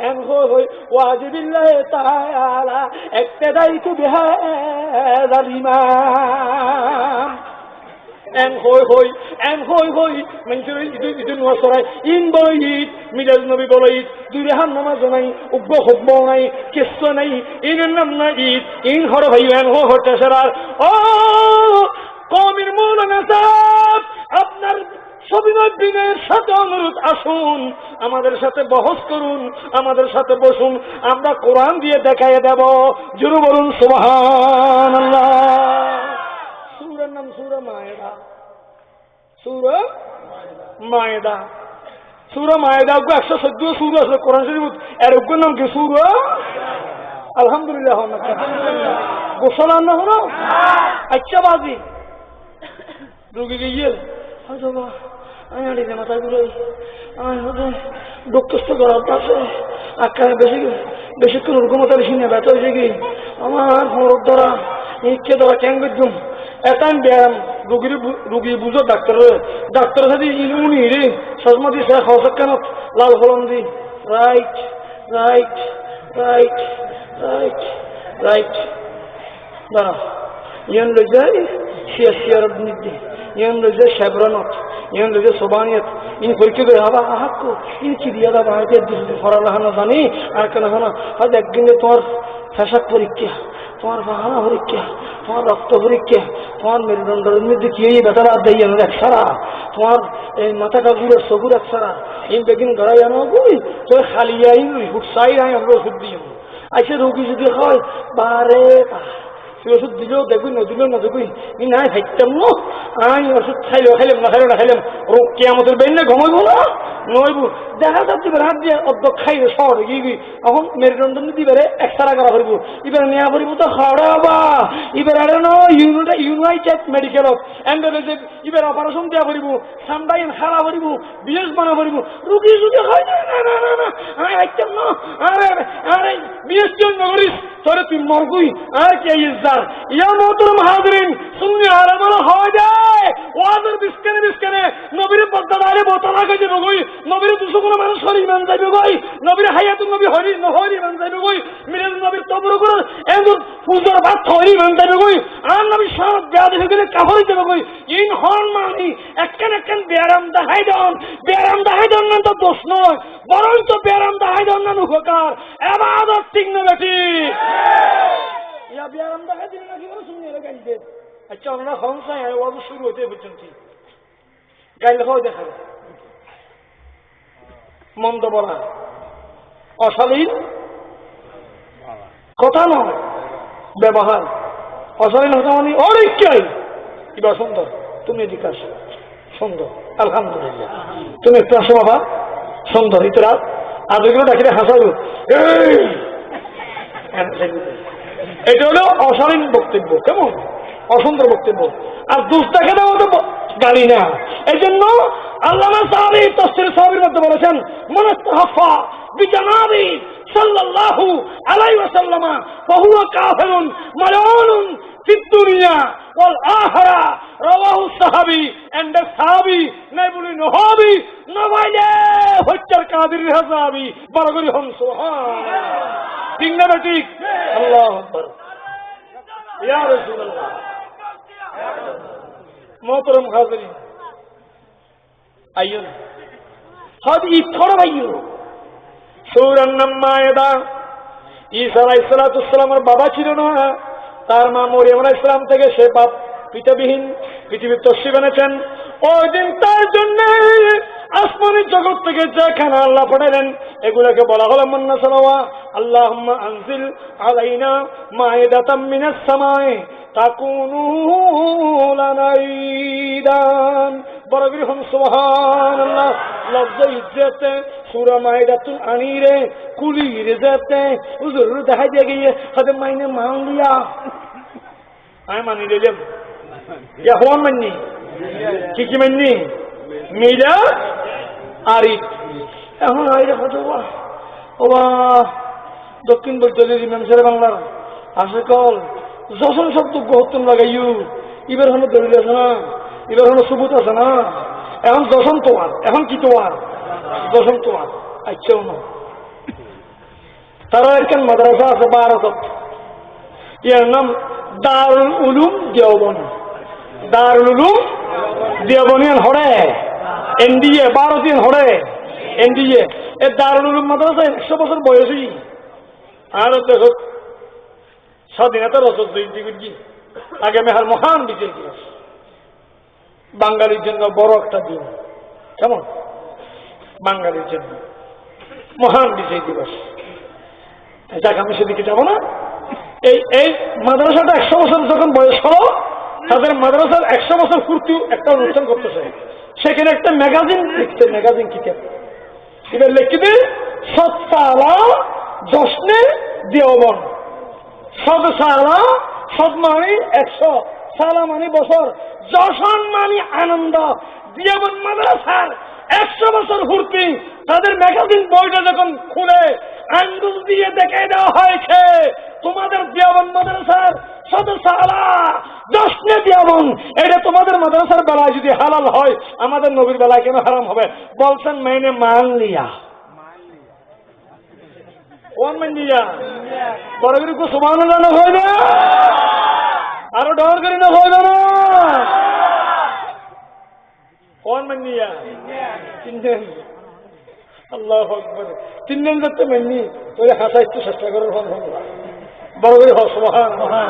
এন হই ওয়াজিবিল্লাহ তাআলা ইক্তদাইতু বিহাযাল ইমাম এন হই মানুষের ঈদ নসরাই ইন বড় ঈদ মিলাদ নবী বড় ঈদ দুই রাকাত নামাজ নাই উগ্র হুকম নাই কিচ্ছু নাই ইনের নাম না ঈদ ইন হর ভাই এন হতে সারার ও কওমের মৌলানা সাহেব আপনার সবিনয় বিনয়ের সাথে অনুরোধ আসুন আমাদের সাথে বহস করুন আমাদের সাথে বসুন আমরা কোরআন দিয়ে দেখাইয়ে দেব জোরে বলুন সুবহানাল্লাহ সূরার নাম সূরা মায়েদা সূরা মায়েদা 114 সূরা আছে কোরআন শরীফ এর উপর নাম কি সূরা আলহামদুলিল্লাহ গোসল না হলো আচ্ছা বাজি রুগী গিয়ে হয়তো আমি আড়িতে মাথা ঘুরাই আমি হতে ডক্টর করার পাশে আখ্যানে বেশিক্ষণ উর্গমতার সিনে ব্যথা হয়েছে কি আমার হরদ ধরা ইচ্ছে ধরা ক্যাং বেদুম এটাই ব্যায়াম রুগী বুঝো ডাক্তারের সাথে উনি রে সজমা দিয়ে সে হসক কেন লাল ফলন the right right right right right দাঁড়া ইয়ান লই যায় শিয়ার নিদি ইয়ান লই যায় শেবরনত ইয়ান লই যায় সোবানিয়ত ইন পরীক্ষা করে হাবা আহাক্কু ইন কি দিয়া দা বাড়িতে ফরাল হানা জানি আর কেন হানা হয়তো একদিনে তোমার ফ্যাসাক পরীক্ষা, তোমার বাহানা পরীক্ষা, তোমার রক্ত পরীক্ষা, তোমার মেরুদণ্ডের মধ্যে কি এই বেতারা দেয় এক সারা, তোমার এই মাথাটা ঘুরে সবুর এক সারা ইন বেগিন গড়াই আনো বুঝি তো খালি আই উৎসাহী আই আমরা ওষুধ দিই আইসে রোগী যদি হয় বারে সে ওষুধ দিলেও দেখবি নদিলেও না দেখবি ই নাই খাইতাম ন আমি ওষুধ খাইলেও খাইলাম না খাইলেও না খাইলাম রোগ কে আমাদের বেন না ঘুমাইব না নইব দেখা যাচ্ছে হাত দিয়ে অর্ধ খাইবে শহরে গিয়ে এখন মেরুদণ্ড দিবারে একসারা করা করবো এবার নেওয়া করব তো খড়াবা এবার আরে ন ইউনাইটেড মেডিকেলত এন্ডারেজে এবার অপারেশন দেওয়া করিব সামদাইন খারা করিব বিএস বানা করিব রুগী যদি হয় না না না না না আমি খাইতাম না আরে আরে বিএস জন্য করিস তোরে তুই মরগুই আর কে ইজ্জার ইয়া মোহতরম হাজরিন সুন্নি আলামানা হয় যায় ওয়াজের বিস্কানে নবীর পদ্মারে বোতলা গজে গই নবীর দুশো কোন মানুষ হরি ইমান যাইবে গই নবীর হায়াতুন নবী হরি নহরি ইমান যাইবে গই মিরাজ নবীর তবর করে এমন পূজার ভাত হরি ইমান যাইবে গই আর নবী সব জাদ হয়ে গেলে কাফরি যাবে গই ইন হন মানি একখান বেয়ারাম দাহাই দন না তো দোষ নয় বরং তো বেয়ারাম দাহাই দন না উপকার ইবাদত ঠিক না বেটি ইয়া বেয়ারাম দাহাই দিন নাকি বলে শুনি এর গাইতে আচ্ছা আমরা হংসায় ওয়াজ শুরু হতে পর্যন্ত গাইলে হয় দেখা মন্দ বলা অশালীন কথা নয় ব্যবহার অশালীন হতে মানে অরিক্যাই এবার সুন্দর তুমি এদিকে আসো সুন্দর আলহামদুলিল্লাহ তুমি একটু আসো বাবা সুন্দর ইতরা আজগুলো ডাকিলে হাসাইব এটা হলো অশালীন বক্তব্য কেমন অসুন্দর বক্তব্য আর দোষ দেখে দেওয়া তো গালি না এই জন্য আল্লামা সাহাবী তাফসীর সাহাবীর মধ্যে বলেছেন মুনাফফা বিজানাবি সাল্লাল্লাহু আলাইহি ওয়াসাল্লাম ফাহুয়া কাফিরুন মালউনুন ফিদ দুনিয়া ওয়াল আখিরা রাওয়াহু সাহাবী এন্ড সাহাবী নাইবুলি নহাবী নবাইলে হজ্জার কাদির হাসাবী বরগরি হন সুবহানাল্লাহ ঠিক না ঠিক আল্লাহু আকবার ইয়া রাসূলুল্লাহ মোহতরম হাজরিন আইয়ুন হাদি ইতরা ভাইয়ো সূরার নাম মায়েদা ঈসা আলাইহিস সালামের বাবা ছিল না তার মা মরিয়ম আলাইহিস সালাম থেকে সে বাপ পিতাবিহীন পৃথিবীর তসবি বানিয়েছেন ওই দিন তার জন্য আসমানি জগৎ থেকে যা খানা আল্লাহ পাঠালেন এগুলোকে বলা হলো মান্না সালাওয়া আল্লাহুম্মা আনজিল আলাইনা মায়েদাতাম মিনাস সামায়ে তাকুনু লানা ঈদান বরগরি হম সুবহানাল্লাহ লফজ ইজ্জতে সূরা মায়েদাতুল আনিরে কুলি রেজাতে হুজুর দেখাই দিয়ে গিয়ে হাতে মাইনে মান লিয়া আমি মানি দিলাম ইয়া হন মানি কি মানি মিলা আরি এখন আইরে ফটোবা ওবা দক্ষিণ বৈদ্যুতিক ইমাম সাহেব বাংলার আসে কল যখন শব্দ গহত্তম লাগাইও এবার হলো দলিল আছে না এবার হলো সুবুত আছে না এখন দশম তোমার এখন কি তোমার দশম তোমার আচ্ছাও না তারা একখান মাদ্রাসা আছে ভারত ইয়ার নাম দারুল উলুম দেওবন দারুল উলুম দেওবনিয়ান হরে এনডিএ ভারতীয় হরে এনডিএ এ দারুল উলুম মাদ্রাসা 100 বছর বয়সী আর দেখো স্বাধীনতার রসদ দিকে আগামী হার মহান বিজয় দিবস বাঙালির জন্য বড় একটা দিন কেমন বাঙালির জন্য মহান বিজয় দিবস যাক আমি সেদিকে যাবো না এই মাদ্রাসাটা 100 বছর যখন বয়স হলো তাদের মাদ্রাসার 100 বছর পূর্তি একটা অনুষ্ঠান করতেছে সেখানে একটা ম্যাগাজিন লিখছে ম্যাগাজিন কিতাব এবার লিখতে সৎসালা জশ্নে দেওবন সদ সালা সদ মানে 100 সালা মানে বছর জশন মানে আনন্দ দেওবন মাদ্রাসার 100 বছর পূর্তি তাদের ম্যাগাজিন বইটা যখন খুলে আঙ্গুল দিয়ে দেখে দেওয়া হয়েছে তোমাদের দেওবন মাদ্রাসার সদস্যরা জশ্নে দেওবন এটা তোমাদের মাদ্রাসার বেলায় যদি হালাল হয় আমাদের নবীর বেলায় কেন হারাম হবে বলছেন মেনে মান লিয়া কোন মান লিয়া বড়গিরি কো সুবহানাল্লাহ না হয় না আরো ডর করি না হয় না কোন কন মানিয়া তিনজন আল্লাহু আকবার তিনজন যাতে মানি তোরে হাসা একটু চেষ্টা করার ফোন বড় করে হও সুবহানাল্লাহ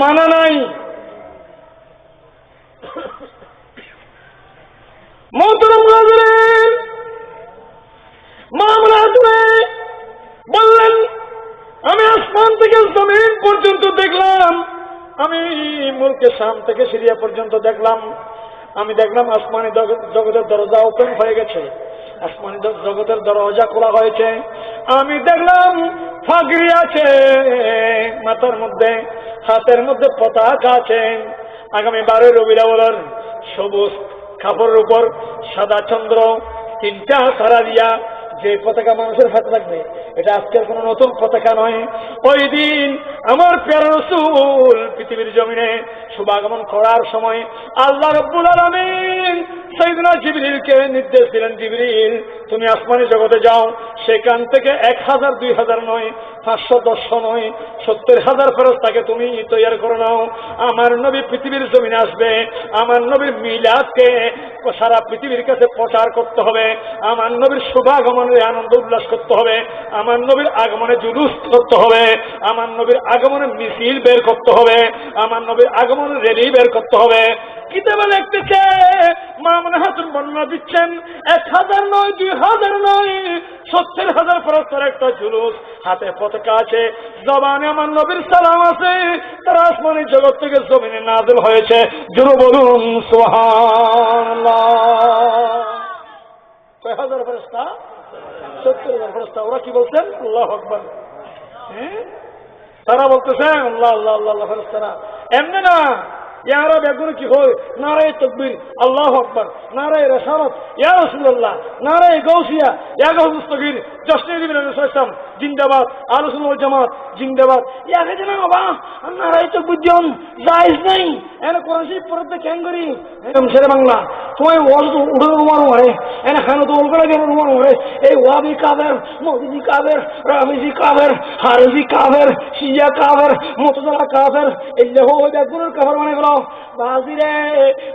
মানা নাই মোহতরম হাজিরিন মামলা তুলে বললেন আমি আসমান থেকে জমিন পর্যন্ত দেখলাম আমি মুলকে শাম থেকে সিরিয়া পর্যন্ত দেখলাম আমি দেখলাম আসমানি জগতের দরজা ওপেন হয়ে গেছে আসমানি জগতের দরজা খোলা হয়েছে আমি দেখলাম ফাগরি আছে মাথার মধ্যে হাতের মধ্যে পতাকা আছে আগামী 12 রবিউল আউয়াল সবুজ কাপড়ের উপর সাদা চন্দ্র 3টা তারা দিয়া যে পতাকা মানুষের হাতে থাকবে এটা আজকের কোন নতুন পতাকা নয় ওই দিন আমার প্যারা রাসূল পৃথিবীর জমিনে শুভাগমন করার সময় আল্লাহ রাব্বুল আলামিন সাইয়েদনা জিবরিলকে নির্দেশ দিলেন জিবরিল তুমি আসমানি জগতে যাও সেখান থেকে 1000 2000 নয় 500 নয় 70000 ফেরেশতাকে তুমি তৈরি করে নাও আমার নবী পৃথিবীর জমিনে আসবে আমার নবীর মিলাদকে সারা পৃথিবীর কাছে প্রচার করতে হবে আমার নবীর শুভাগমনের আনন্দ উল্লাস করতে হবে আমার নবীর আগমনে জুলুস করতে হবে আমার নবীর আগমনে মিছিল বের করতে হবে আমার নবীর আগমনে র্যালি বের করতে হবে কিতাবে লিখতেছে মামুন হাসান বর্ণনা দিচ্ছেন 1000 নয় 2000 নয় 70000 ফেরেশতার একটা জুলুস হাতে পতাকা আছে জবানে আমার নবীর সালাম আছে তারা আসমানি জগৎ থেকে জমিনে নাযিল হয়েছে জোরে বলুন সুবহানাল্লাহ কয় হাজার ফেরেশতা 70000 ফেরেশতা ওরা কি বলছেন আল্লাহু আকবার তারা বলতেছে আল্লাহ আল্লাহ আল্লাহ ফেরেশতারা এমনি না ইয়ারা বেগুন কি হয় নারায়ে তাকবীর আল্লাহু আকবার নারায়ে রিসালাত ইয়া রাসূলুল্লাহ নারায়ে গাউসিয়া ইয়া গাউসুস তাগীর জশনে ইবনে সাইসাম জিন্দাবাদ আহলে সুন্নাহ ওয়াল জামাত জিন্দাবাদ ইয়া গেজনা বাবা নারায়ে তাকবীর জন জায়েজ নাই এনে কোরআন শরীফ পড়তে কেন করি শেরে বাংলা তোমায় ওয়াজ উড়ে রুমার মারে এনে খানো তো ওলগলা গেল রুমার মারে এই ওয়াবি কাবের মওদুদি কাবের রামিজি কাবের হারিজি কাবের শিয়া কাবের মুতাজিলা কাবের এই যে হয় বেগুনের কাফের মানে গেল বাজিরে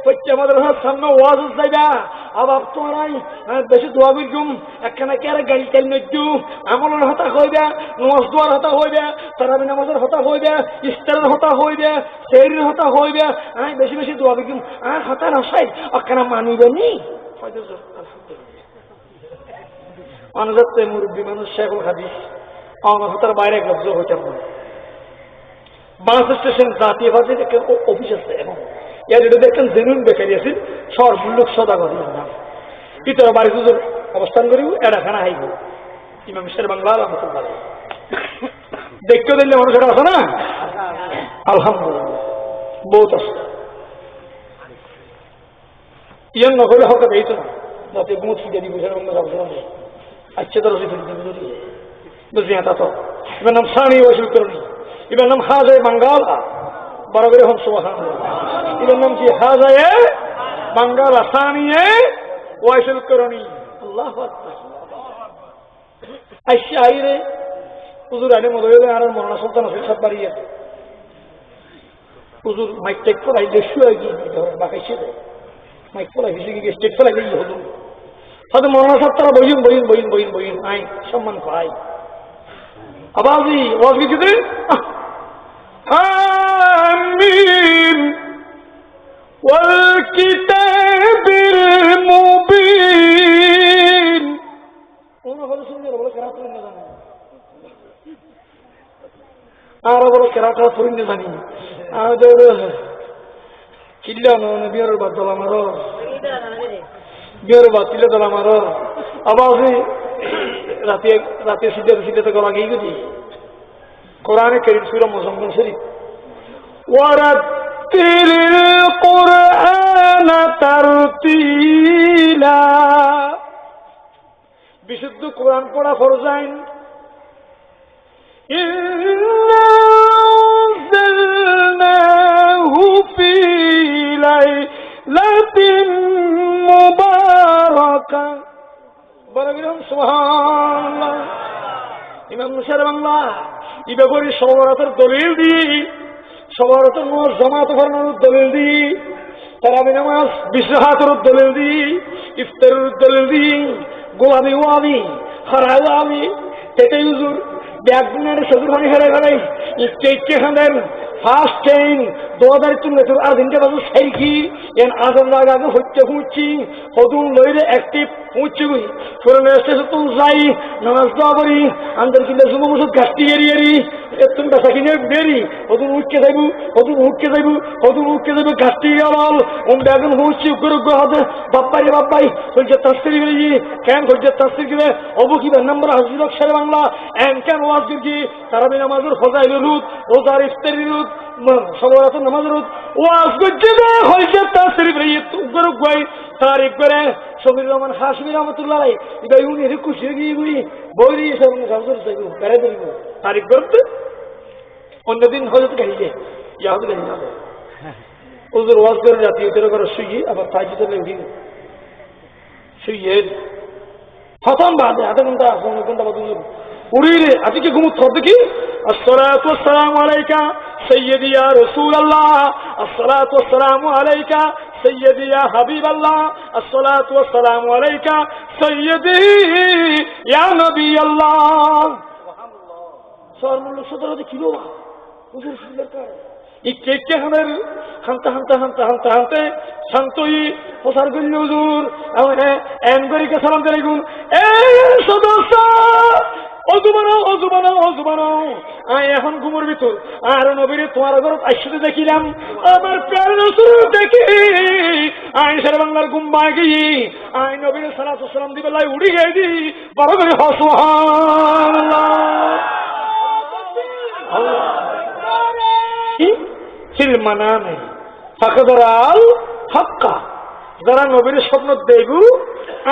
পচ্চা মাদ্রাসার সামনে ওয়াজ যাইবা আবার তোরাই বেশি দোয়া কইগুম একখানা কেরে গাড়ি চাল নজু আমলের হতা হইবা নামাজ দোয়ার হতা হইবা তারাবি নামাজের হতা হইবা ইফতারের হতা হইবা সেহরির হতা হইবা আমি বেশি বেশি দোয়া কইগুম আর হতা নসাই একখানা মানিবেনি হয়তো আনজাতে মুরব্বী মানুষ শেখুল হাদিস আমার হতার বাইরে গব্জ হইতে পারে বাস স্টেশন জাতীয় বাজে দেখেন অফিস আছে এখন এর এটা দেখেন জেনুইন বেকারি আছে সর্বলোক সদাগর না ইতর বাড়ি দুজন অবস্থান করিব এড়াখানা হাইব ইমাম শের বাংলা রহমতুল্লাহ দেখতে দিলে মানুষের আছে না আলহামদুলিল্লাহ বহুত আছে ইয়ান নগরে হক এই তো না যাতে গুমত ফিরে দিব শের বাংলা রহমতুল্লাহ আচ্ছা তো রসি ফিরে দিব বুঝি এটা তো এবার নাম সানি ওয়াসিল করনি এবার নাম হাজায় বাঙ্গালা বরাবরে হম সুবহানাল্লাহ এবার নাম কি হাজায় বাঙ্গালা সানিয়ে ওয়াসিল করনি আল্লাহু আকবার আইসা আইরে হুজুর আনে মদয়লে আর মরনা সুলতান আছে সব বাড়িয়ে হুজুর মাইক টেক করাই দেশু আইজি বাকাইছে মাইক করাই হিসেবে স্টেট ফেলাই দিই হুজুর হয়তো মরনা সব তারা বইন আই সম্মান পাই আবাজি ওয়াজ কি দিন আমিন ওয়াল কিতাবিল মুবিন ওনা বলে শুনলে বলে কেরাত না জানি আর বলে কেরাত শুনলে জানি আর দেউরে কিল্লা নবীর বাদল আমারো বিয়ের বাতিলে দল আমারো আবাজি রাতে সিদ্ধে গলা গিয়ে গেছি কোরআনে কারীম সূরা মুজাম্মিল শরীফ ওয়ারাতিল কুরআন তারতিলা বিশুদ্ধ কোরআন পড়া ফরজ আইন ইন্না আনজালনাহু ফি লাইলাতিন মুবারাকা বরাবরম সুবহানাল্লাহ ইমাম শের বাংলা ইবে করি সবরাতের দলিল দি সবরাতের মোর জামাত ফরমানোর দলিল দি তারাবি নামাজ, বিশ্বহাতের উদ্দলের দি, ইফতারের উদ্দলের দি, গোলামি ওয়াবি, হরা ওয়াবি, এটাই হুজুর ব্যাগনের সদুর পানি হেরে ফেলাই, ইচ্ছে খানের ফার্স্ট ট্রেন 2003 আদিনকে বাজু সাইকি এন আদর লাগাকে হচ্ছে হুঁচি হদুন লইরে অ্যাক্টিভ হুঁচি গুই ফোরন স্টেশন তো যাই নামাজ দোয়া করি আন্দর কিলে জুমা মুসুদ গাছটি এরি এতন কাছা কিনে বেরি হদুন উঠকে যাইবু হদুন উঠকে যাইবু গাছটি গেল ওম ব্যাগন হুঁচি উগ্র উগ্র হাতে বাপ্পাই হইছে তাস্তির গেলি কেন হইছে তাস্তির গেলে অবু কি নাম্বার হাজির শেরে বাংলা এন কেন ওয়াজ কি তারাবি নামাজের ফজাইল রুদ রোজার ইফতারি রুদ সবার নামাজ রুদ ওয়াজ করছে না হইছে তাস্তির গেলি উগ্র উগ্র তারিখ করে সমীর রহমান হাসমি রহমতুল্লাহ এবার উনি খুশি গিয়ে গুই বৌরি এসে বেড়াই ধরিব তারিখ করতে অন্যদিন হয়তো গাড়িয়ে ইয়া হতে গাড়ি যাবে ওদের ওয়াজ করে জাতীয় করে শুয়ে আবার তাজি চলে উঠি শুয়ে খতম বাদে আধা ঘন্টা 15 ঘন্টা বাদ উড়ি রে আজকে ঘুমুত থর দেখি আসসালাতু ওয়াসসালামু আলাইকা সাইয়্যিদি ইয়া রাসূলুল্লাহ আসসালাতু ওয়াসসালামু আলাইকা সাইয়্যিদি ইয়া হাবিবাল্লাহ আসসালাতু ওয়াসসালামু আলাইকা সাইয়্যিদি ইয়া নবিয়াল্লাহ সুবহানাল্লাহ সরমুল 17 কিলো হুজুর সুন্দর কার ইচ্ছে খানের হানতে শান্তই প্রসার করল হুজুর এন করিকে সালাম দিলাইগুন এ সদস্য অজুবানো আয় এখন ঘুমোর ভিতর আর নবীরে তোমার ঘর আইসতে দেখিলাম আমার প্যার দেখি আইন সারা বাংলার গুম্বা গিয়ে আই নবীরে সালাতু সালাম দিবে লাই উড়ি গিয়ে দি বড় করে সুবহানাল্লাহ ফিল মানামে ফাকদরাল হক্কা যারা নবীর স্বপ্ন দেবু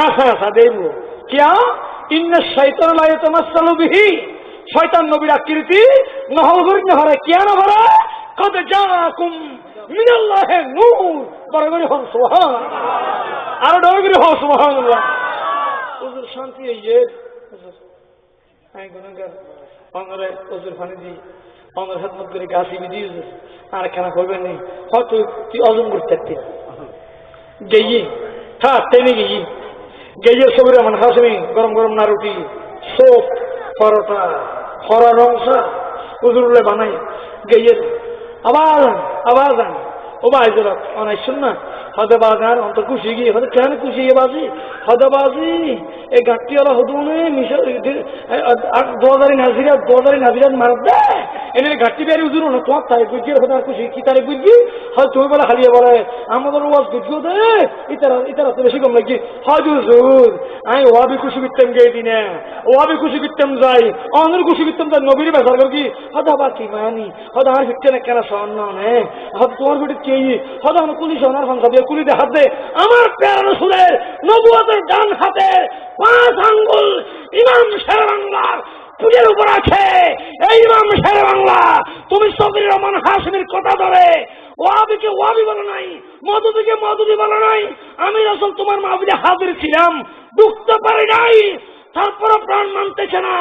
আশা দেবু কিয়া ইন্না শাইতান লা ইয়াতামাসসালু বিহি শয়তান নবীর আকৃতি নহল করি না হরে কিয়া না হরে কদ জাকুম মিনাল্লাহি নূর বরগরি হন সুবহানাল্লাহ আর ডরগরি হন সুবহানাল্লাহ হুজুর শান্তি এই আই গুনাহগার অনরে হুজুর পানি দি অনর খেদমত করে গাছি বিধি আর কেন করবেন নি হয়তো তুই অজম করতে থাকতি গেয়ে হ্যাঁ টেনে গেয়ে সবির রহমান হাসমি গরম না রুটি সোপ পরোটা হরা রংসা উজুরুল্লাহ বানাই গেয়ে আবার ও বাইজরত অনেক শুন না হদে বাজার অন্ত খুশি গিয়ে হদে কেন খুশি গিয়ে বাজি হদে বাজি এই গাঁটটি ওলা হদুনে মিশে 2000 নাজিরা মার দে এনে ঘাটতি বেরি উজুর না তোমার তারিখ বুঝিয়ে হদার খুশি কি তারিখ বুঝবি হয় তুমি বলে হারিয়ে বলে আমাদের ওয়াজ বুঝিও দে ইতারা তো বেশি কম লাগছে হয় হুজুর আমি ওয়াবি খুশি করতাম গিয়ে দিনে ওয়াবি খুশি করতাম যাই অনর খুশি করতাম যাই নবীর বেসার কর কি হদা আবার কি মানি হদা আমার ফিরতে না কেন সন্ন নে হদ তোমার ফিটে চেয়ে হদা আমার কুলি সোনার ফাংসা দিয়ে কুলি দিয়ে হাত দে আমার প্যারা রসুলের নবুয়তের ডান হাতের 5 আঙ্গুল ইমাম শেরে বাংলার পুজোর উপর আছে এই ইমাম শেরে বাংলা তুমি সবির রহমান হাসমির কথা ধরে ওয়াবিকে ওয়াবি বলো নাই মধুদিকে মধুদি বলো নাই আমি রাসূল তোমার মাহফিলে হাজির ছিলাম ঢুকতে পারি নাই তারপরে প্রাণ মানতেছে না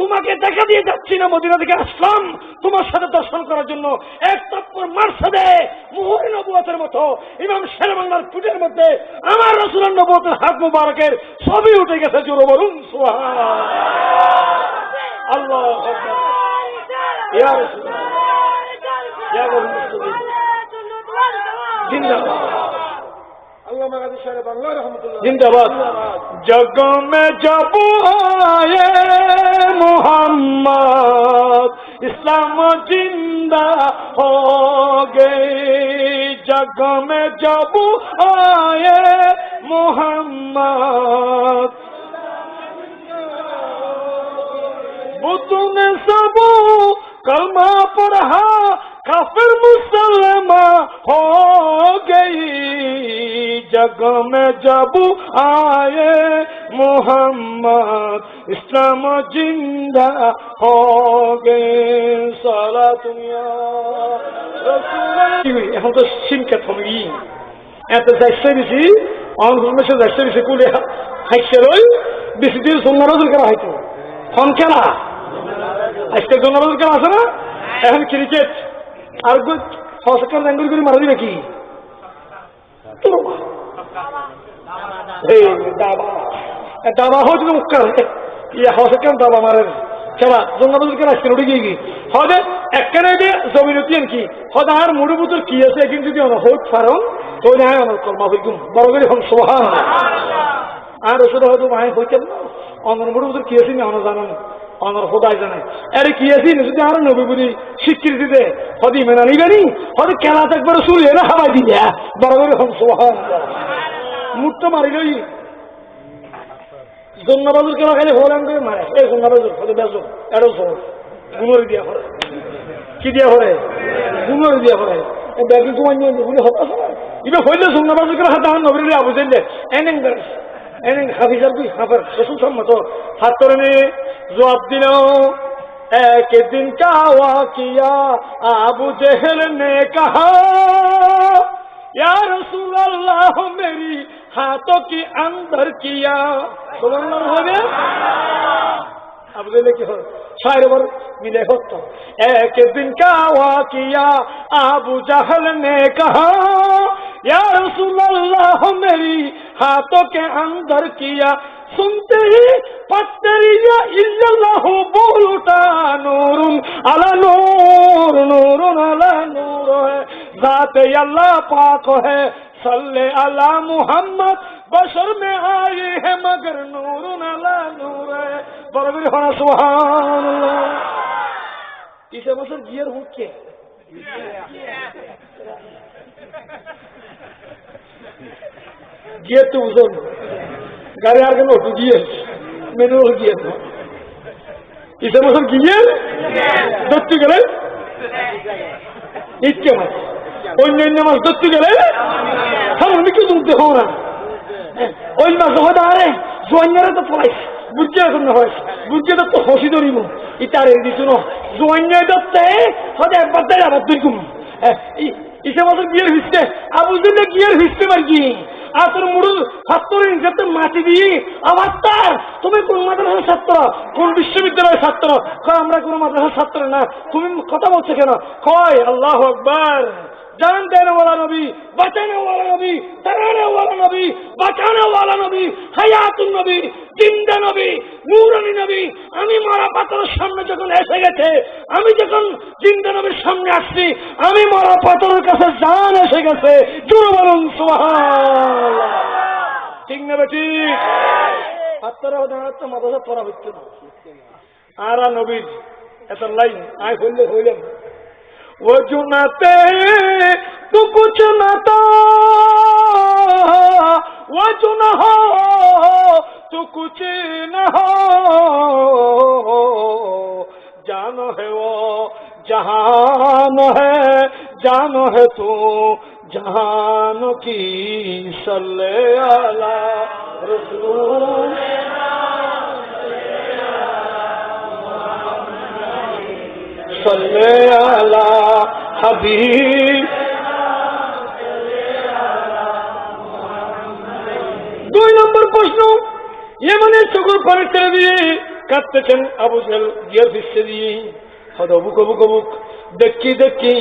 তোমাকে দেখা দিয়ে যাচ্ছি না মদিনা থেকে আসলাম তোমার সাথে দর্শন করার জন্য এক তাপ্পর মারছে দে মুহুরি নবুয়তের মতো ইমাম শেরে বাংলার পুজোর মধ্যে আমার রাসূলের নবুয়তের হাত মুবারকের সবই উঠে গেছে জোরে বলুন সুবহানাল্লাহ আল্লাহু আকবার ইয়া রাসূলুল্লাহ ইয়া রাসূলুল্লাহ জিন্দাবাদ আল্লাহ মাগাদি শেরে বাংলা রহমাতুল্লাহ জিন্দাবাদ জগ মে জব আয়ে মোহাম্মদ ইসলাম জিন্দা হো গয়ে জগ মে জব আয়ে মোহাম্মদ बुतने सब कलमा पढ़ा काफिर मुसलमान हो गई जग में जब आए मोहम्मद इस्लाम जिंदा हो गए साला दुनिया এখন তো সিমকে থমগি এত যাইছে বেশি অনমেশে যাইছে বেশি কুলে হাইছে রই বেশি দিন সোনার করা হয়তো ফোন খেলা আজকে জনবল খেলা আছে না এখন ক্রিকেট আর ফসকার ল্যাঙ্গুয়েজ করে মারা দিবে কি তোরবা এই দাবা হচ্ছে মুক্কার ইয়ে হসে কেন দাবা মারেন খেলা জঙ্গল কেন আসছেন উঠে গিয়ে হদে একখানে দিয়ে জমিন উঠিয়েন কি হদে আর মুড়ি বুতুর কি আছে কিন্তু যদি হোক ফারন তো না আমার কর্মা হইকুম বড় করে হন সোহান আর ওষুধ হয়তো মায় হইতেন না অনর মুড়ি বুতুর কি আছে না অন জানেন অনর খোদাই জানে আরে কি আছে যদি আর নবী বুঝি স্বীকৃতি দে হদি মেনা নিবেনি হদে খেলা একবার শুলিয়ে না হাওয়াই দিলে বড় করে হন সোহান মুটটা মারিলই জন্নাবাজুর কেন খালি হলাম করে মারে এই জন্নাবাজুর হয়তো বেজো এরও সহজ গুণরি দিয়া করে কি দিয়া করে গুণরি দিয়া করে ব্যাগি ঘুমাই নিয়ে গুলি হতা ইবে হইলে জন্নাবাজুর কেন হাতে আমার নবীরে আবু জানলে এনেং এনেং হাফিজার দুই হাফার রসুল সম্মত হাত করে নিয়ে জবাব দিল एक दिन क्या हुआ किया अबू जहल ने कहा या रसूल अल्लाह मेरी हाथों की अंदर किया हो गया अब बोले कि शायर वर मिले हो तो एक दिन क्या हुआ किया अबू जहल ने कहा या रसूल अल्लाह मेरी हाथों के अंदर किया सुनते ही पत्तरिया इल्लल्लाह बोल उठा नूरुन अला नूर नूरुन अला नूर है जाते अल्लाह पाक है सल्ले अला मुहम्मद बशर में आए है मगर नूरुन अला नूर है बरबर होना सुभान अल्लाह इसे बसर गियर हो के गियर तो उजन गाड़ी आगे नो तो गियर मैंने वो गियर इसे बसर गियर दत्ती गले इतने मत অন্যান্য মাছ ধরতে গেলে সামনে কি তুলতে হো না ওই মাছ হতে আরে জোয়ান্যারে তো পড়াইস বুঝতে এখন না হয় বুঝতে তো হসি ধরিব ইটারে দিছো না জোয়ান্যায় ধরতে হতে একবার তাই আবার দুইকুম ইসে মাছের গিয়ার হিসতে আবু দিলে গিয়ার হিসতে পার কি আর তোর মুড়ু ছাত্র যাতে মাটি দিয়ে আবার তার তুমি কোন মাদ্রাসার ছাত্র কোন বিশ্ববিদ্যালয়ের ছাত্র কয় আমরা কোন মাদ্রাসার ছাত্র না তুমি কথা বলছো কেন কয় আল্লাহু আকবার जान देने वाला नबी बचाने वाला नबी डराने वाला नबी बचाने वाला नबी हयातुन नबी जिंदा नबी नूरानी नबी আমি মরা পাথরের সামনে যখন এসে গেছে আমি যখন জিন্দা নবীর সামনে আসছি আমি মরা পাথরের কাছে জান এসে গেছে জোরে বলুন সুবহানাল্লাহ ঠিক না বেটি পাথর দাঁড়াতে মাদ্রাসা পড়া হচ্ছে না আর নবীর এত লাইন আই হইলাম वो जुनाते तू कुछ न तो वो जुन हो तू कुछ न हो जानो है वो जहान है जानो है तू जहान की सल्ले अला रसूल सल्ले अला हबीब দুই নম্বর প্রশ্ন ইয়েমেনের চকুর পানি ছেড়ে দিয়ে কাঁদতেছেন আবু জেহেল গিয়ার ফিসতে দিয়ে হয়তো অবুক অবুক অবুক দেখি দেখি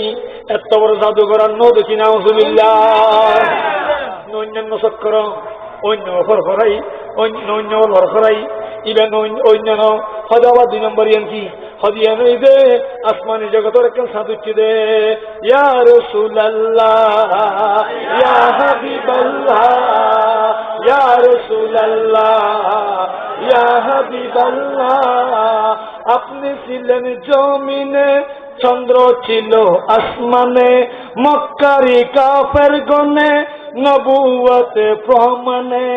এত বড় জাদুঘর আর নো দেখি না আউযুবিল্লাহ অন্যান্য চক্র অন্য ফরফরাই অন্য ফরফরাই ইভেন অন্যান্য হয়তো আবার দুই নম্বর কি হদিয়ানো দে আসমানি জগতের একজন সাধুচ্ছি দে ইয়া রাসূলুল্লাহ ইয়া হাবিবাল্লাহ ইয়া রাসূলুল্লাহ ইয়া হাবিবাল্লাহ আপনি ছিলেন জমিনে চন্দ্র ছিল আসমানে মক্কারি কাফের গনে নবুয়তে প্রমাণে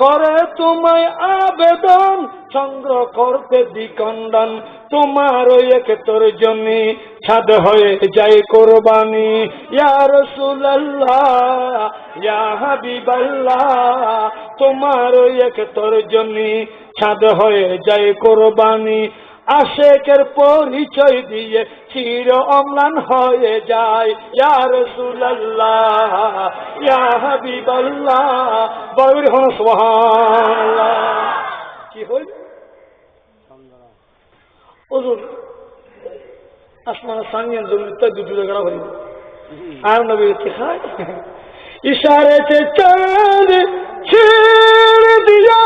করে তোমায় আবেদন চন্দ্র করতে দ্বিখণ্ডন তোমার এক তোর জন্য ছাদ হয়ে যায় কোরবানি ইয়া রাসূলুল্লাহ ইয়া হাবিবাল্লাহ তোমার এক তোর জন্য ছাদ হয়ে যায় কোরবানি আশেকের পরিচয় দিয়ে চির অম্লান হয়ে যায় ইয়া রাসূলুল্লাহ ইয়া হাবিবাল্লাহ বড় হন সুবহানাল্লাহ কি হইল ওজুর আসমান সাঙ্গেন জমিতে দুটো জায়গা হইল আর নবী কি খায় इशारे से चांद छेड़ दिया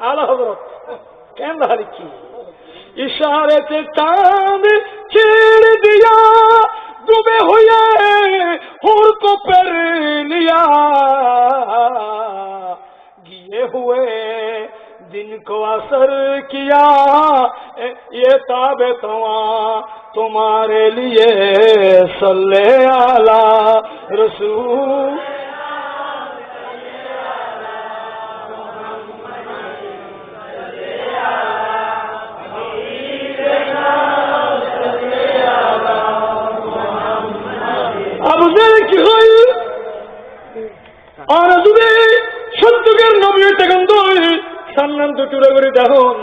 आला हजरत कैमरा लिखी इशारे से चांद छेड़ दिया डूबे हुए हुर को पर लिया गिए हुए दिन को असर किया ये ताबे तवा तुम्हारे लिए सल्ले आला रसूल কি হই আর যদি সত্যকের নবী টাকান্ত সামনান তো চুরা করে দেখুন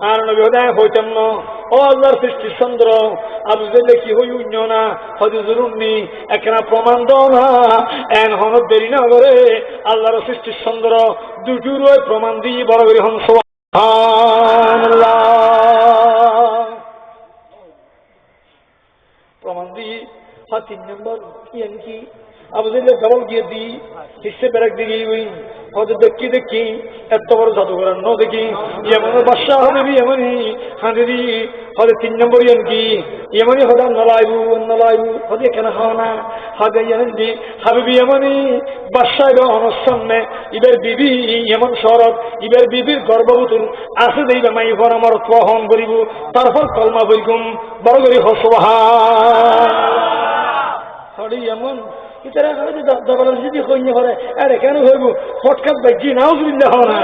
আর নবী হদায় হইতাম না ও আল্লাহর সৃষ্টি চন্দ্র আবু জেলে কি হই উন্য না হয়তো জরুরি একখানা প্রমাণ দাও না এন হন দেরি না করে আল্লাহর সৃষ্টি চন্দ্র দুজুর ওই প্রমাণ দিয়ে বড় করে হন সুবহানাল্লাহ প্রমাণ দিয়ে 3 নম্বর কি अब डबल गियर दी हिस्से बैरक दी गई हुई और देखी देखी एत बड़ जादूगर न देखी यमन बादशाह হবে भी यमनी हाँ दीदी হদে 3 নম্বর কি यमनी হদা নলাইবু হদে কেন হনা হদে यमनी হাবিবি यमनी বাদশাহ অনর সামনে ইবের বিবি यमन শরত ইবের বিবির গর্ভবতী আছে দেইবা মাই ফর আমার তোহন করিব তারপর কলমা বইকুম বড় করে সুবহান হদি यमन इतरा करे डबल যদি কইনে করে আরে কেন হইব ফটকাত বাইজি নাউজুবিল্লাহ হনা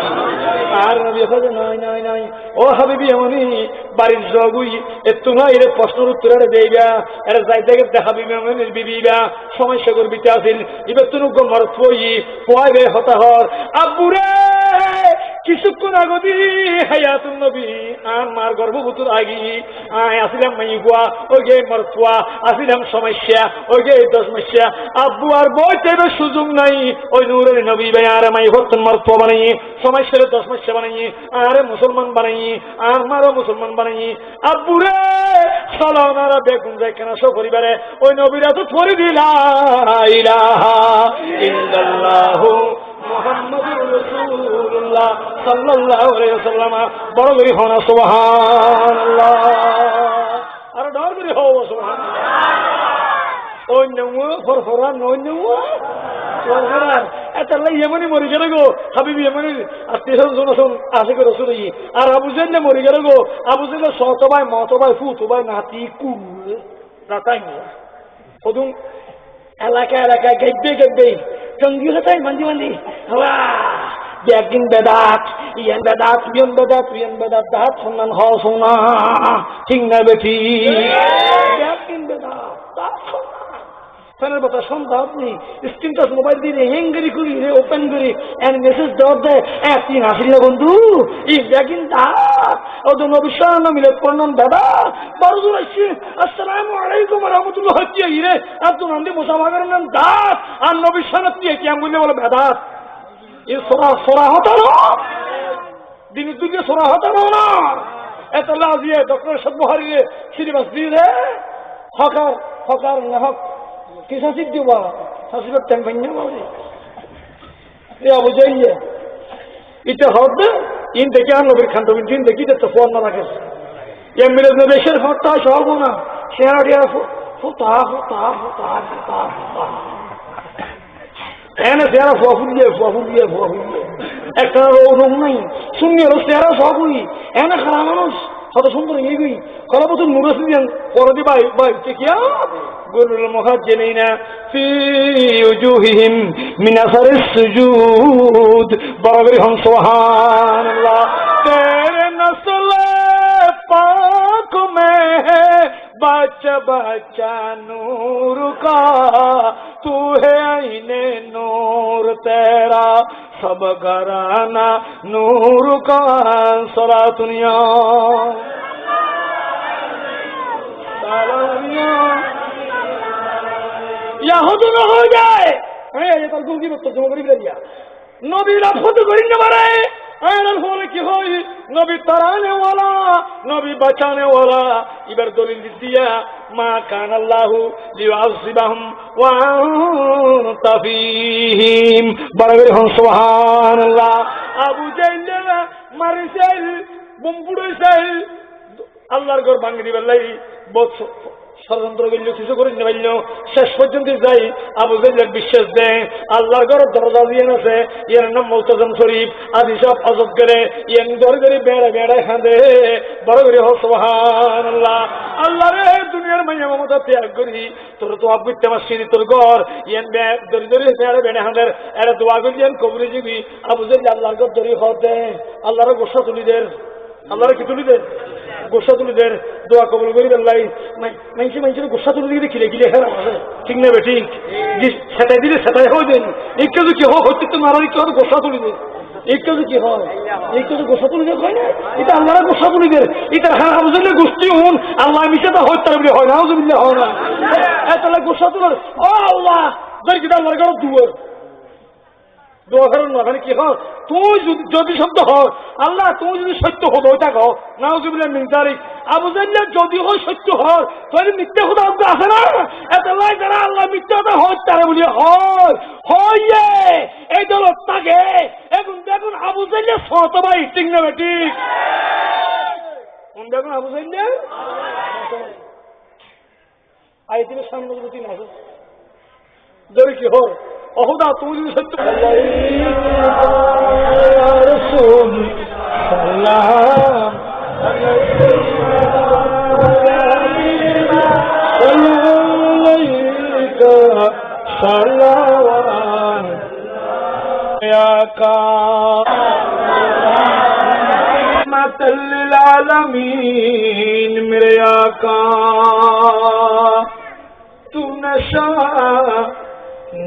আর নবী বলে নাই নাই ও হাবিবি এমনি বাড়ির জগুই এত না এর প্রশ্নের উত্তর দেইবা এর যাইতে গেতে হাবিবি এমনি বিবিবা সমস্যা করবিতে আছিল ইবে তুনু গমর পোয়াইবে হতাহর আব্বুরে কিছুক্ষণ আগদি হায়াতুন নবী আর মার গর্ভবতীর আগি আয় আসিলাম মাইগুয়া ওই গে মরতুয়া আসিলাম সমস্যা ওই গে সমস্যা আব্বু আর বইতে সুযোগ নাই ওই নূরের নবী ভাই আর মাই হতন মরতুয়া বানাই সমস্যার সমস্যা বানাই আরে মুসলমান বানাই আর মারো মুসলমান বানাই আব্বু রে সালানারা বেগুন যায় কেন সব পরিবারে ওই নবীরা তো পড়ে দিলা ইলাহা ইল্লাল্লাহু মুহাম্মাদুর রাসূলুল্লাহ সাল্লাল্লাহু আলাইহি ওয়াসাল্লাম বড় করে হনা সুবহানাল্লাহ আর ডর করে হও সুবহানাল্লাহ ওই নমু ফরফরা নমু ফরফরা এতলা ইয়েমনি মরি গেল গো হাবিবি ইয়েমনি আত্মীয় জনসন আশিক রাসূলই আর আবু জাহল মরি গেল গো আবু জাহল সতবাই মতবাই ফুতবাই নাতি কুল রাতাই ওদুম এলাকা গেব্বে সঙ্গী হতাই মন্দি ওয়াহ একদিন বেদাত ইয়ান বেদাত দাঁত সন্ধান হওয়া শোনা ঠিক না বেঠি একদিন বেদাত ফ্যানের কথা শুনতে আপনি স্ক্রিন টাচ মোবাইল দিয়ে হ্যাঙ্গারি করি ওপেন করি এন্ড মেসেজ দেওয়ার দেয় তিন আসিল না বন্ধু একদিন দাঁত ও তো নবিশ্বাস মিলে পড়লাম দাদা বড় দূর আসছি আসসালামু আলাইকুম রহমতুল্লাহ হচ্ছে রে আর তো নাম দিয়ে মোসাফাকের নাম দাঁত আর নবিশ্বাস কেমন বললে বলে বেদাত সোরা হতো না দিন দুকে সোরা হতো না এত লাজিয়ে ডক্টর সদবহারি শ্রীবাস দিয়ে হকার নাহক কি শাসিক দিবা শাসিবের ট্যাং ভাঙা বলে এ আবু যাইয়ে এটা হবে ইন দেখে আর নবীর খান তুমি দিন দেখি তো ফোন না লাগে এম মিলে নবেশের হত্যা সব না শেয়ার দিয়া ফুতা এনে সেরা ফুয়াফুলিয়ে একটা রং নাই শুনিয়ে সেরা সবই এনে খারাপ মানুষ কত সুন্দর এগুই কলাবতুল মুরাসিদিয়ান পরে দি ভাই কিয়া গুরুল মুহাজ্জিরিনা ফি উজুহিহিম মিন আসারিস সুজুদ বরাবরি হম সুবহানাল্লাহ তেরে নসলে পাক মে बच्चा नूर का तू है आईने नूर तेरा सब घराना नूर का सरा दुनिया यहाँ तो न हो जाए ये कल दूसरी बात तर्जुमा करी दिया नबीरा फुट करी न मारे আয়ার ফলে কি হয়? নবী তারানেওয়ালা, নবী বাঁচানেওয়ালা। এবার দলিল দিয়া মা কান আল্লাহু লিউআযিবাহুম ওয়া আনতা ফীহিম। বরাবর হন সুবহানাল্লাহ। আবু জাহল মারিসাইল, বুমপুড়াইসাইল, আল্লাহর ঘর ভাঙি দিবার লাগি ষড়যন্ত্র করল, কিছু করে নিবাইল। শেষ পর্যন্ত যাই আবু জাহলের বিশ্বাস দেয় আল্লাহর ঘর দরজা দিয়ে আছে, ইয়ার নাম মুলতাজাম শরীফ। আদি সব অজব করে ইয়ান ধরে ধরে বেড়া বেড়ায় খাঁদে। বড় করে হো সুবহানাল্লাহ। আল্লাহ রে, দুনিয়ার মাইয়া মমতা ত্যাগ করি তোর তো আবুতে মাসিনি তোর ঘর ইয়ান ধরে ধরে বেড়া বেড়া খাঁদের। এরা দোয়া করি ইয়ান কবরে যাবি। আবু জাহল আল্লাহর ঘর ধরে হতে আল্লাহর গোসা তুলি দের, আল্লাহরে কি তুলি দের? গোসা তুলি দের। দোয়া কবুল করি বেল্লাই মাইসে মাইসের গোসা তুলি দিকে খিলে খিলে হেরা আছে, ঠিক না বেঠিক? সেটাই দিলে সেটাই হয় দেন। এই কাজে কি হয়? হচ্ছে তো মারারি কি হয়? গোসা তুলি দেয়। এই কাজে কি হয়? এই কাজে গোসা তুলি দেয় হয় না? এটা আল্লাহরা গোসা তুলি দের। এটা হ্যাঁ আবুজলে গোষ্ঠী হন আল্লাহ মিশে তা হয় তার বলে হয় না, আউযুবিল্লাহ হয় না। তাহলে গোসা তুলার ও আল্লাহ ধর কি আল্লাহর ঘর দুয়ার দোয়া করেন না। কি হয়? তুই যদি শব্দ হয় আল্লাহ, তুমি যদি সত্য হতো ওইটা কহ নাউজুবিল্লাহ মিন যালিক। আবু জাহল যদি হয় সত্য হয় তাহলে মিথ্যা খোদা আছে না? এত লাই যারা আল্লাহ মিথ্যাটা হয় তারা বলি হয় হইয়ে এই দলত থাকে। এখন দেখুন আবু জাহল শতভাই, ঠিক না ঠিক? দেখুন আবু জাহল আইতিনের সামনে যদি না ধরে কি হয় অহুদা তুমি যদি সত্য রসুল সালাম लिल आलमीन मेरे आका तू नशा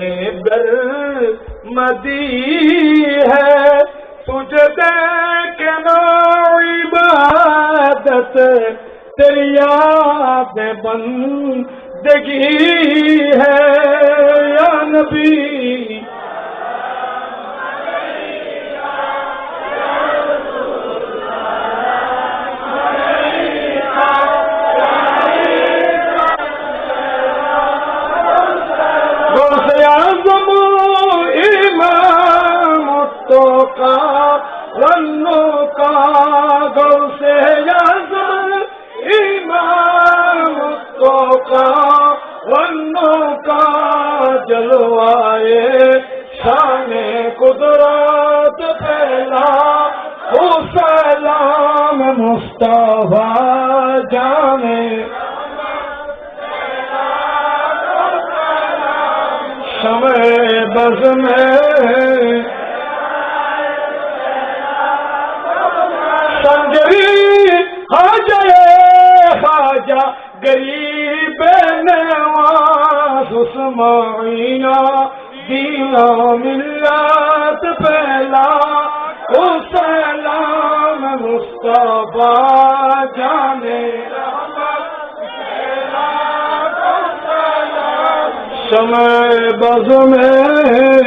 ने बर मदी है तुझे देख ना इबादत तेरी याद बंदगी है या नबी का रन्नों का गौसे आज़म इमाम तो का रन्नों का जलवाए शाने कुदरत पहला हो सलाम मुस्तफा जाने समय बज़ में संजरी खाजा गरीब नवाज उस्माइया दीना मिल्लत पहला ओ सलाम मुस्तफा जाने समय बज़ में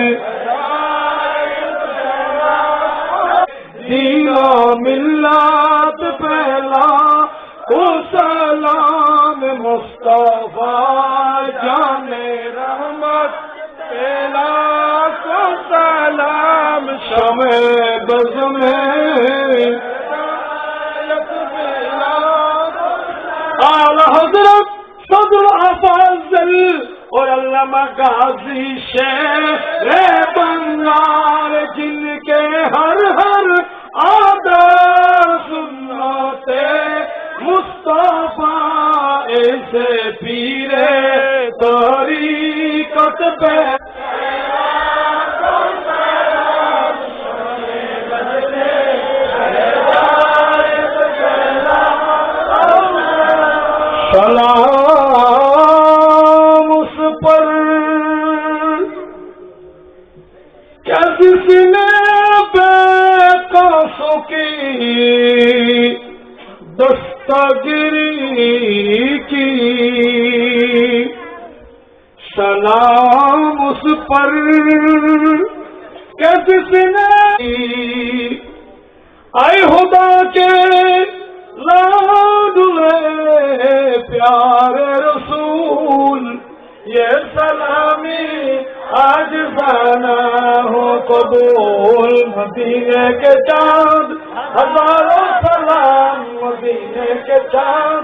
दीना मिल्लत पहला ओ सलाम मुस्तफा जाने रहमत पहला को सलाम शमे बज़ में आला हज़रत सदर अफ़ज़ल और अल्लामा गाज़ी शेर बंगाल जिनके हर हर आदर सुन्नते मुस्तफा ऐसे पीरे तरीक़त पे सलाम उस पर क्या जिसने बेकासों की दस्तगिरी की सलाम उस पर क्या जिसने आए खुदा के लाडले प्यारे रसूल ये सलामी आज जाना हो कबूल मदीने के चांद हजारों सलाम मदीने के चांद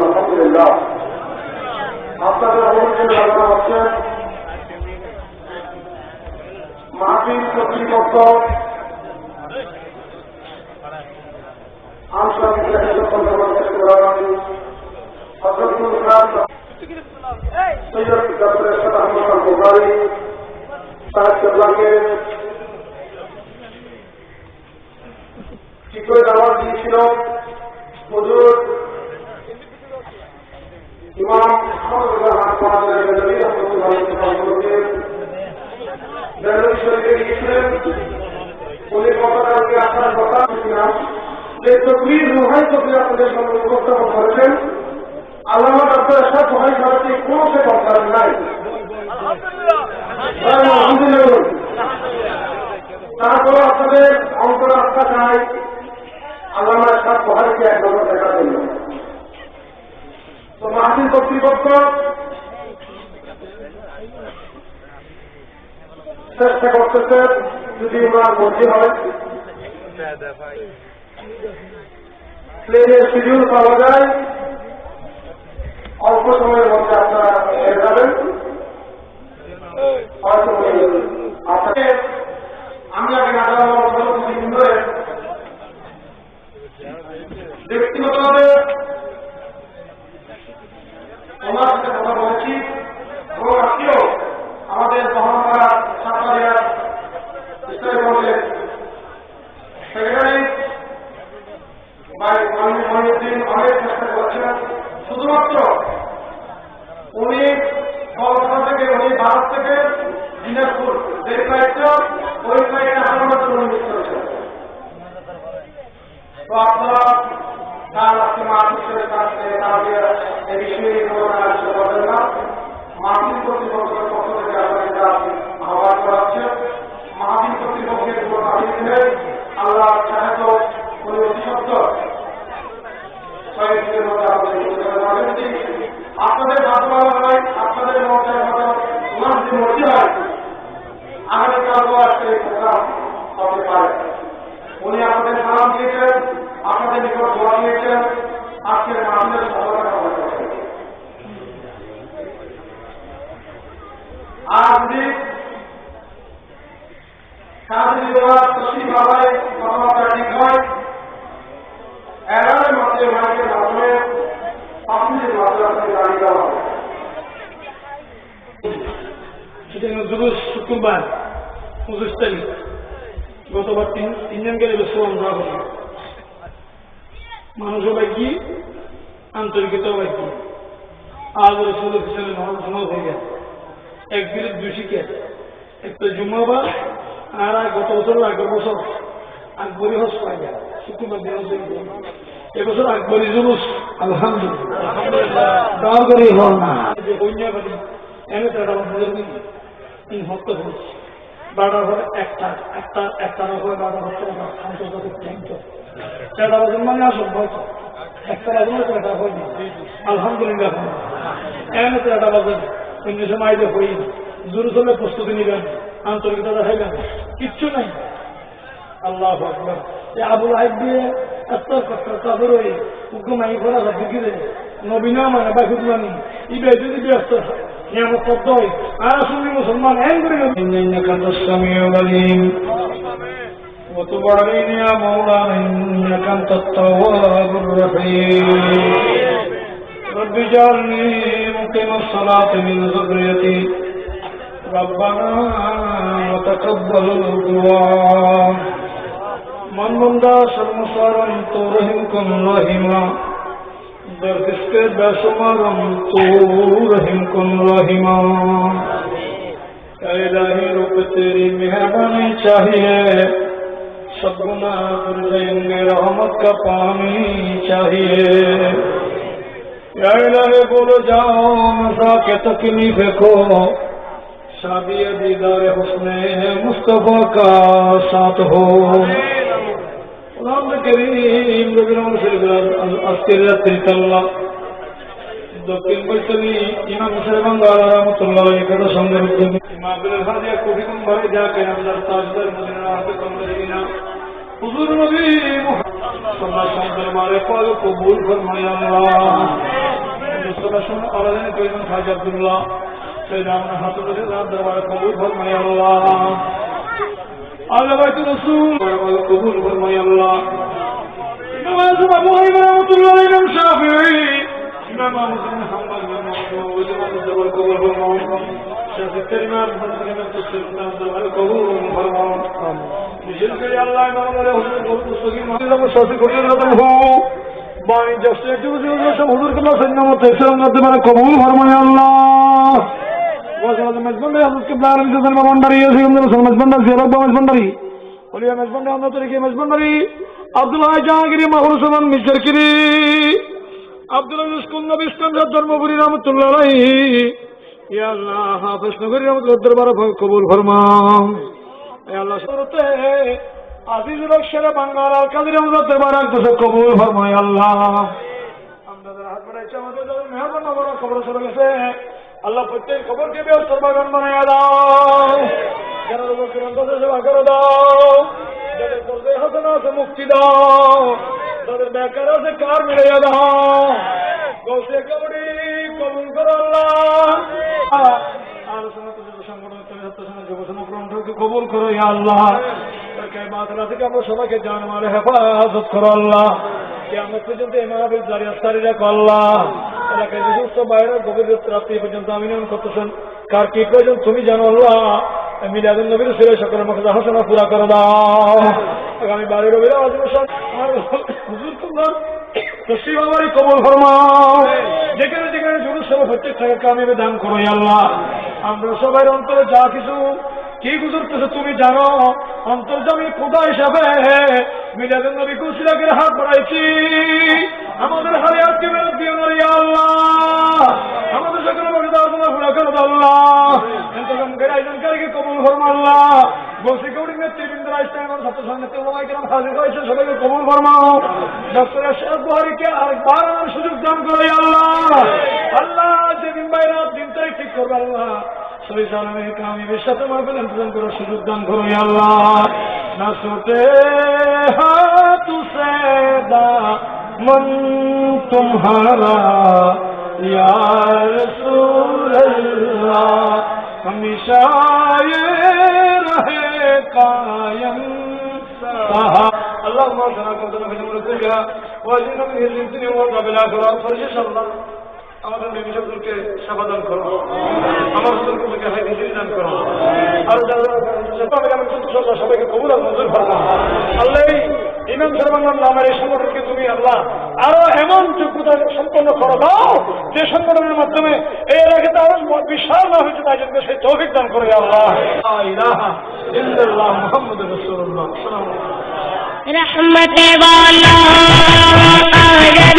আলহামদুলিল্লাহ আপনাদের অনুমোদন আলোচনা হচ্ছে মাহফিল কর্তৃপক্ষ কি করে দাওয়াত দিয়েছিল হুজুর ইমাম শরীফে গিয়েছিলেন উনি গতকালকে আপনার কথা যে তকবীর রুহাই তকবীর আপনাদের সামনে উপস্থাপন করেছেন আল্লামা ডক্টর এরশাদ সোহাই সাহেবকে কোনো সে দরকার নাই। আলহামদুলিল্লাহ। তারপরে আপনাদের অন্তর আস্থা চাই আল্লামা এরশাদ সোহাইকে এক নজর দেখার জন্য। তো মাহফিল কর্তৃপক্ষ চেষ্টা করতেছে যদি ওনার মর্জি হয় প্লেনের শিডিউল পাওয়া যায় অল্প সময়ের মধ্যে আপনারা পেয়ে যাবেন। হয়তো আপনাকে আমি আগে না ব্যক্তিগতভাবে ওনার সাথে কথা বলেছি এবং আজকেও আমাদের মহামারা সাতবাড়িয়া ইসলামী কলেজের সেক্রেটারি মহিউদ্দিন অনেক চেষ্টা করছেন। শুধুমাত্র উনি কলকাতা থেকে উনি ভারত থেকে দিনাজপুর যে ফ্লাইটটা ওই ফ্লাইটে আসানোর জন্য মিস করেছেন। তো আপনারা তার আজকে মাহফিলের কাছে তাদের এই বিষয়ে আলোচনা করবেন না। মাহফিল কর্তৃপক্ষের পক্ষ থেকে আপনাদের আহ্বান করা হচ্ছে মাহফিল কর্তৃপক্ষের উপর দাবি দিলে আল্লাহ সাহায্য কোন অতিশব্দ আপনাদের ভাগ্যবান হয় আপনাদের মর্যাদার মতো ওনার যদি মর্জি হয় আগামীকালও আজকে এই প্রোগ্রাম হতে পারে। উনি আপনাদের সালাম দিয়েছেন আপনাদের নিকট দোয়া দিয়েছেন আজকের মাহফিলের সফলতা কামনা করছেন। আর যদি কাজী দেওয়ার তসলিম বাবায় কথাবার্তা ঠিক হয় এগারোর মধ্যে মাইকের মাধ্যমে পাবলিকের মাধ্যমে গাড়ি দেওয়া হবে। শুক্রবার 25 তারিখ গতবার তিনজন গেলে সোয়ান দেওয়া হবে। মানুষও বাকি আন্তরিকতাও বাকি আজ রসুল হিসেবে সমাজ হয়ে গেছে একদিনের দুশিকে একটা জুম্মাবার আর গত বছর আগের বছর আকবরী হজ পাই যায় শুক্রবার দিন এবছর আকবরী জুলুস আলহামদুলিল্লাহ দাওয়া করে হল না যে কন্যাবাদী এনে তারা তিন হপ্তাহ হচ্ছে বারোটার পরে একটার উপরে 12 হপ্তাহ আন্তর্জাতিক ট্যাঙ্ক সেটা মানে আসল হয়তো একটা বাজে সেটা হয়নি আলহামদুলিল্লাহ এনে তেরোটা বাজে অন্য সময় যে হই জোরে চলে প্রস্তুতি নিবেন আন্তরিকতা দেখাইবেন কিচ্ছু নাই। আল্লাহ আকবার আবুল আইব দিয়ে তাদের ওই হুকুমাই করা বিক্রি নবীনা মানে বা হুকুমানি ইবে যদি ব্যস্ত নিয়ামত শব্দ হয় আর শুনি মুসলমান হ্যাং করে وتب علينا يا مولانا إنك أنت التواب الرحيم رب اجعلني مقيم الصلاة من ذريتي ربنا وتقبل دعاء من بندہ شرمسارم تو رحم کن رحیما درکش کے بیشمارم تو رحم کن رحیما اے الہی رب تیری مہربانی چاہیے سب گناہ در جائیں رحمت کا پانی چاہیے یا الہی بولو جاؤ مزا کے تکلیف کو شادی دیدار حسن مصطفیٰ کا ساتھ ہو قرآن کریم ربنا আজকের রাত্রিকাল্লা দক্ষিণ বৈতলী ইমাম সাহেব বাংলা রহমতুল্লাহ এখানে সঙ্গে মাহফিলের হাজিয়া কোটি কুম্ভারে যাকে আমরা তাজদার মদিনা হাতে কমদিনা হুজুর নবী মুহাম্মদ সাল্লাল্লাহু আলাইহি ওয়াসাল্লামের পাক কবুল ফরমায় আল্লাহ মুসলমান আলাদিন করিম খাজা আব্দুল্লাহ سيدنا حضرت الله دربار قبول فرمائے اللہ آل بیت رسول قبول فرمائے اللہ امام اعظم ابو حنیفہ رحمۃ اللہ علیہ امام شافعی امام احمد بن حنبل امام دربار قبول فرمائے شافعی کریم دربار قبول فرمائے جل کے اللہ امام علیہ حضور کو مستقیم اللہ شافعی کو ختم ہو بانی جسے جو سب حضور کے سنت و تسلیم دربار قبول فرمائے اللہ مجبندری حضرت کے بلار میں مجبندری مجبندر زیرب مجبندری ولی مجبندر ہم طریقے مجبندری عبداللہ جہانگیری مخلوص من مشرکری عبداللہ اسکن نبی اسکن درمپوری رحمۃ اللہ علیہ یا اللہ حافظ نگری رحمۃ اللہ دربار قبول فرما یا اللہ صورت ہے عزیز الشر بنگال القادری رحمۃ اللہ دربار قبول فرما یا اللہ ہم در ہاتھ بڑے چمتے مہربان ہمارا خبر سر سے আল্লাহ প্রত্যেক খবরকে ব্যবস্থার বাগান বানাইয়া দাও যারা রোগের অন্তরে সেবা করে দাও যাদের দরজে হাসানা আছে মুক্তি দাও যাদের বেকার আছে কার মিলাইয়া দাও গৌসে কবরি কবুল করো আল্লাহ আলোচনা করতে সংগঠন গবেষণা গ্রন্থকে কবুল করো ইয়া আল্লাহ তাকে মাথা থেকে আমরা সবাইকে জান মারে হেফাজত করো আল্লাহ কিয়ামত পর্যন্ত এই মাহফিল জারি আস্তারি রাখো আল্লাহ এলাকায় যে সমস্ত বাইরে গভীর রাত্রি পর্যন্ত আমিন করতেছেন কার কি প্রয়োজন তুমি জানো আল্লাহ মিলাদুন নবীর সিরে সকলের মকসদ হাসানা পুরা করে দাও আগামী 12 রবিউল আযম হুজুর তোমার তসিব আমারই কবুল ফরমাও যেখানে যেখানে জুলুস সব প্রত্যেক থেকে কামিয়াবি দান করো ইয়া আল্লাহ আমরা সবার অন্তরে যা কিছু কি গুজরতেছে তুমি জানো অন্তর্জামী খোদা হিসাবে মিলাদুন নবী কুসিলাকে হাত বাড়াইছি আমাদের হারিয়াতকে মেরে দিও না ইয়া আল্লাহ আমাদের সকল মকসদ হাসানা পুরা করে দাও আল্লাহ ইন্তজাম করে আয়োজনকারীকে কবুল ফরমা আল্লাহ গৌসি গৌরী নেতৃবৃন্দের আইসা এবং ছাত্র সংঘের ওলামায়ে কেরাম হাজির হয়েছে সবাইকে কবুল ফরমাও ডক্টর আশরাফ বুহারীকে আরেকবার আমার সুযোগ দান করো ইয়া আল্লাহ আল্লাহ যেদিন বাইরে দিন তারিখ ঠিক করবে আল্লাহ সহি সালামে কামিয়াবির সাথে মাহফিল ইন্তজাম করার সুযোগ দান করো ইয়া আল্লাহ না ছুটে হাত সে দামন तुम्हारा या रसूल अल्लाह हमेशा ये रहे कायम اللهم صل على محمد وعلى واجعلنا من الذين وعد بالآخرة فرج الله আমাদের নবী সকলকে সেবা দান করো আমার সকলকে হায়াত দান করো আর যারা সবাইকে কবুল আর মঞ্জুর ফরমাও আল্লাহ ইমাম সাহেব নামের এই সংগঠনকে তুমি আল্লাহ আরো এমন যোগ্যতা সম্পন্ন করো দাও যে সংগঠনের মাধ্যমে এই এলাকাতে আরো বিশাল না হয়েছে তাই জন্য সেই তৌফিক দান করো আল্লাহ লা ইলাহা ইল্লাল্লাহ মুহাম্মাদুর রাসূলুল্লাহ সাল্লাল্লাহু আলাইহি ওয়া সাল্লাম